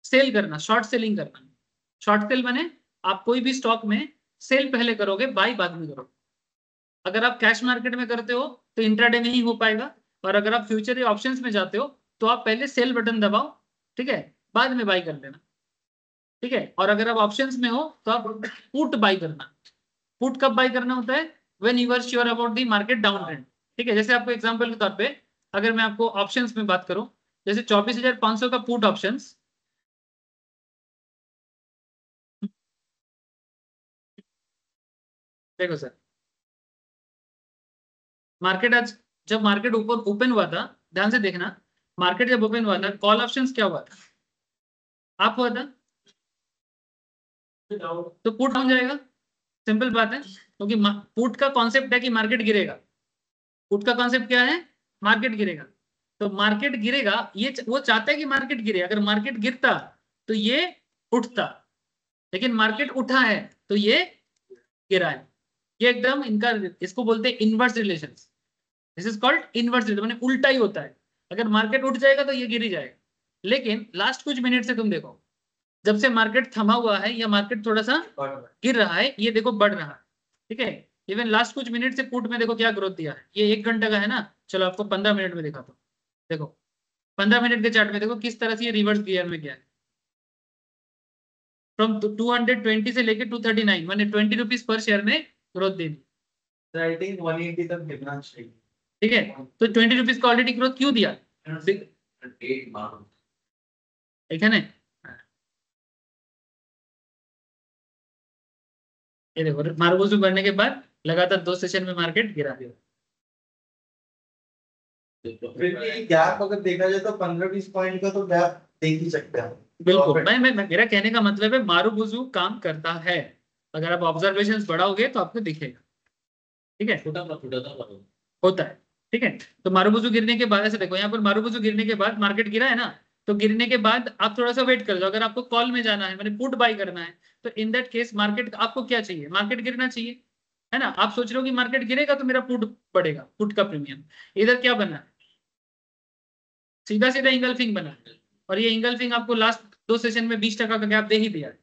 सेल करना, शॉर्ट सेलिंग करना। शॉर्ट सेल माने आप कोई भी स्टॉक में सेल पहले करोगे, बाय बाद में करोगे। अगर आप कैश मार्केट में करते हो तो इंट्राडे में ही हो पाएगा, और अगर आप फ्यूचर या ऑप्शंस में जाते हो तो आप पहले सेल बटन दबाओ, ठीक है, बाद में बाय कर लेना, ठीक है। और अगर आप ऑप्शंस में हो तो आप पुट बाय करना। पुट कब बाय करना होता है, when you are sure about the market down trend, ठीक है। जैसे आपको एग्जांपल के तौर पे अगर मैं आपको ऑप्शंस में बात करूं, जैसे 24,500 का पुट ऑप्शंस, देखो सर, मार्केट आज जब मार्केट ऊपर ओपन हुआ था, ध्यान से देखना, मार्केट जब ओपन हुआ था कॉल ऑप्शंस क्या हुआ था, आप हुआ था, तो पुट डाउन जाएगा, सिंपल बात है, क्योंकि पुट का कॉन्सेप्ट है कि मार्केट गिरेगा। पुट का कॉन्सेप्ट क्या है, मार्केट गिरेगा, तो मार्केट गिरेगा, ये वो चाहता है कि मार्केट गिरे, अगर मार्केट गिरता तो ये उठता, लेकिन मार्केट उठा है तो ये गिरा है। ये एकदम इनका, इसको बोलते हैं inverse relation, this is called inverse relation, माने उल्टा ही होता है। अगर मार्केट उठ जाएगा तो ये गिर ही जाएगा, लेकिन लास्ट कुछ मिनट से तुम देखो, जब से मार्केट थमा हुआ है या मार्केट थोड़ा सा गिर रहा है, ये देखो बढ़ रहा है, ठीक है। इवन लास्ट कुछ मिनट से पुट में देखो क्या ग्रोथ दिया है, ये 1 घंटे का है ना, चलो आपको 15 मिनट में दिखाता हूँ। देखो 15 मिनट के चार्ट में देखो किस तरह से ये रिवर्स गियर में गया है, फ्रॉम 220 से लेके 239, माने 20 रुपीज पर शेयर में growth they the, I think 180 तक गिरना चाहिए, ठीक है। तो 20 रुपीज का ऑलरेडी ग्रोथ क्यों दिया, ठीक है ना। ये देखो मारुबुजू बढ़ने के बाद लगातार 2 सेशन में मार्केट गिरा दिया। फिर भी गैप अगर देखा जाए तो 15-20 पॉइंट का तो गैप देख ही सकते हैं। बिल्कुल, मैं मेरा कहने का मतलब है मारुबुजू काम करता है, अगर आप ऑब्जर्वेशंस बढ़ाओगे तो आपको दिखेगा, ठीक है, होता है, ठीक है। तो मारुबुजू गिरने के बाद ऐसे देखो, यहाँ पर मारुबुजू गिरने के बाद मार्केट गिरा है ना, तो गिरने के बाद आप थोड़ा सा वेट कर लो, अगर आपको कॉल में जाना है, मैंने पुट बाय करना है, तो इन दैट केस मार्केट आपको क्या चाहिए, मार्केट गिरना चाहिए, है ना। आप सोच रहे हो कि मार्केट गिरेगा तो मेरा पुट बढ़ेगा, पुट का प्रीमियम, इधर क्या बना है, सीधा सीधा इंगल्फिंग बना है, और ये इंगल्फिंग आपको लास्ट 2 सेशन में 20% का गैप दे ही दिया है,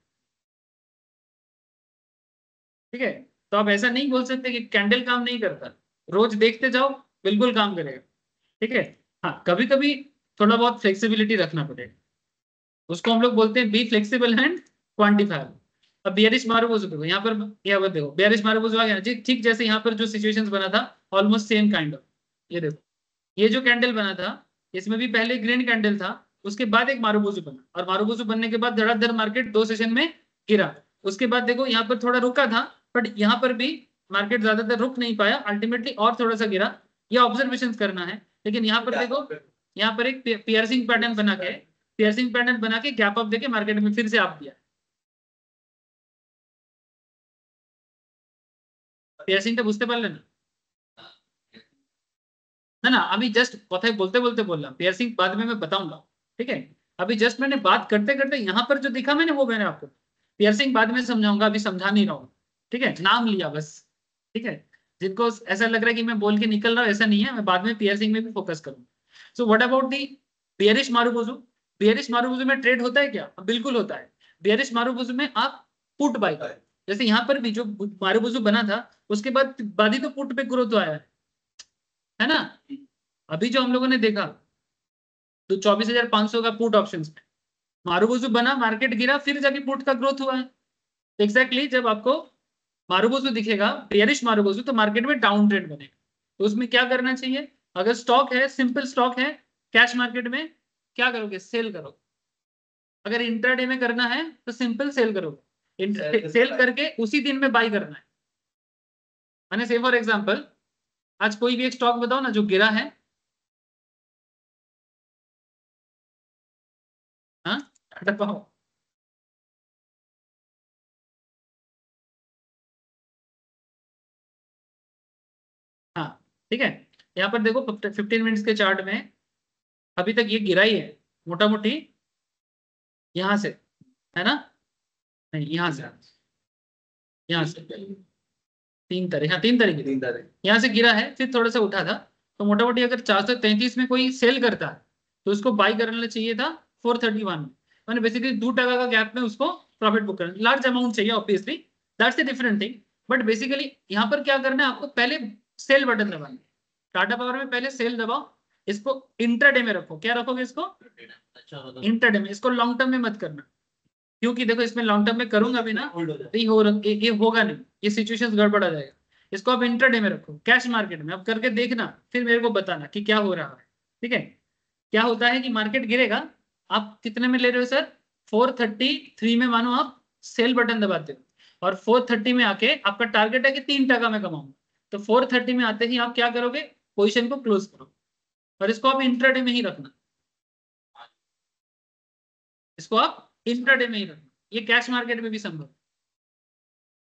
ठीक है। तो आप ऐसा नहीं बोल सकते कि कैंडल काम नहीं करता, रोज देखते जाओ, बिल्कुल काम करेगा, ठीक है। हाँ, कभी कभी थोड़ा बहुत फ्लेक्सिबिलिटी रखना पड़ेगा, उसको हम लोग बोलते हैं बी फ्लेक्सिबल एंड क्वांटिफायर। अब बेयरिश मारुबुजू देखो, यहाँ पर देखो बेयरिश मारुबुजू आ गया जी, ठीक जैसे यहाँ पर जो सिचुएशंस बना था ऑलमोस्ट सेम काइंड ऑफ, ये देखो ये जो कैंडल बना था इसमें भी पहले ग्रीन कैंडल था, उसके बाद एक मारुबुजू बना, और मारुबुजू बनने के बाद धड़ाधड़ मार्केट 2 सेशन में गिरा। उसके बाद देखो यहाँ पर थोड़ा रुका था, बट यहाँ पर भी मार्केट ज्यादातर रुक नहीं पाया, अल्टीमेटली और थोड़ा सा गिरा, ये ऑब्जर्वेशन करना है। लेकिन यहाँ पर देखो, यहाँ पर एक पियर्सिंग पैटर्न बना के गैप अप देके मार्केट में फिर से आप दिया, पियर्सिंगটা বুঝতে পারলেন ना ना, अभी जस्ट কথাই बोलते बोलते बोल रहा हूँ, पियर्सिंग बाद में मैं बताऊंगा, ठीक है। अभी जस्ट मैंने बात करते करते यहाँ पर जो दिखा मैंने वो मैंने आपको, पियर्सिंग बाद में समझाऊंगा, अभी समझा नहीं रहा हूँ, ठीक है, नाम लिया बस, ठीक है। जिनको ऐसा लग रहा है कि मैं बोल के निकल रहा हूँ, ऐसा नहीं है, मैं बाद में पियर्सिंग में भी फोकस करूँ, so what about the bearish marubozu? Bearish marubozu में ट्रेड होता है क्या? बिल्कुल होता है। बेयरिश मारुबुजू में आप पुट बाय, जैसे यहाँ पर भी जो मारुबुजू बना था उसके बाद ही तो पुट पे ग्रोथ आया है ना। अभी जो हम लोगों ने देखा तो 24,500 का पुट ऑप्शंस में मारुबुजू बना, मार्केट गिरा, फिर जाके पुट का ग्रोथ हुआ है। एग्जैक्टली जब आपको मारुबुजू दिखेगा बेयरिश मारुबुजू तो मार्केट में डाउन ट्रेंड बनेगा। तो उसमें क्या करना चाहिए? अगर स्टॉक है, सिंपल स्टॉक है कैश मार्केट में, क्या करोगे? सेल करो। अगर इंट्राडे में करना है तो सिंपल सेल करोगे, सेल करके उसी दिन में बाई करना है। मैंने से फॉर एग्जांपल आज कोई भी एक स्टॉक बताओ ना जो गिरा है। हाँ बताओ। हाँ ठीक है, यहाँ पर देखो 15 मिनट्स के चार्ट में अभी तक ये गिरा ही है मोटा मोटी, यहाँ से, है ना? नहीं, यहाँ से 3 तारीख, हाँ 3 तारीख यहाँ से गिरा है, फिर थोड़ा सा उठा था। तो मोटा मोटी अगर 433 में कोई सेल करता है तो उसको बाई करना चाहिए था 431 में। मैंने बेसिकली 2% का गैप में उसको प्रॉफिट बुक करना, लार्ज अमाउंट चाहिए obviously, that's a different thing. But basically यहाँ पर क्या करना है आपको? पहले सेल बटन दबाना है। टाटा पावर में पहले सेल दबाओ, इसको इंट्राडे में रखो। क्या रखोगे इसको? इंट्राडे में। इसको लॉन्ग टर्म में मत करना, क्योंकि देखो इसमें लॉन्ग टर्म में करूंगा भी ना तो ये होगा नहीं, ये सिचुएशन गड़बड़ आ जाएगा। इसको आप इंट्राडे में रखो, कैश मार्केट में। अब करके देखना, फिर मेरे को बताना कि क्या हो रहा है। ठीक है, क्या होता है कि मार्केट गिरेगा, आप कितने में ले रहे हो सर? 433 में मानो आप सेल बटन दबाते हो और 430 में आके आपका टारगेट है कि 3% में कमाऊंगा, तो 430 में आते ही आप क्या करोगे? पोजीशन को क्लोज करो और इसको आप इंट्राडे में ही रखना। इसको आप इंट्राडे में ही रखना। ये कैश मार्केट में भी संभव,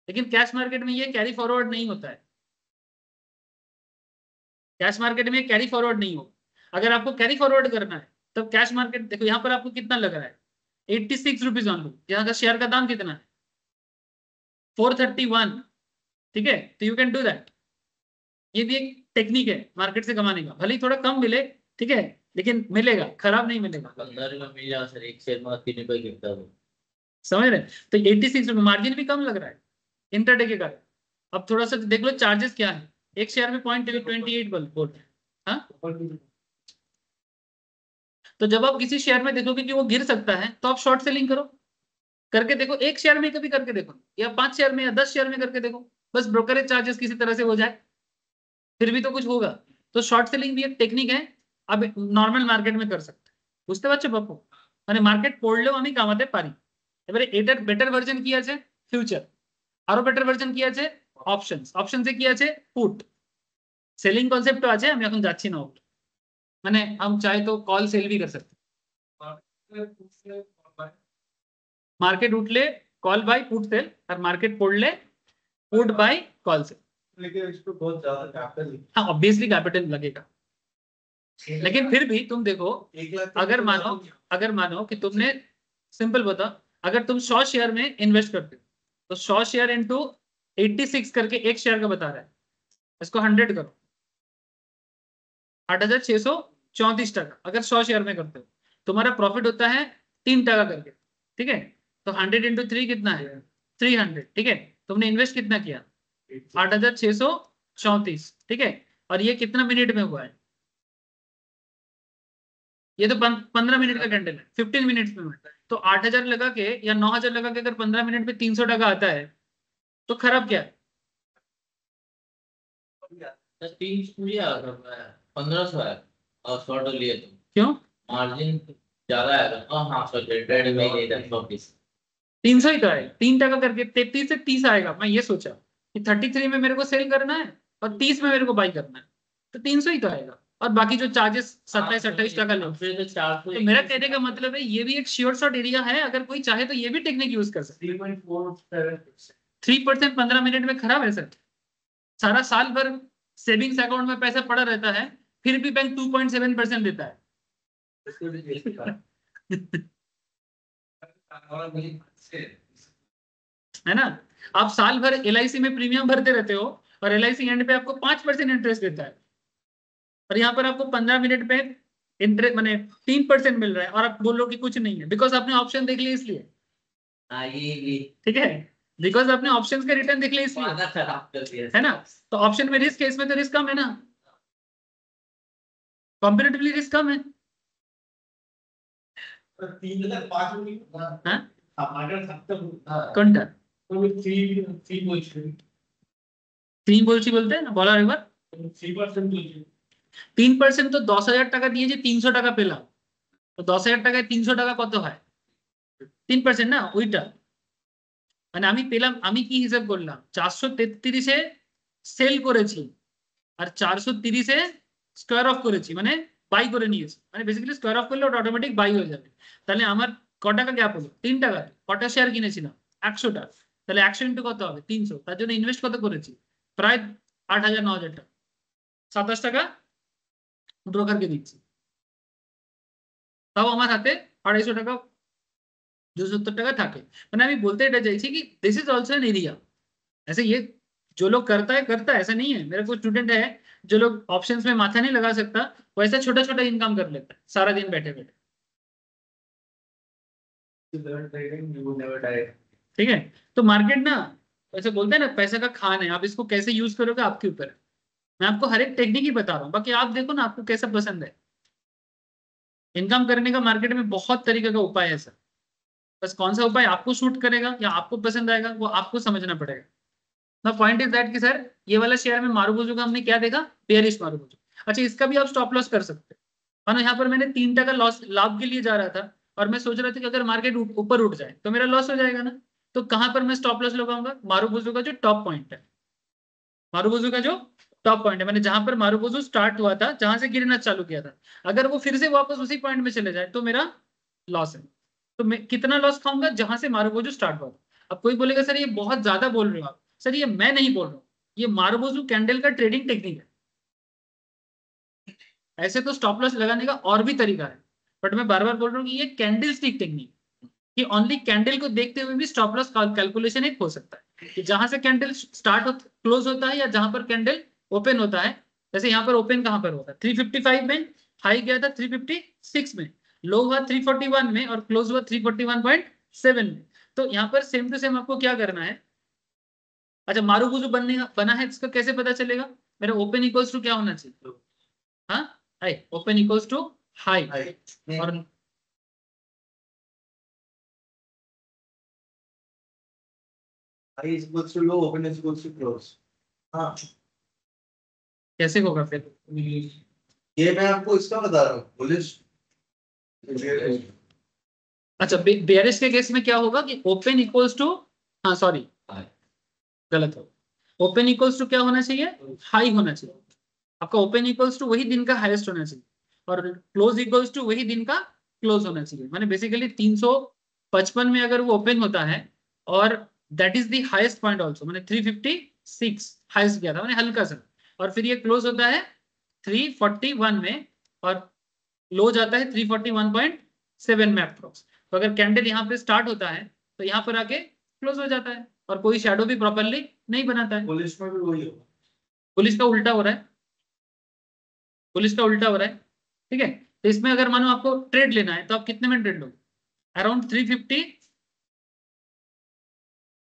लेकिन कैश मार्केट में ये कैरी फॉरवर्ड नहीं होता है। कैश मार्केट में कैरी फॉरवर्ड नहीं हो। अगर आपको कैरी फॉरवर्ड करना है तब कैश मार्केट, देखो यहाँ पर आपको कितना लग रहा है? 86 रुपीज ऑन बुक। यहाँ का शेयर का दाम कितना है? 431। ठीक है, तो यू कैन डू दैट। ये भी एक टेक्निक है मार्केट से कमाने का, भले ही थोड़ा कम मिले, ठीक है, लेकिन मिलेगा, खराब नहीं मिलेगा। समझ रहे? तो 86 रुपये मार्जिन भी कम लग रहा है इंटरडे के कारण। अब थोड़ा सा देख लो चार्जेस क्या है। एक शेयर में 0.28 बोल रहे हैं। हाँ? तो जब आप किसी शेयर में देखोगे कि वो गिर सकता है तो आप शॉर्ट सेलिंग करो। करके देखो, एक शेयर में कभी करके देखो, या 5 शेयर में या 10 शेयर में करके देखो, बस ब्रोकरेज चार्जेस किसी तरह से हो जाए, फिर भी तो कुछ होगा। तो शॉर्ट सेलिंग भी एक टेक्निक है, अब नॉर्मल मार्केट में कर सकते हैं। বুঝতে পারছো বাপু? মানে মার্কেট পড়লেও আমি কামাতে পারি। এবারে এটার বেটার ভার্সন কি আছে? ফিউচার। আরো বেটার ভার্সন কি আছে? অপশনস। অপশনসে কি আছে? পুট। সেলিং কনসেপ্টও আছে, আমি এখন যাচ্ছি না ওটা। মানে हम चाहे तो कॉल सेल भी कर सकते हैं। मार्केट उठले कॉल बाय पुट सेल, और मार्केट पड़ले पुट बाय कॉल सेल। लेकिन इसको बहुत ज्यादा कैपिटल, हाँ ऑब्वियसली कैपिटल लगेगा, लेकिन फिर भी तुम देखो, 1 लाख अगर मानो कि तुमने, सिंपल बता, अगर तुम 100 शेयर में इन्वेस्ट करते हो तो 100 शेयर इंटू 86 करके एक शेयर का बता रहा है, इसको 100 करो, 8,634 अगर 100 शेयर में करते हो तुम्हारा प्रॉफिट होता है 3% करके। ठीक है, तो 100 इंटू 3 कितना है? 300। ठीक है, तुमने इन्वेस्ट कितना किया? 8,634। ठीक है, और ये कितना मिनट में हुआ है? ये तो 15 मिनट का कैंडल है, 15 मिनट्स में। तो 8,000 लगा के या 9,000 लगा के अगर 15 मिनट में 300% आता है तो खराब क्या है? 1500 है और शॉर्ट लिए तो क्यों? मार्जिन ज्यादा है। हाँ ट्रेड में ही 300 ही तो है, 3% करके 33 से 30 आएगा। मैं ये सोचा कि 33 में मेरे को सेल करना है और 30 में मेरे को बाई करना है, तो 300 ही तो आएगा, और बाकी जो चार्जेस 27-28% लो। तो मेरा कहने का मतलब है ये भी एक श्योर शॉट एरिया है, अगर कोई चाहे तो ये भी टेक्निक यूज कर सकते हैं। 3% 15 मिनट में खराब है सर? सारा साल भर सेविंग्स अकाउंट में पैसा पड़ा रहता है, फिर भी बैंक 2.7% देता है। है ना? आप साल भर LIC में प्रीमियम भरते रहते हो और LIC एंड पे आपको 5% इंटरेस्ट देता है, और यहाँ पर आपको 15 मिनट पे इंटरेस्ट मैंने 3% मिल रहा है और आप बोल रहे हो कि कुछ नहीं है, बिकॉज आपने ऑप्शन देख लिया इसलिए। ये ठीक है, बिकॉज आपने ऑप्शंस के रिटर्न देख लिया इसलिए, वादा खराब कर दिया है ना। तो ऑप्शन में रिस्क है, इसमें तो रिस्क कम है ना, कॉम्पेरेटिवली रिस्क कम है। हाँ? कोणता 3 बोलते हैं ना, বলার একবার 3% তো 10,000 টাকা দিয়ে যে 300 টাকা পেলাম, তো 10,000 টাকায় 300 টাকা কত হয়? 3% না ওইটা, মানে আমি পেলাম, আমি কি হিসাব করলাম 433-এ সেল করেছি আর 430-এ স্কোয়ার অফ করেছি, মানে বাই করে নিয়েছি, মানে বেসিক্যালি স্কোয়ার অফ করলে ওটা অটোমেটিক বাই হয়ে যাবে। তাহলে আমার ক টাকা গ্যাপ হলো? 3 টাকা। কটা শেয়ার কিনেছিলাম? 100টা। তাহলে 100 ইন্টু কত হবে? 300। তার জন্য ইনভেস্ট কত করেছি? প্রায় 8,000-9,000 টাকা। 27 টাকা ব্রোকারকে দিচ্ছি, তাও আমার হাতে 250 টাকা 270 টাকা থাকে। মানে আমি বলতে এটা চাইছি कि this is also an area. ऐसे ये जो लोग करता है, ऐसा नहीं है। मेरा कोई स्टूडेंट है जो लोग ऑप्शंस में माथा नहीं लगा सकता, वो ऐसा छोटा छोटा इनकम कर लेता है सारा दिन बैठे बैठे। ठीक है, तो मार्केट ना ऐसे बोलते हैं ना, पैसे का खान है, आप इसको कैसे यूज करोगे आपके ऊपर है। मैं आपको हर एक टेक्निक ही बता रहा हूँ, बाकी आप देखो ना आपको कैसा पसंद है। इनकम करने का मार्केट में बहुत तरीके का उपाय है सर, बस कौन सा उपाय आपको शूट करेगा या आपको पसंद आएगा वो आपको समझना पड़ेगा। ना पॉइंट इज दैट कि सर ये वाला शेयर में मारूबुजू का हमने क्या देखा? Bearish marubozu. अच्छा, इसका भी आप स्टॉप लॉस कर सकते हैं। मानो यहाँ पर मैंने 3 टका लॉस लाभ के लिए जा रहा था और मैं सोच रहा था कि अगर मार्केट ऊपर उठ जाए तो मेरा लॉस हो जाएगा ना, तो कहां पर मैं स्टॉप लॉस लगाऊंगा? मारूबुजू का जो टॉप पॉइंट है, मारूबुजू का जो टॉप पॉइंट है, मैंने जहां पर मारूबुजू स्टार्ट हुआ था, जहां से गिरना चालू किया था, अगर वो फिर से वापस उसी पॉइंट में चले जाए तो मेरा लॉस है। तो मैं कितना लॉस खाऊंगा? जहां से मारूबुजू स्टार्ट हुआ था। अब कोई बोलेगा सर ये बहुत ज्यादा बोल रहे हो आप। सर ये मैं नहीं बोल रहा हूँ, ये मारूबुजू कैंडल का ट्रेडिंग टेक्निक है। ऐसे तो स्टॉप लॉस लगाने का और भी तरीका है, बट मैं बार बार बोल रहा हूँ कि ये कैंडल स्टिक टेक्निक, कि ओनली कैंडल को देखते हुए भी स्टॉप लॉस कैलकुलेशन एक हो सकता है, कि जहां से कैंडल स्टार्ट क्लोज होता है या जहां पर कैंडल ओपन होता है। जैसे यहाँ पर ओपन कहां पर होता है? 355 में, हाई गया था 356 में, लो हुआ 341 में और क्लोज हुआ 341.7 में। तो यहाँ पर सेम टू सेम आपको क्या करना है? अच्छा, मारूबुजू बना है, इसका कैसे पता चलेगा? मेरा ओपन इक्वल्स टू क्या होना चाहिए? हाँ, high. Open equals to high और high is equals to low, open is equals to close. हाँ, कैसे होगा फिर? ये मैं आपको इसका बता रहा हूँ, बुलिश। अच्छा, बेयरिश के केस में क्या होगा कि ओपन इक्वल्स टू, हाँ सॉरी गलत हो, ओपन इक्वल्स टू क्या होना चाहिए? हाई होना चाहिए। आपका ओपन इक्वल्स टू वही दिन का हाईएस्ट होना चाहिए और क्लोज इक्वल्स टू वही दिन का क्लोज होना चाहिए। माने बेसिकली 355 में अगर वो ओपन होता है और that is the highest point also, माने 356 हाईएस्ट गया था, माने हल्का सा, और फिर ये क्लोज होता है 341 में और लो जाता है 341.7 में अप्रोक्स। तो अगर कैंडल यहाँ पे स्टार्ट होता है तो यहाँ पर आके क्लोज हो जाता है और कोई शैडो भी प्रॉपर्ली नहीं बनाता है। बुलिश में भी वही होगा, पुलिस का उल्टा हो रहा है, पुलिस का उल्टा हो रहा है। ठीक है, तो इसमें अगर मानो आपको ट्रेड लेना है तो आप कितने में ट्रेड लोगे? अराउंड 350।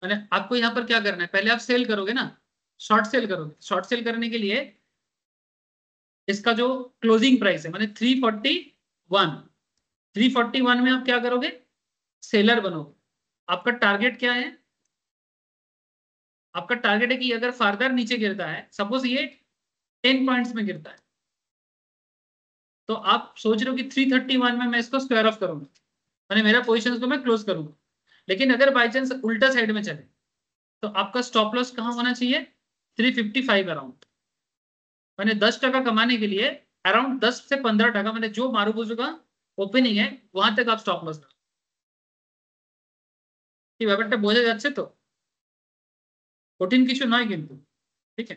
मैंने आपको यहाँ पर क्या करना है, पहले आप सेल करोगे ना, शॉर्ट सेल करोगे। शॉर्ट सेल करने के लिए इसका जो क्लोजिंग प्राइस है माने 341 में आप क्या करोगे? सेलर बनोगे। आपका टारगेट क्या है? आपका टारगेट है कि अगर फर्दर नीचे गिरता है, सपोज ये 10 पॉइंट्स में गिरता है, तो आप सोच रहे हो कि 331 में मैं इसको स्क्वायर ऑफ करूंगा, माने मेरा पोजीशंस को मैं क्लोज करूंगा। लेकिन अगर बाई चांस उल्टा साइड में चले तो आपका स्टॉप लॉस कहां होना चाहिए? 355 अराउंड। मैंने 10 टका कमाने के लिए अराउंड 10 से 15 टका, मैंने जो मारूबुजू का ओपनिंग है वहां तक आप स्टॉप लॉस लगाओ। कि ব্যাপারটা বোঝা যাচ্ছে তো? কঠিন কিছু নয় কিন্তু, ठीक है।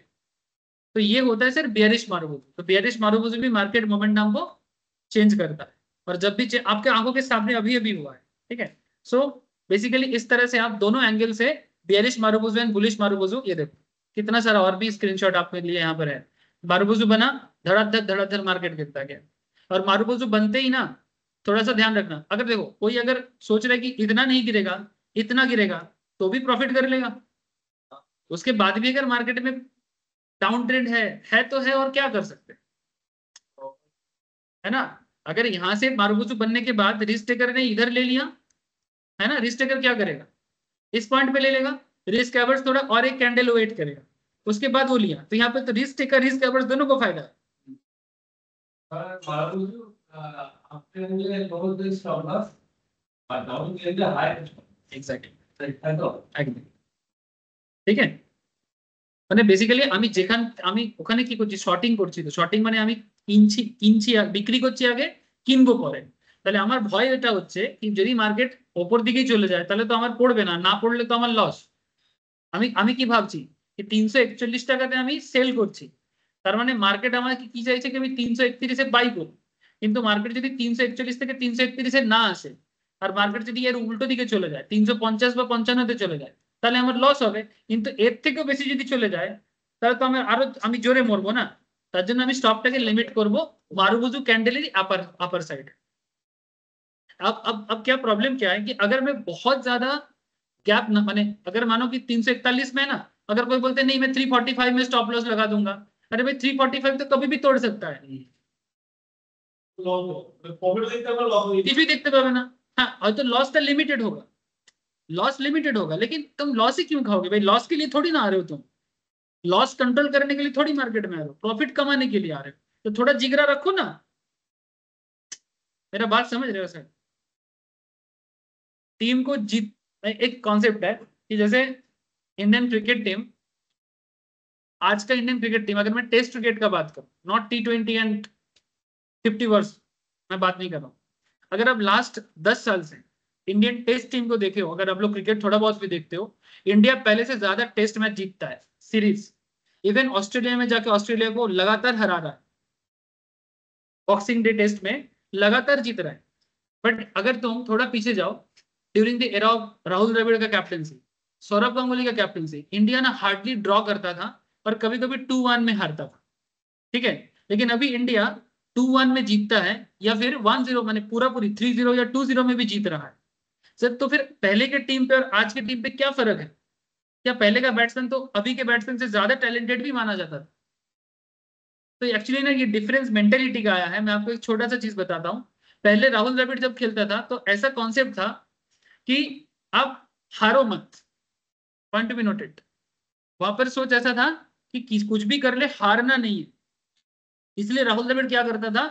तो ये होता है सर बेयरिश मारूबुजू। तो बेयरिश मारूबुजू भी मार्केट मोमेंटम को चेंज करता है और जब भी आपके आंखों के सामने अभी अभी हुआ है। ठीक है, सो बेसिकली इस तरह से आप दोनों एंगल से bearish marubozu and bullish marubozu, ये देखो कितना सारा और भी स्क्रीनशॉट आपके लिए यहाँ पर है। मारूबुजू बना, धड़ाधड़ मार्केट गिरता गया। और मारुबुजू बनते ही ना, थोड़ा सा ध्यान रखना, अगर देखो कोई अगर सोच रहा है कि इतना नहीं गिरेगा, इतना गिरेगा, तो भी प्रॉफिट कर लेगा। उसके बाद भी अगर मार्केट में डाउन ट्रेंड है तो है, और क्या कर सकते हैं, है ना। अगर यहां से मारुबुजू बनने के बाद रिस्क टेकर ने इधर ले लिया, है ना, रिस्क टेकर क्या करेगा, इस पॉइंट पे ले लेगा, रिस्क एवर्स थोड़ा और एक कैंडल वेट करेगा, उसके बाद वो लिया, तो यहाँ पे तो रिस्क टेकर रिस्क एवर्स दोनों को फायदा है। ঠিক আছে, মানে বেসিক্যালি আমি আমি ওখানে কি করছি, শর্টিং করছি, তো শর্টিং মানে আমি কিনছি বিক্রি করছি আগে, কিনবো পরে। তাহলে আমার ভয় এটা হচ্ছে কি যদি মার্কেট ওপর দিকেই চলে যায় তাহলে তো আমার পড়বে না, না পড়লে তো আমার লস। আমি আমি কি ভাবছি कि 341 টাকাতে আমি সেল করছি, তার মানে মার্কেট আমাকে কি চাইছে কি আমি 331 বাই করব, কিন্তু মার্কেট যদি 341 থেকে 331 না আসে, আর মার্কেট যদি এর উল্টো দিকে চলে যায় 350 বা 55-তে চলে যায়, তাহলে আমার লস হবে। কিন্তু এর থেকেও বেশি যদি চলে যায় তাহলে তো আমি জোরে মরবো না। তার জন্য আমি স্টপটাকে লিমিট করব মারুবুজু ক্যান্ডেলের अपर साइड। अब क्या प्रॉब्लम क्या है कि अगर मैं बहुत ज्यादा गैप ना, माने अगर मानो कि 341 में ना, अगर कोई बोलते नहीं मैं 345 में स्टॉप लॉस लगा दूंगा, अरे भाई 345 तो कभी भी तोड़ सकता है, কিছু দেখতে পাবে না। হ্যাঁ হয়তো লসটা লিমিটেড होगा, लॉस लिमिटेड होगा, लेकिन तुम लॉस ही क्यों खाओगे भाई, लॉस के लिए थोड़ी ना आ रहे हो तुम, लॉस कंट्रोल करने के लिए थोड़ी मार्केट में आ रहे हो, प्रॉफिट कमाने के लिए आ रहे हो, तो थोड़ा जिगरा रखो ना। मेरा बात समझ रहे हो सर। टीम को जीत, एक कॉन्सेप्ट है कि जैसे इंडियन क्रिकेट टीम, आज का इंडियन क्रिकेट टीम, अगर मैं टेस्ट क्रिकेट का बात करूं, नॉट T20 एंड 50 वर्ष मैं बात नहीं कर रहा हूं, अगर आप लास्ट 10 साल से इंडियन टेस्ट टीम को देखे हो, अगर आप लोग क्रिकेट थोड़ा बहुत भी देखते हो, इंडिया पहले से ज्यादा टेस्ट मैच जीतता है, सीरीज। इवन ऑस्ट्रेलिया में जाके ऑस्ट्रेलिया को लगातार हरा रहा है, बॉक्सिंग डे टेस्ट में लगातार जीत रहा है। बट अगर तुम थोड़ा पीछे जाओ, during the era of Rahul Dravid का कैप्टनसी, सौरभ गांगुली का कैप्टनसी, इंडिया ना हार्डली ड्रॉ करता था और कभी कभी 2-1 में हारता था, ठीक है। लेकिन अभी इंडिया 2-1 में जीतता है, या फिर 1-0 माने पूरा पूरी 3-0 या 2-0 में भी जीत रहा है सर। तो फिर पहले के टीम पे और आज के टीम पे क्या फर्क है, क्या पहले का बैट्समैन तो अभी के बैट्समैन से ज्यादा टैलेंटेड भी माना जाता था। तो एक्चुअली ना ये डिफरेंस मेंटेलिटी का आया है। मैं आपको एक छोटा सा चीज बताता हूँ, पहले राहुल द्रविड़ जब खेलता था तो ऐसा कॉन्सेप्ट था कि आप हारो मत, पॉइंट टू बी नोटेड, वहां पर सोच ऐसा था कि कुछ भी कर ले हारना नहीं है, इसलिए राहुल द्रविड़ क्या करता था,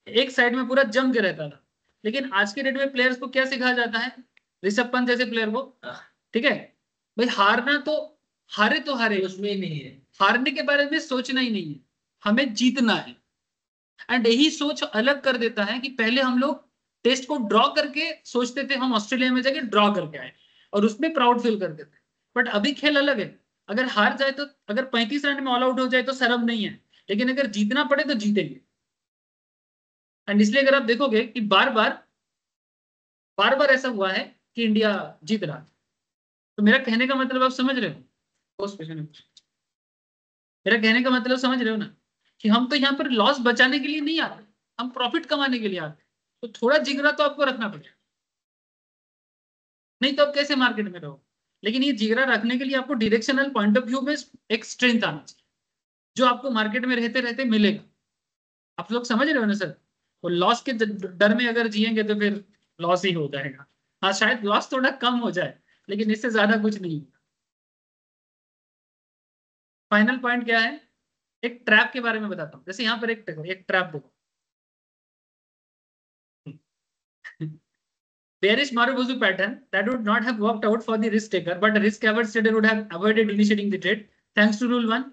एक साइड में पूरा जम के रहता था। लेकिन आज के डेट में प्लेयर्स को क्या सिखाया जाता है, ऋषभ पंत जैसे प्लेयर को, ठीक है भाई, हारना तो हारे उसमें ही नहीं है, हारने के बारे में सोचना ही नहीं है, हमें जीतना है। एंड यही सोच अलग कर देता है कि पहले हम लोग टेस्ट को ड्रॉ करके सोचते थे, हम ऑस्ट्रेलिया में जाके ड्रॉ करके आए और उसमें प्राउड फील करते थे। बट अभी खेल अलग है, अगर हार जाए तो, अगर 35 रन में ऑल आउट हो जाए तो शर्म नहीं है, लेकिन अगर जीतना पड़े तो जीतेंगे। एंड इसलिए अगर आप देखोगे कि बार बार ऐसा हुआ है कि इंडिया जीत रहा, तो मेरा कहने का मतलब आप समझ रहे हो, मेरा कहने का मतलब समझ रहे हो ना, कि हम तो यहाँ पर लॉस बचाने के लिए नहीं आते, हम प्रॉफिट कमाने के लिए आते, तो थोड़ा जिगरा तो आपको रखना पड़ेगा, नहीं तो आप कैसे मार्केट में रहो। लेकिन ये जिगरा रखने के लिए आपको डायरेक्शनल पॉइंट ऑफ व्यू में एक स्ट्रेंथ आना चाहिए, जो आपको मार्केट में रहते रहते मिलेगा। आप लोग समझ रहे हो ना सर। वो लॉस के डर में अगर जिएंगे तो फिर लॉस ही हो जाएगा। हाँ शायद लॉस थोड़ा कम हो जाए, लेकिन इससे ज्यादा कुछ नहीं होगा। फाइनल पॉइंट क्या है, एक ट्रैप के बारे में बताता हूँ। जैसे यहाँ पर एक ट्रैप देखो, bearish Marubozu pattern that would not have worked out for the risk taker, but risk averse trader would have avoided initiating the trade thanks to rule 1,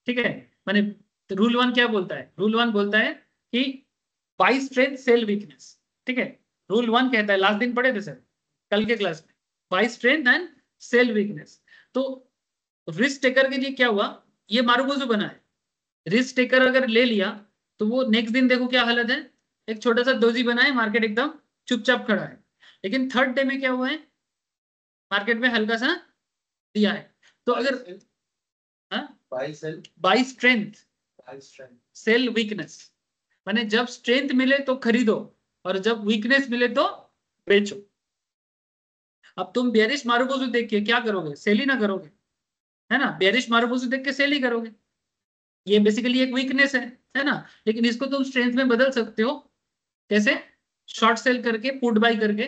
ठीक है। माने रूल 1 क्या बोलता है, रूल 1 बोलता है कि बाय स्ट्रेंथ सेल वीकनेस, ठीक है। रूल 1 कहता है, लास्ट दिन पढ़े थे सर कल के क्लास में, buy strength and sell weakness. तो रिस्क टेकर के लिए क्या हुआ, ये मारुबोजू बना है, रिस्क टेकर अगर ले लिया तो वो नेक्स्ट दिन देखो क्या हालत है, एक छोटा सा दोजी बना है, मार्केट एकदम चुपचाप खड़ा है। लेकिन थर्ड डे में क्या हुआ है, मार्केट में हल्का सा दिया है। तो अगर बाय स्ट्रेंथ सेल वीकनेस, माने जब स्ट्रेंथ मिले तो खरीदो और जब वीकनेस मिले तो बेचो। अब तुम बेरिश मारुबुजू देख के क्या करोगे? सेल ही ना करोगे, है ना? बेरिश मारुबुजू देख के सेल ही करोगे। ये बेसिकली एक वीकनेस है ना? लेकिन इसको तुम स्ट्रेंथ में बदल सकते हो। कैसे? शॉर्ट सेल करके, पुट बाई करके,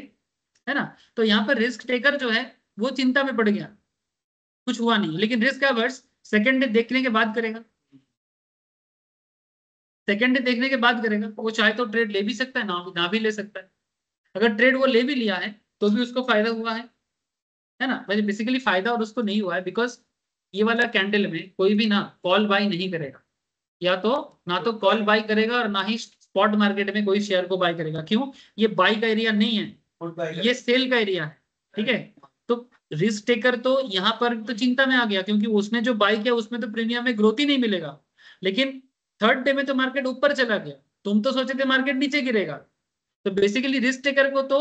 है ना? तो यहाँ पर रिस्क टेकर जो है वो चिंता में पड़ गया, कुछ हुआ नहीं। लेकिन रिस्क अवर्स सेकेंड डे देखने के बाद करेगा, सेकेंड डे देखने के बाद करेगा। वो चाहे तो ट्रेड ले भी सकता है, ना भी ले सकता है। अगर ट्रेड वो ले भी लिया है तो भी उसको फायदा हुआ है ना? वैसे बेसिकली फायदा और उसको नहीं हुआ है, बिकॉज ये वाला कैंडल में कोई भी ना कॉल बाई नहीं करेगा, या तो ना तो कॉल बाई करेगा और ना ही स्पॉट मार्केट में कोई शेयर को बाई करेगा। क्यों? ये बाई का एरिया नहीं है, ये सेल का एरिया है, ठीक है? तो रिस्क टेकर तो यहाँ पर तो चिंता में आ गया, क्योंकि उसने जो बाई किया उसमें तो प्रीमियम में ग्रोथ ही नहीं मिलेगा। लेकिन थर्ड डे में तो मार्केट ऊपर चला गया, तुम तो सोचे थे मार्केट नीचे गिरेगा। तो बेसिकली रिस्क टेकर को तो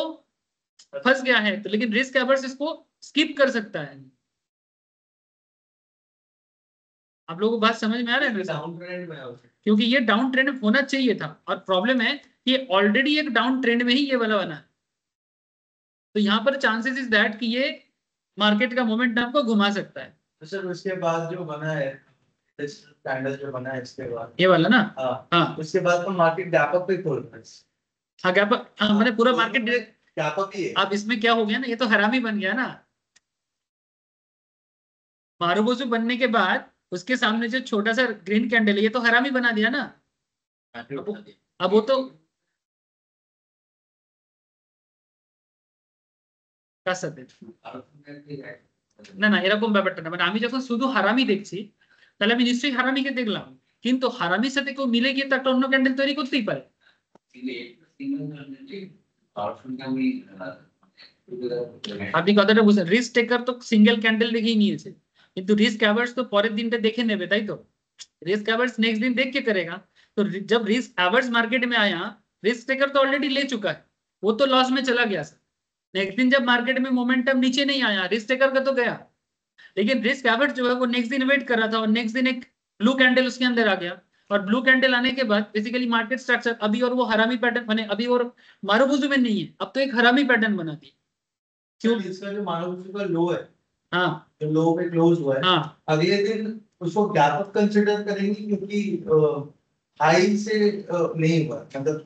फंस गया है, तो लेकिन रिस्क एवर्स इसको स्किप कर सकता है। आप लोगों को बात समझ में आ रहा है? डाउन ट्रेंड में है, क्योंकि ये डाउन ट्रेंड होना चाहिए था, और प्रॉब्लम है कि ऑलरेडी एक डाउन ट्रेंड में ही ये वाला बना है। तो यहाँ पर चांसेस इज दैट कि ये मार्केट का मोमेंटम को घुमा सकता है। तो सर उसके बाद जो बना है कैंडल जो बना है इसके बाद, ये वाला ना, हाँ उसके बाद तो मार्केट गैप अप पे खोल रहा है। हाँ गैप अप, हाँ मैंने पूरा मार्केट गैप अप ही है। अब इसमें क्या हो गया ना, ये तो हरामी बन गया ना। मारुबुजू बनने के बाद उसके सामने जो छोटा सा ग्रीन कैंडल है, ये तो हरामी बना दिया ना। अब वो तो না না এরকম ব্যাপারটা না, মানে আমি যখন শুধু হারামি দেখছি তাহলে আমি নিশ্চয়ই হারামিকে দেখলাম, কিন্তু হারামির সাথে কেউ মিলে গিয়ে তো একটা অন্য ক্যান্ডেল তৈরি করতেই পারে। আপনি কথাটা বুঝছেন? রিস্ক টেকার তো সিঙ্গেল ক্যান্ডেল দেখেই নিয়েছে, কিন্তু रिस्क एवर्स तो পরের দিনটা দেখে নেবে, তাই তো? रिस्क एवर्स नेक्स्ट दिन देख के करेगा। तो जब रिस्क एवर्स मार्केट में आया, रिस्क टेकर तो ऑलरेडी ले चुका है, वो तो लॉस में चला गया सर। नेक्स्ट दिन जब मार्केट में मोमेंटम नीचे नहीं आया, रिस्क टेकर का तो गया, लेकिन रिस्क एवर्स जो है वो नेक्स्ट दिन वेट कर रहा था, और नेक्स्ट दिन एक ब्लू कैंडल उसके अंदर आ गया। और ब्लू कैंडल आने के बाद बेसिकली मार्केट स्ट्रक्चर अभी और वो हरामी पैटर्न बने, अभी और मारुबुजू में नहीं है, अब तो एक हरामी पैटर्न बना दी। क्यों? इसका जो मारुबुजू का लो है, हाँ जो लो पे क्लोज हुआ है, हाँ अगले दिन उसको गैप अप कंसीडर करेंगे, क्योंकि हाई से नहीं हुआ, मतलब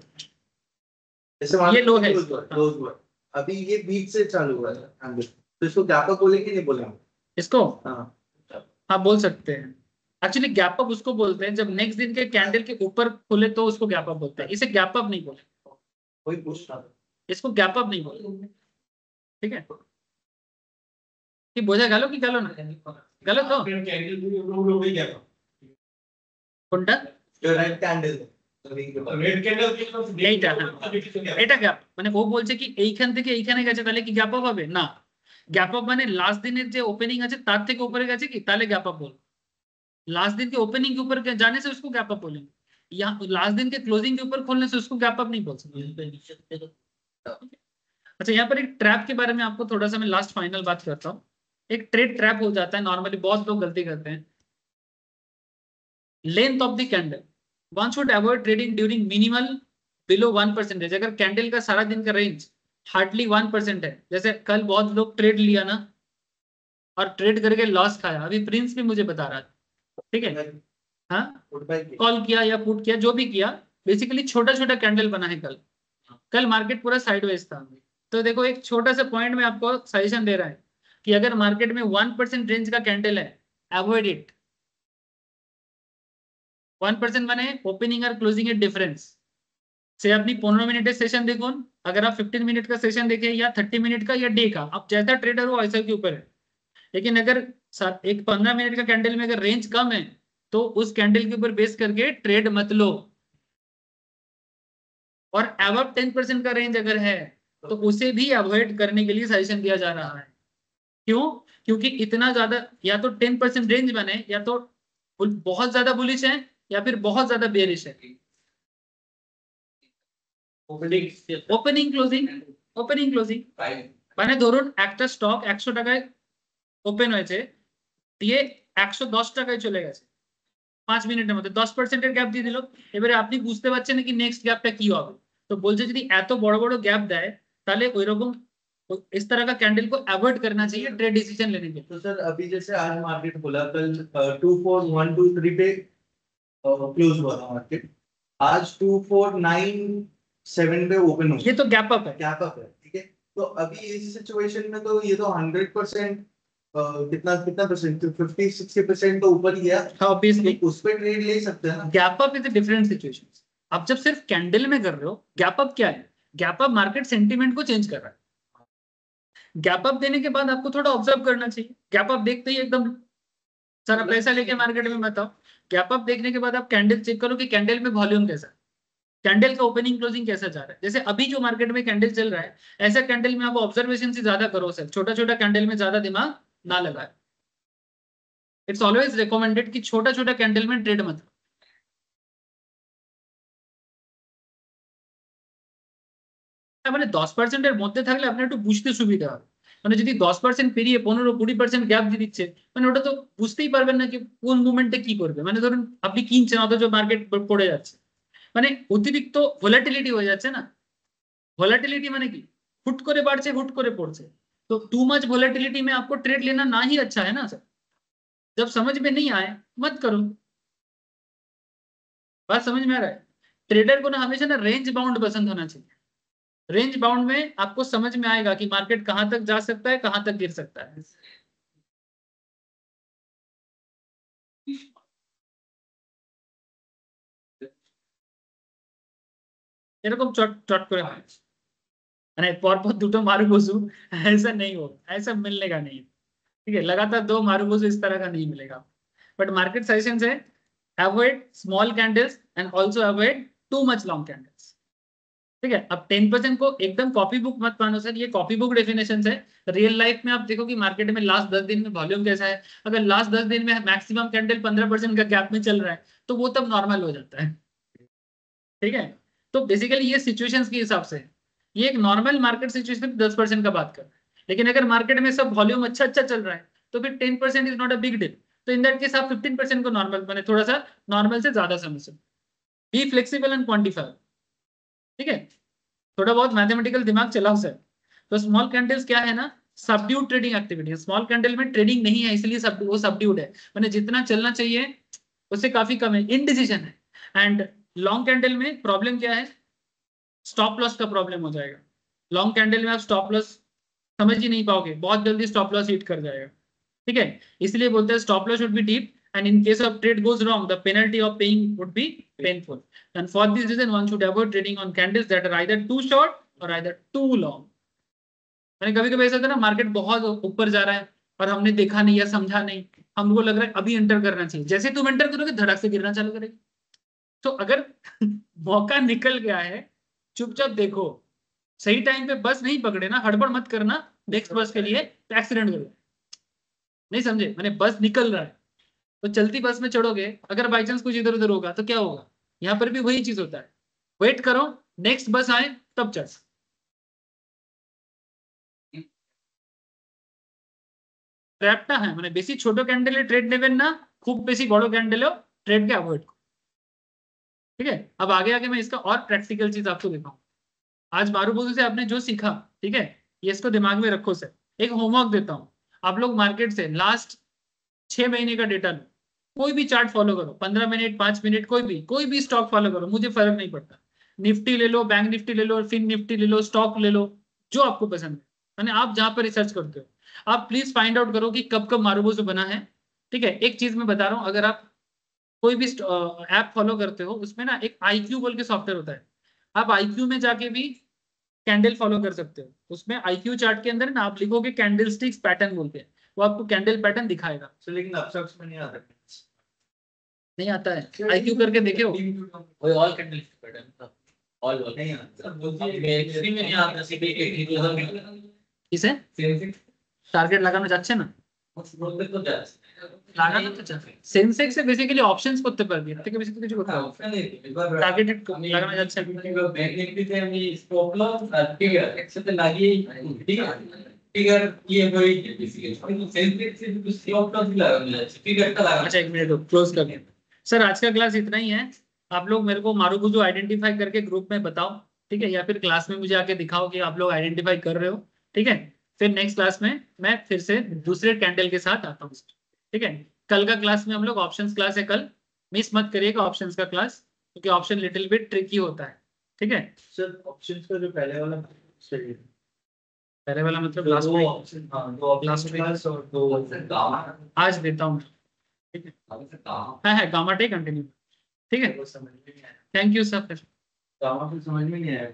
जैसे ये लो है, क्लोज हुआ अभी, ये बीच से चालू हुआ है, तो इसको गैप अप बोलेंगे नहीं बोलेंगे इसको? हाँ हाँ बोल सकते हैं। एक्चुअली गैप अप उसको बोलते हैं जब नेक्स्ट दिन के कैंडल के ऊपर खुले तो उसको गैप अप बोलते हैं, इसे गैप अप नहीं बोलते, कोई पूछ रहा था, इसको गैप अप नहीं बोलते, ठीक है? কি বোঝা গেল কি গেল না? গেল তো? কোনটা? जो रेड कैंडल রেড ক্যান্ডেল এইটা, হ্যাঁ এটা গ্যাপ, মানে ও বলছে কি এইখান থেকে এইখানে গেছে তাহলে কি গ্যাপ আপ হবে না? গ্যাপ আপ মানে লাস্ট দিনের যে ওপেনিং আছে তার থেকে উপরে গেছে কি, তাহলে গ্যাপ আপ बोल। लास्ट दिन के ओपनिंग के ऊपर जाने से उसको गैप अप बोलेंगे, या लास्ट दिन के क्लोजिंग के ऊपर खोलने से उसको गैप अप नहीं बोल सकते। अच्छा यहाँ पर एक ट्रैप के बारे में आपको थोड़ा सा मैं लास्ट फाइनल बात करता हूँ। एक ट्रेड ट्रैप हो जाता है, नॉर्मली बहुत लोग गलती करते हैं। Length of the candle, one should avoid trading during minimal below 1%। अगर कैंडल का सारा दिन का रेंज हार्डली 1% है, जैसे कल बहुत लोग ट्रेड लिया ना और ट्रेड करके लॉस खाया, अभी प्रिंस भी मुझे बता रहा था, ठीक है? हाँ कॉल किया या पुट किया, जो भी किया, बेसिकली छोटा छोटा कैंडल बना है कल। कल मार्केट पूरा साइडवेज था। तो देखो एक छोटा सा पॉइंट में आपको सजेशन दे रहा है कि अगर मार्केट में 1% रेंज का कैंडल है, अवॉइड इट। 1% মানে ওপেনিং আর ক্লোজিং এর ডিফারেন্স। से अपनी 15 मिनट सेशन देखो, अगर आप 15 मिनट का सेशन देखें या 30 मिनट का या डे का, आप जैसा ट्रेडर हो वैसा के ऊपर है। लेकिन अगर एक 15 मिनट का कैंडल में अगर रेंज कम है तो उस कैंडल के ऊपर बेस करके ट्रेड मत लो। और अबव 10% का रेंज अगर है तो उसे भी अवॉइड करने के लिए सजेशन दिया जा रहा है। क्यों? क्योंकि इतना ज्यादा या तो 10% रेंज बने, या तो बहुत ज्यादा बुलिश है या फिर बहुत ज्यादा बेरिश है। ওপেনিং ক্লোজিং মানে ধরুন একটা স্টক 100 টাকায় ওপেন হয়েছে, দিয়ে 110 টাকায় চলে গেছে, 5 মিনিটের মধ্যে 10% গ্যাপ দিয়ে দিল। এবারে আপনি বুঝতে পারছেন না কি নেক্সট গ্যাপটা কি হবে। তো বলছে যদি এত বড় বড় গ্যাপ দেয় তাহলে ওইরকम इस तरह का कैंडल को अवॉइड करना चाहिए ट्रेड डिसीजन लेने के। तो सर अभी जैसे आज मार्केट खुला, कल 24123 पे क्लोज हुआ था मार्केट, आज 2497 पे ओपन हुआ। ये तो गैप अप है, गैप अप है, ठीक है। तो अभी इस सिचुएशन में तो ये तो 100% कितना कितना परसेंट, 50-60% तो ऊपर ही गया। ऑब्वियसली उस पे ट्रेड ले सकते हैं ना। Gap up is a different situation. आप जब सिर्फ कैंडल में कर रहे हो, गैप अप क्या है? गैप अप मार्केट सेंटीमेंट को चेंज कर रहा है। गैप अप देने के बाद आपको थोड़ा ऑब्जर्व करना चाहिए। गैप अप देखते ही एकदम सारा पैसा लेके मार्केट में मत आओ। गैप अप देखने के बाद आप कैंडल चेक करो कि कैंडल में वॉल्यूम कैसा है, कैंडल का ओपनिंग क्लोजिंग कैसा जा रहा है। जैसे अभी जो मार्केट में कैंडल चल रहा है, ऐसा कैंडल में आप ऑब्जर्वेशन से ज्यादा करो सर, छोटा छोटा कैंडल में ज्यादा दिमाग ना लगाए। इट्स ऑलवेज रिकमेंडेड कि छोटा छोटा कैंडल में ट्रेड मत करो। মানে 10% এর মধ্যে থাকলে আপনার একটু বুঝতে সুবিধা হবে। মানে যদি 10% পেরিয়ে 15-20% গ্যাপ দিয়ে দিচ্ছে, মানে ওটা তো বুঝতেই পারবেন না কি কোন মুভমেন্টে কি করবে। মানে ধরুন আপনি কিনছেন অথচ মার্কেট পড়ে যাচ্ছে, মানে অতিরিক্ত ভোলাটিলিটি হয়ে যাচ্ছে না। ভোলাটিলিটি মানে কি, হুট করে বাড়ছে হুট করে পড়ছে। तो टू मच वोलेटिलिटी में आपको ट्रेड लेना ना ही अच्छा है ना सर। जब समझ में नहीं आए मत करो। बात समझ में आ रहा है? ट्रेडर को ना हमेशा ना रेंज बाउंड पसंद होना चाहिए। रेंज बाउंड में आपको समझ में आएगा कि मार्केट कहां तक जा सकता है, कहां तक गिर सकता है। এরকম চট চট করে হয়, মানে পরপর দুটো মারু বসু, ऐसा नहीं होगा, ऐसा मिलने का नहीं है। ठीक है, लगातार 2 मारू बसू इस तरह का नहीं मिलेगा। बट मार्केट सजेशन है avoid small candles and also avoid too much long candles. ठीक है, अब 10% को एकदम कॉपी बुक मत मानो सर, ये कॉपी बुक डेफिनेशन है। रियल लाइफ में आप देखो कि मार्केट में लास्ट 10 दिन में वॉल्यूम कैसा है। अगर लास्ट 10 दिन में मैक्सिमम कैंडल 15% का गैप में चल रहा है तो वो तब नॉर्मल हो जाता है। ठीक है, तो बेसिकली ये सिचुएशंस के हिसाब से ये एक नॉर्मल मार्केट सिचुएशन 10% का बात कर रहा है। लेकिन अगर मार्केट में सब वॉल्यूम अच्छा अच्छा चल रहा है तो फिर 10% is not a big deal. तो इन दैट केस आप 15% को नॉर्मल माने थोड़ा सा नॉर्मल से ज्यादा समझ सकते। B flexible and quantify. ठीक है, थोड़ा बहुत मैथमेटिकल दिमाग चलाओ सर। तो स्मॉल कैंडल्स क्या है ना, subdued trading activity. Small candle में ट्रेडिंग नहीं है इसलिए वो सबड्यूड है, मैंने जितना चलना चाहिए उससे काफी कम है, इनडिसीजन है। एंड लॉन्ग कैंडल में प्रॉब्लम क्या है, स्टॉप लॉस का प्रॉब्लम हो जाएगा। लॉन्ग कैंडल में आप स्टॉप लॉस समझ ही नहीं पाओगे, बहुत जल्दी स्टॉप लॉस हिट कर जाएगा। ठीक है, इसलिए बोलते हैं stop loss should be deep and in case of trade goes wrong the penalty of paying would be painful, and for this reason one should avoid trading on candles that are either too short or either too long। मैंने कभी कभी ऐसा होता है ना, market बहुत ऊपर जा रहा है और हमने देखा नहीं या समझा नहीं, हमको लग रहा है अभी एंटर करना चाहिए, जैसे तुम एंटर करोगे धड़क से गिरना चालू करेगी। तो अगर मौका निकल गया है चुपचाप देखो, सही टाइम पे बस नहीं पकड़े ना, हड़बड़ मत करना नेक्स्ट बस के लिए, एक्सीडेंट कर नहीं समझे। मैंने बस निकल रहा है तो चलती बस में चढ़ोगे, अगर बाई चांस कुछ इधर उधर होगा तो क्या होगा। यहाँ पर भी वही चीज होता है, वेट करो नेक्स्ट बस आए तब चढ़। ট্র্যাপটা হ্যাঁ, মানে বেশি ছোট ক্যান্ডেলে ট্রেড নেবেন না, খুব বেশি বড় ক্যান্ডেলেও ट्रेड के अवॉइड करो। ठीक है, अब आगे आगे मैं इसका और प्रैक्टिकल चीज आपको दिखाऊं। आज मारूबोजू से आपने जो सीखा, ठीक है, ये इसको दिमाग में रखो सर। एक होमवर्क देता हूँ, आप लोग मार्केट से लास्ट 6 महीने का डेटा लो, कोई भी चार्ट फॉलो करो, 15 मिनट 5 मिनट कोई भी स्टॉक फॉलो करो, मुझे फर्क नहीं पड़ता। निफ्टी ले लो, बैंक निफ्टी ले लो, फिन निफ्टी ले लो, स्टॉक ले लो, जो आपको पसंद है। मैंने आप जहां पर रिसर्च करते हो आप प्लीज फाइंड आउट करो कि कब कब मारूबोजू बना है। ठीक है, एक चीज मैं बता रहा हूँ, अगर आप कोई भी ऐप फॉलो करते हो उसमें ना एक IQ बोल के सॉफ्टवेयर होता है, आप IQ में जाके भी कैंडल फॉलो कर सकते हो। उसमें IQ चार्ट के अंदर ना आप लिखोगे कैंडल स्टिक्स पैटर्न बोलते हैं, वो आपको कैंडल पैटर्न दिखाएगा। लेकिन अपस्टॉक्स में नहीं आता, नहीं आता है, IQ करके देखो। कोई ऑल कैंडल पैटर्न ऑल नहीं आता, एक्सट्रीम में नहीं आता, सीधे किसे टारगेट लगाনো যাচ্ছে না, বলতে তো যাচ্ছে লাগানো তো যাচ্ছে। সেন্সেক্স এ বেসিক্যালি অপশনস করতে পারবি, এর থেকে বেশি তো কিছু করতে পারবি না। অপশন এবার টার্গেটেড লাগানো যাচ্ছে ব্যাংক নিফটিতে আমি স্টপ লস আর ট্রিগার একসাথে লাগিয়ে, ঠিক আছে, ট্রিগার ये वही बेसिकली কিন্তু সেন্সেক্স এ কিন্তু স্টপ লস লাগানো যাচ্ছে, ট্রিগারটা লাগানো। अच्छा एक मिनट क्लोज कर। सर आज का क्लास इतना ही है। आप लोग मेरे को मारुबुजु आइडेंटिफाई करके ग्रुप में बताओ, ठीक है, या फिर क्लास में मुझे आके दिखाओ कि आप लोग आइडेंटिफाई कर रहे हो, ठीक है। फिर नेक्स्ट क्लास में मैं फिर से दूसरे कैंडल के साथ आता हूँ, ठीक है। कल का क्लास में हम लोग ऑप्शंस क्लास है, कल मिस मत करिएगा ऑप्शंस का क्लास, क्योंकि ऑप्शन लिटिल बिट ट्रिकी होता है, ठीक है। सर ऑप्शंस का जो पहले वाला चाहिए, पहले वाला मतलब लास्ट दो वीक, ऑप्शन, हाँ दो लास्ट वीक क्लास और दो आज देता हूँ, ठीक है। है गामा टे कंटिन्यू, ठीक है। समझ में नहीं आया, थैंक यू सर। गामा फिर समझ में नहीं आया।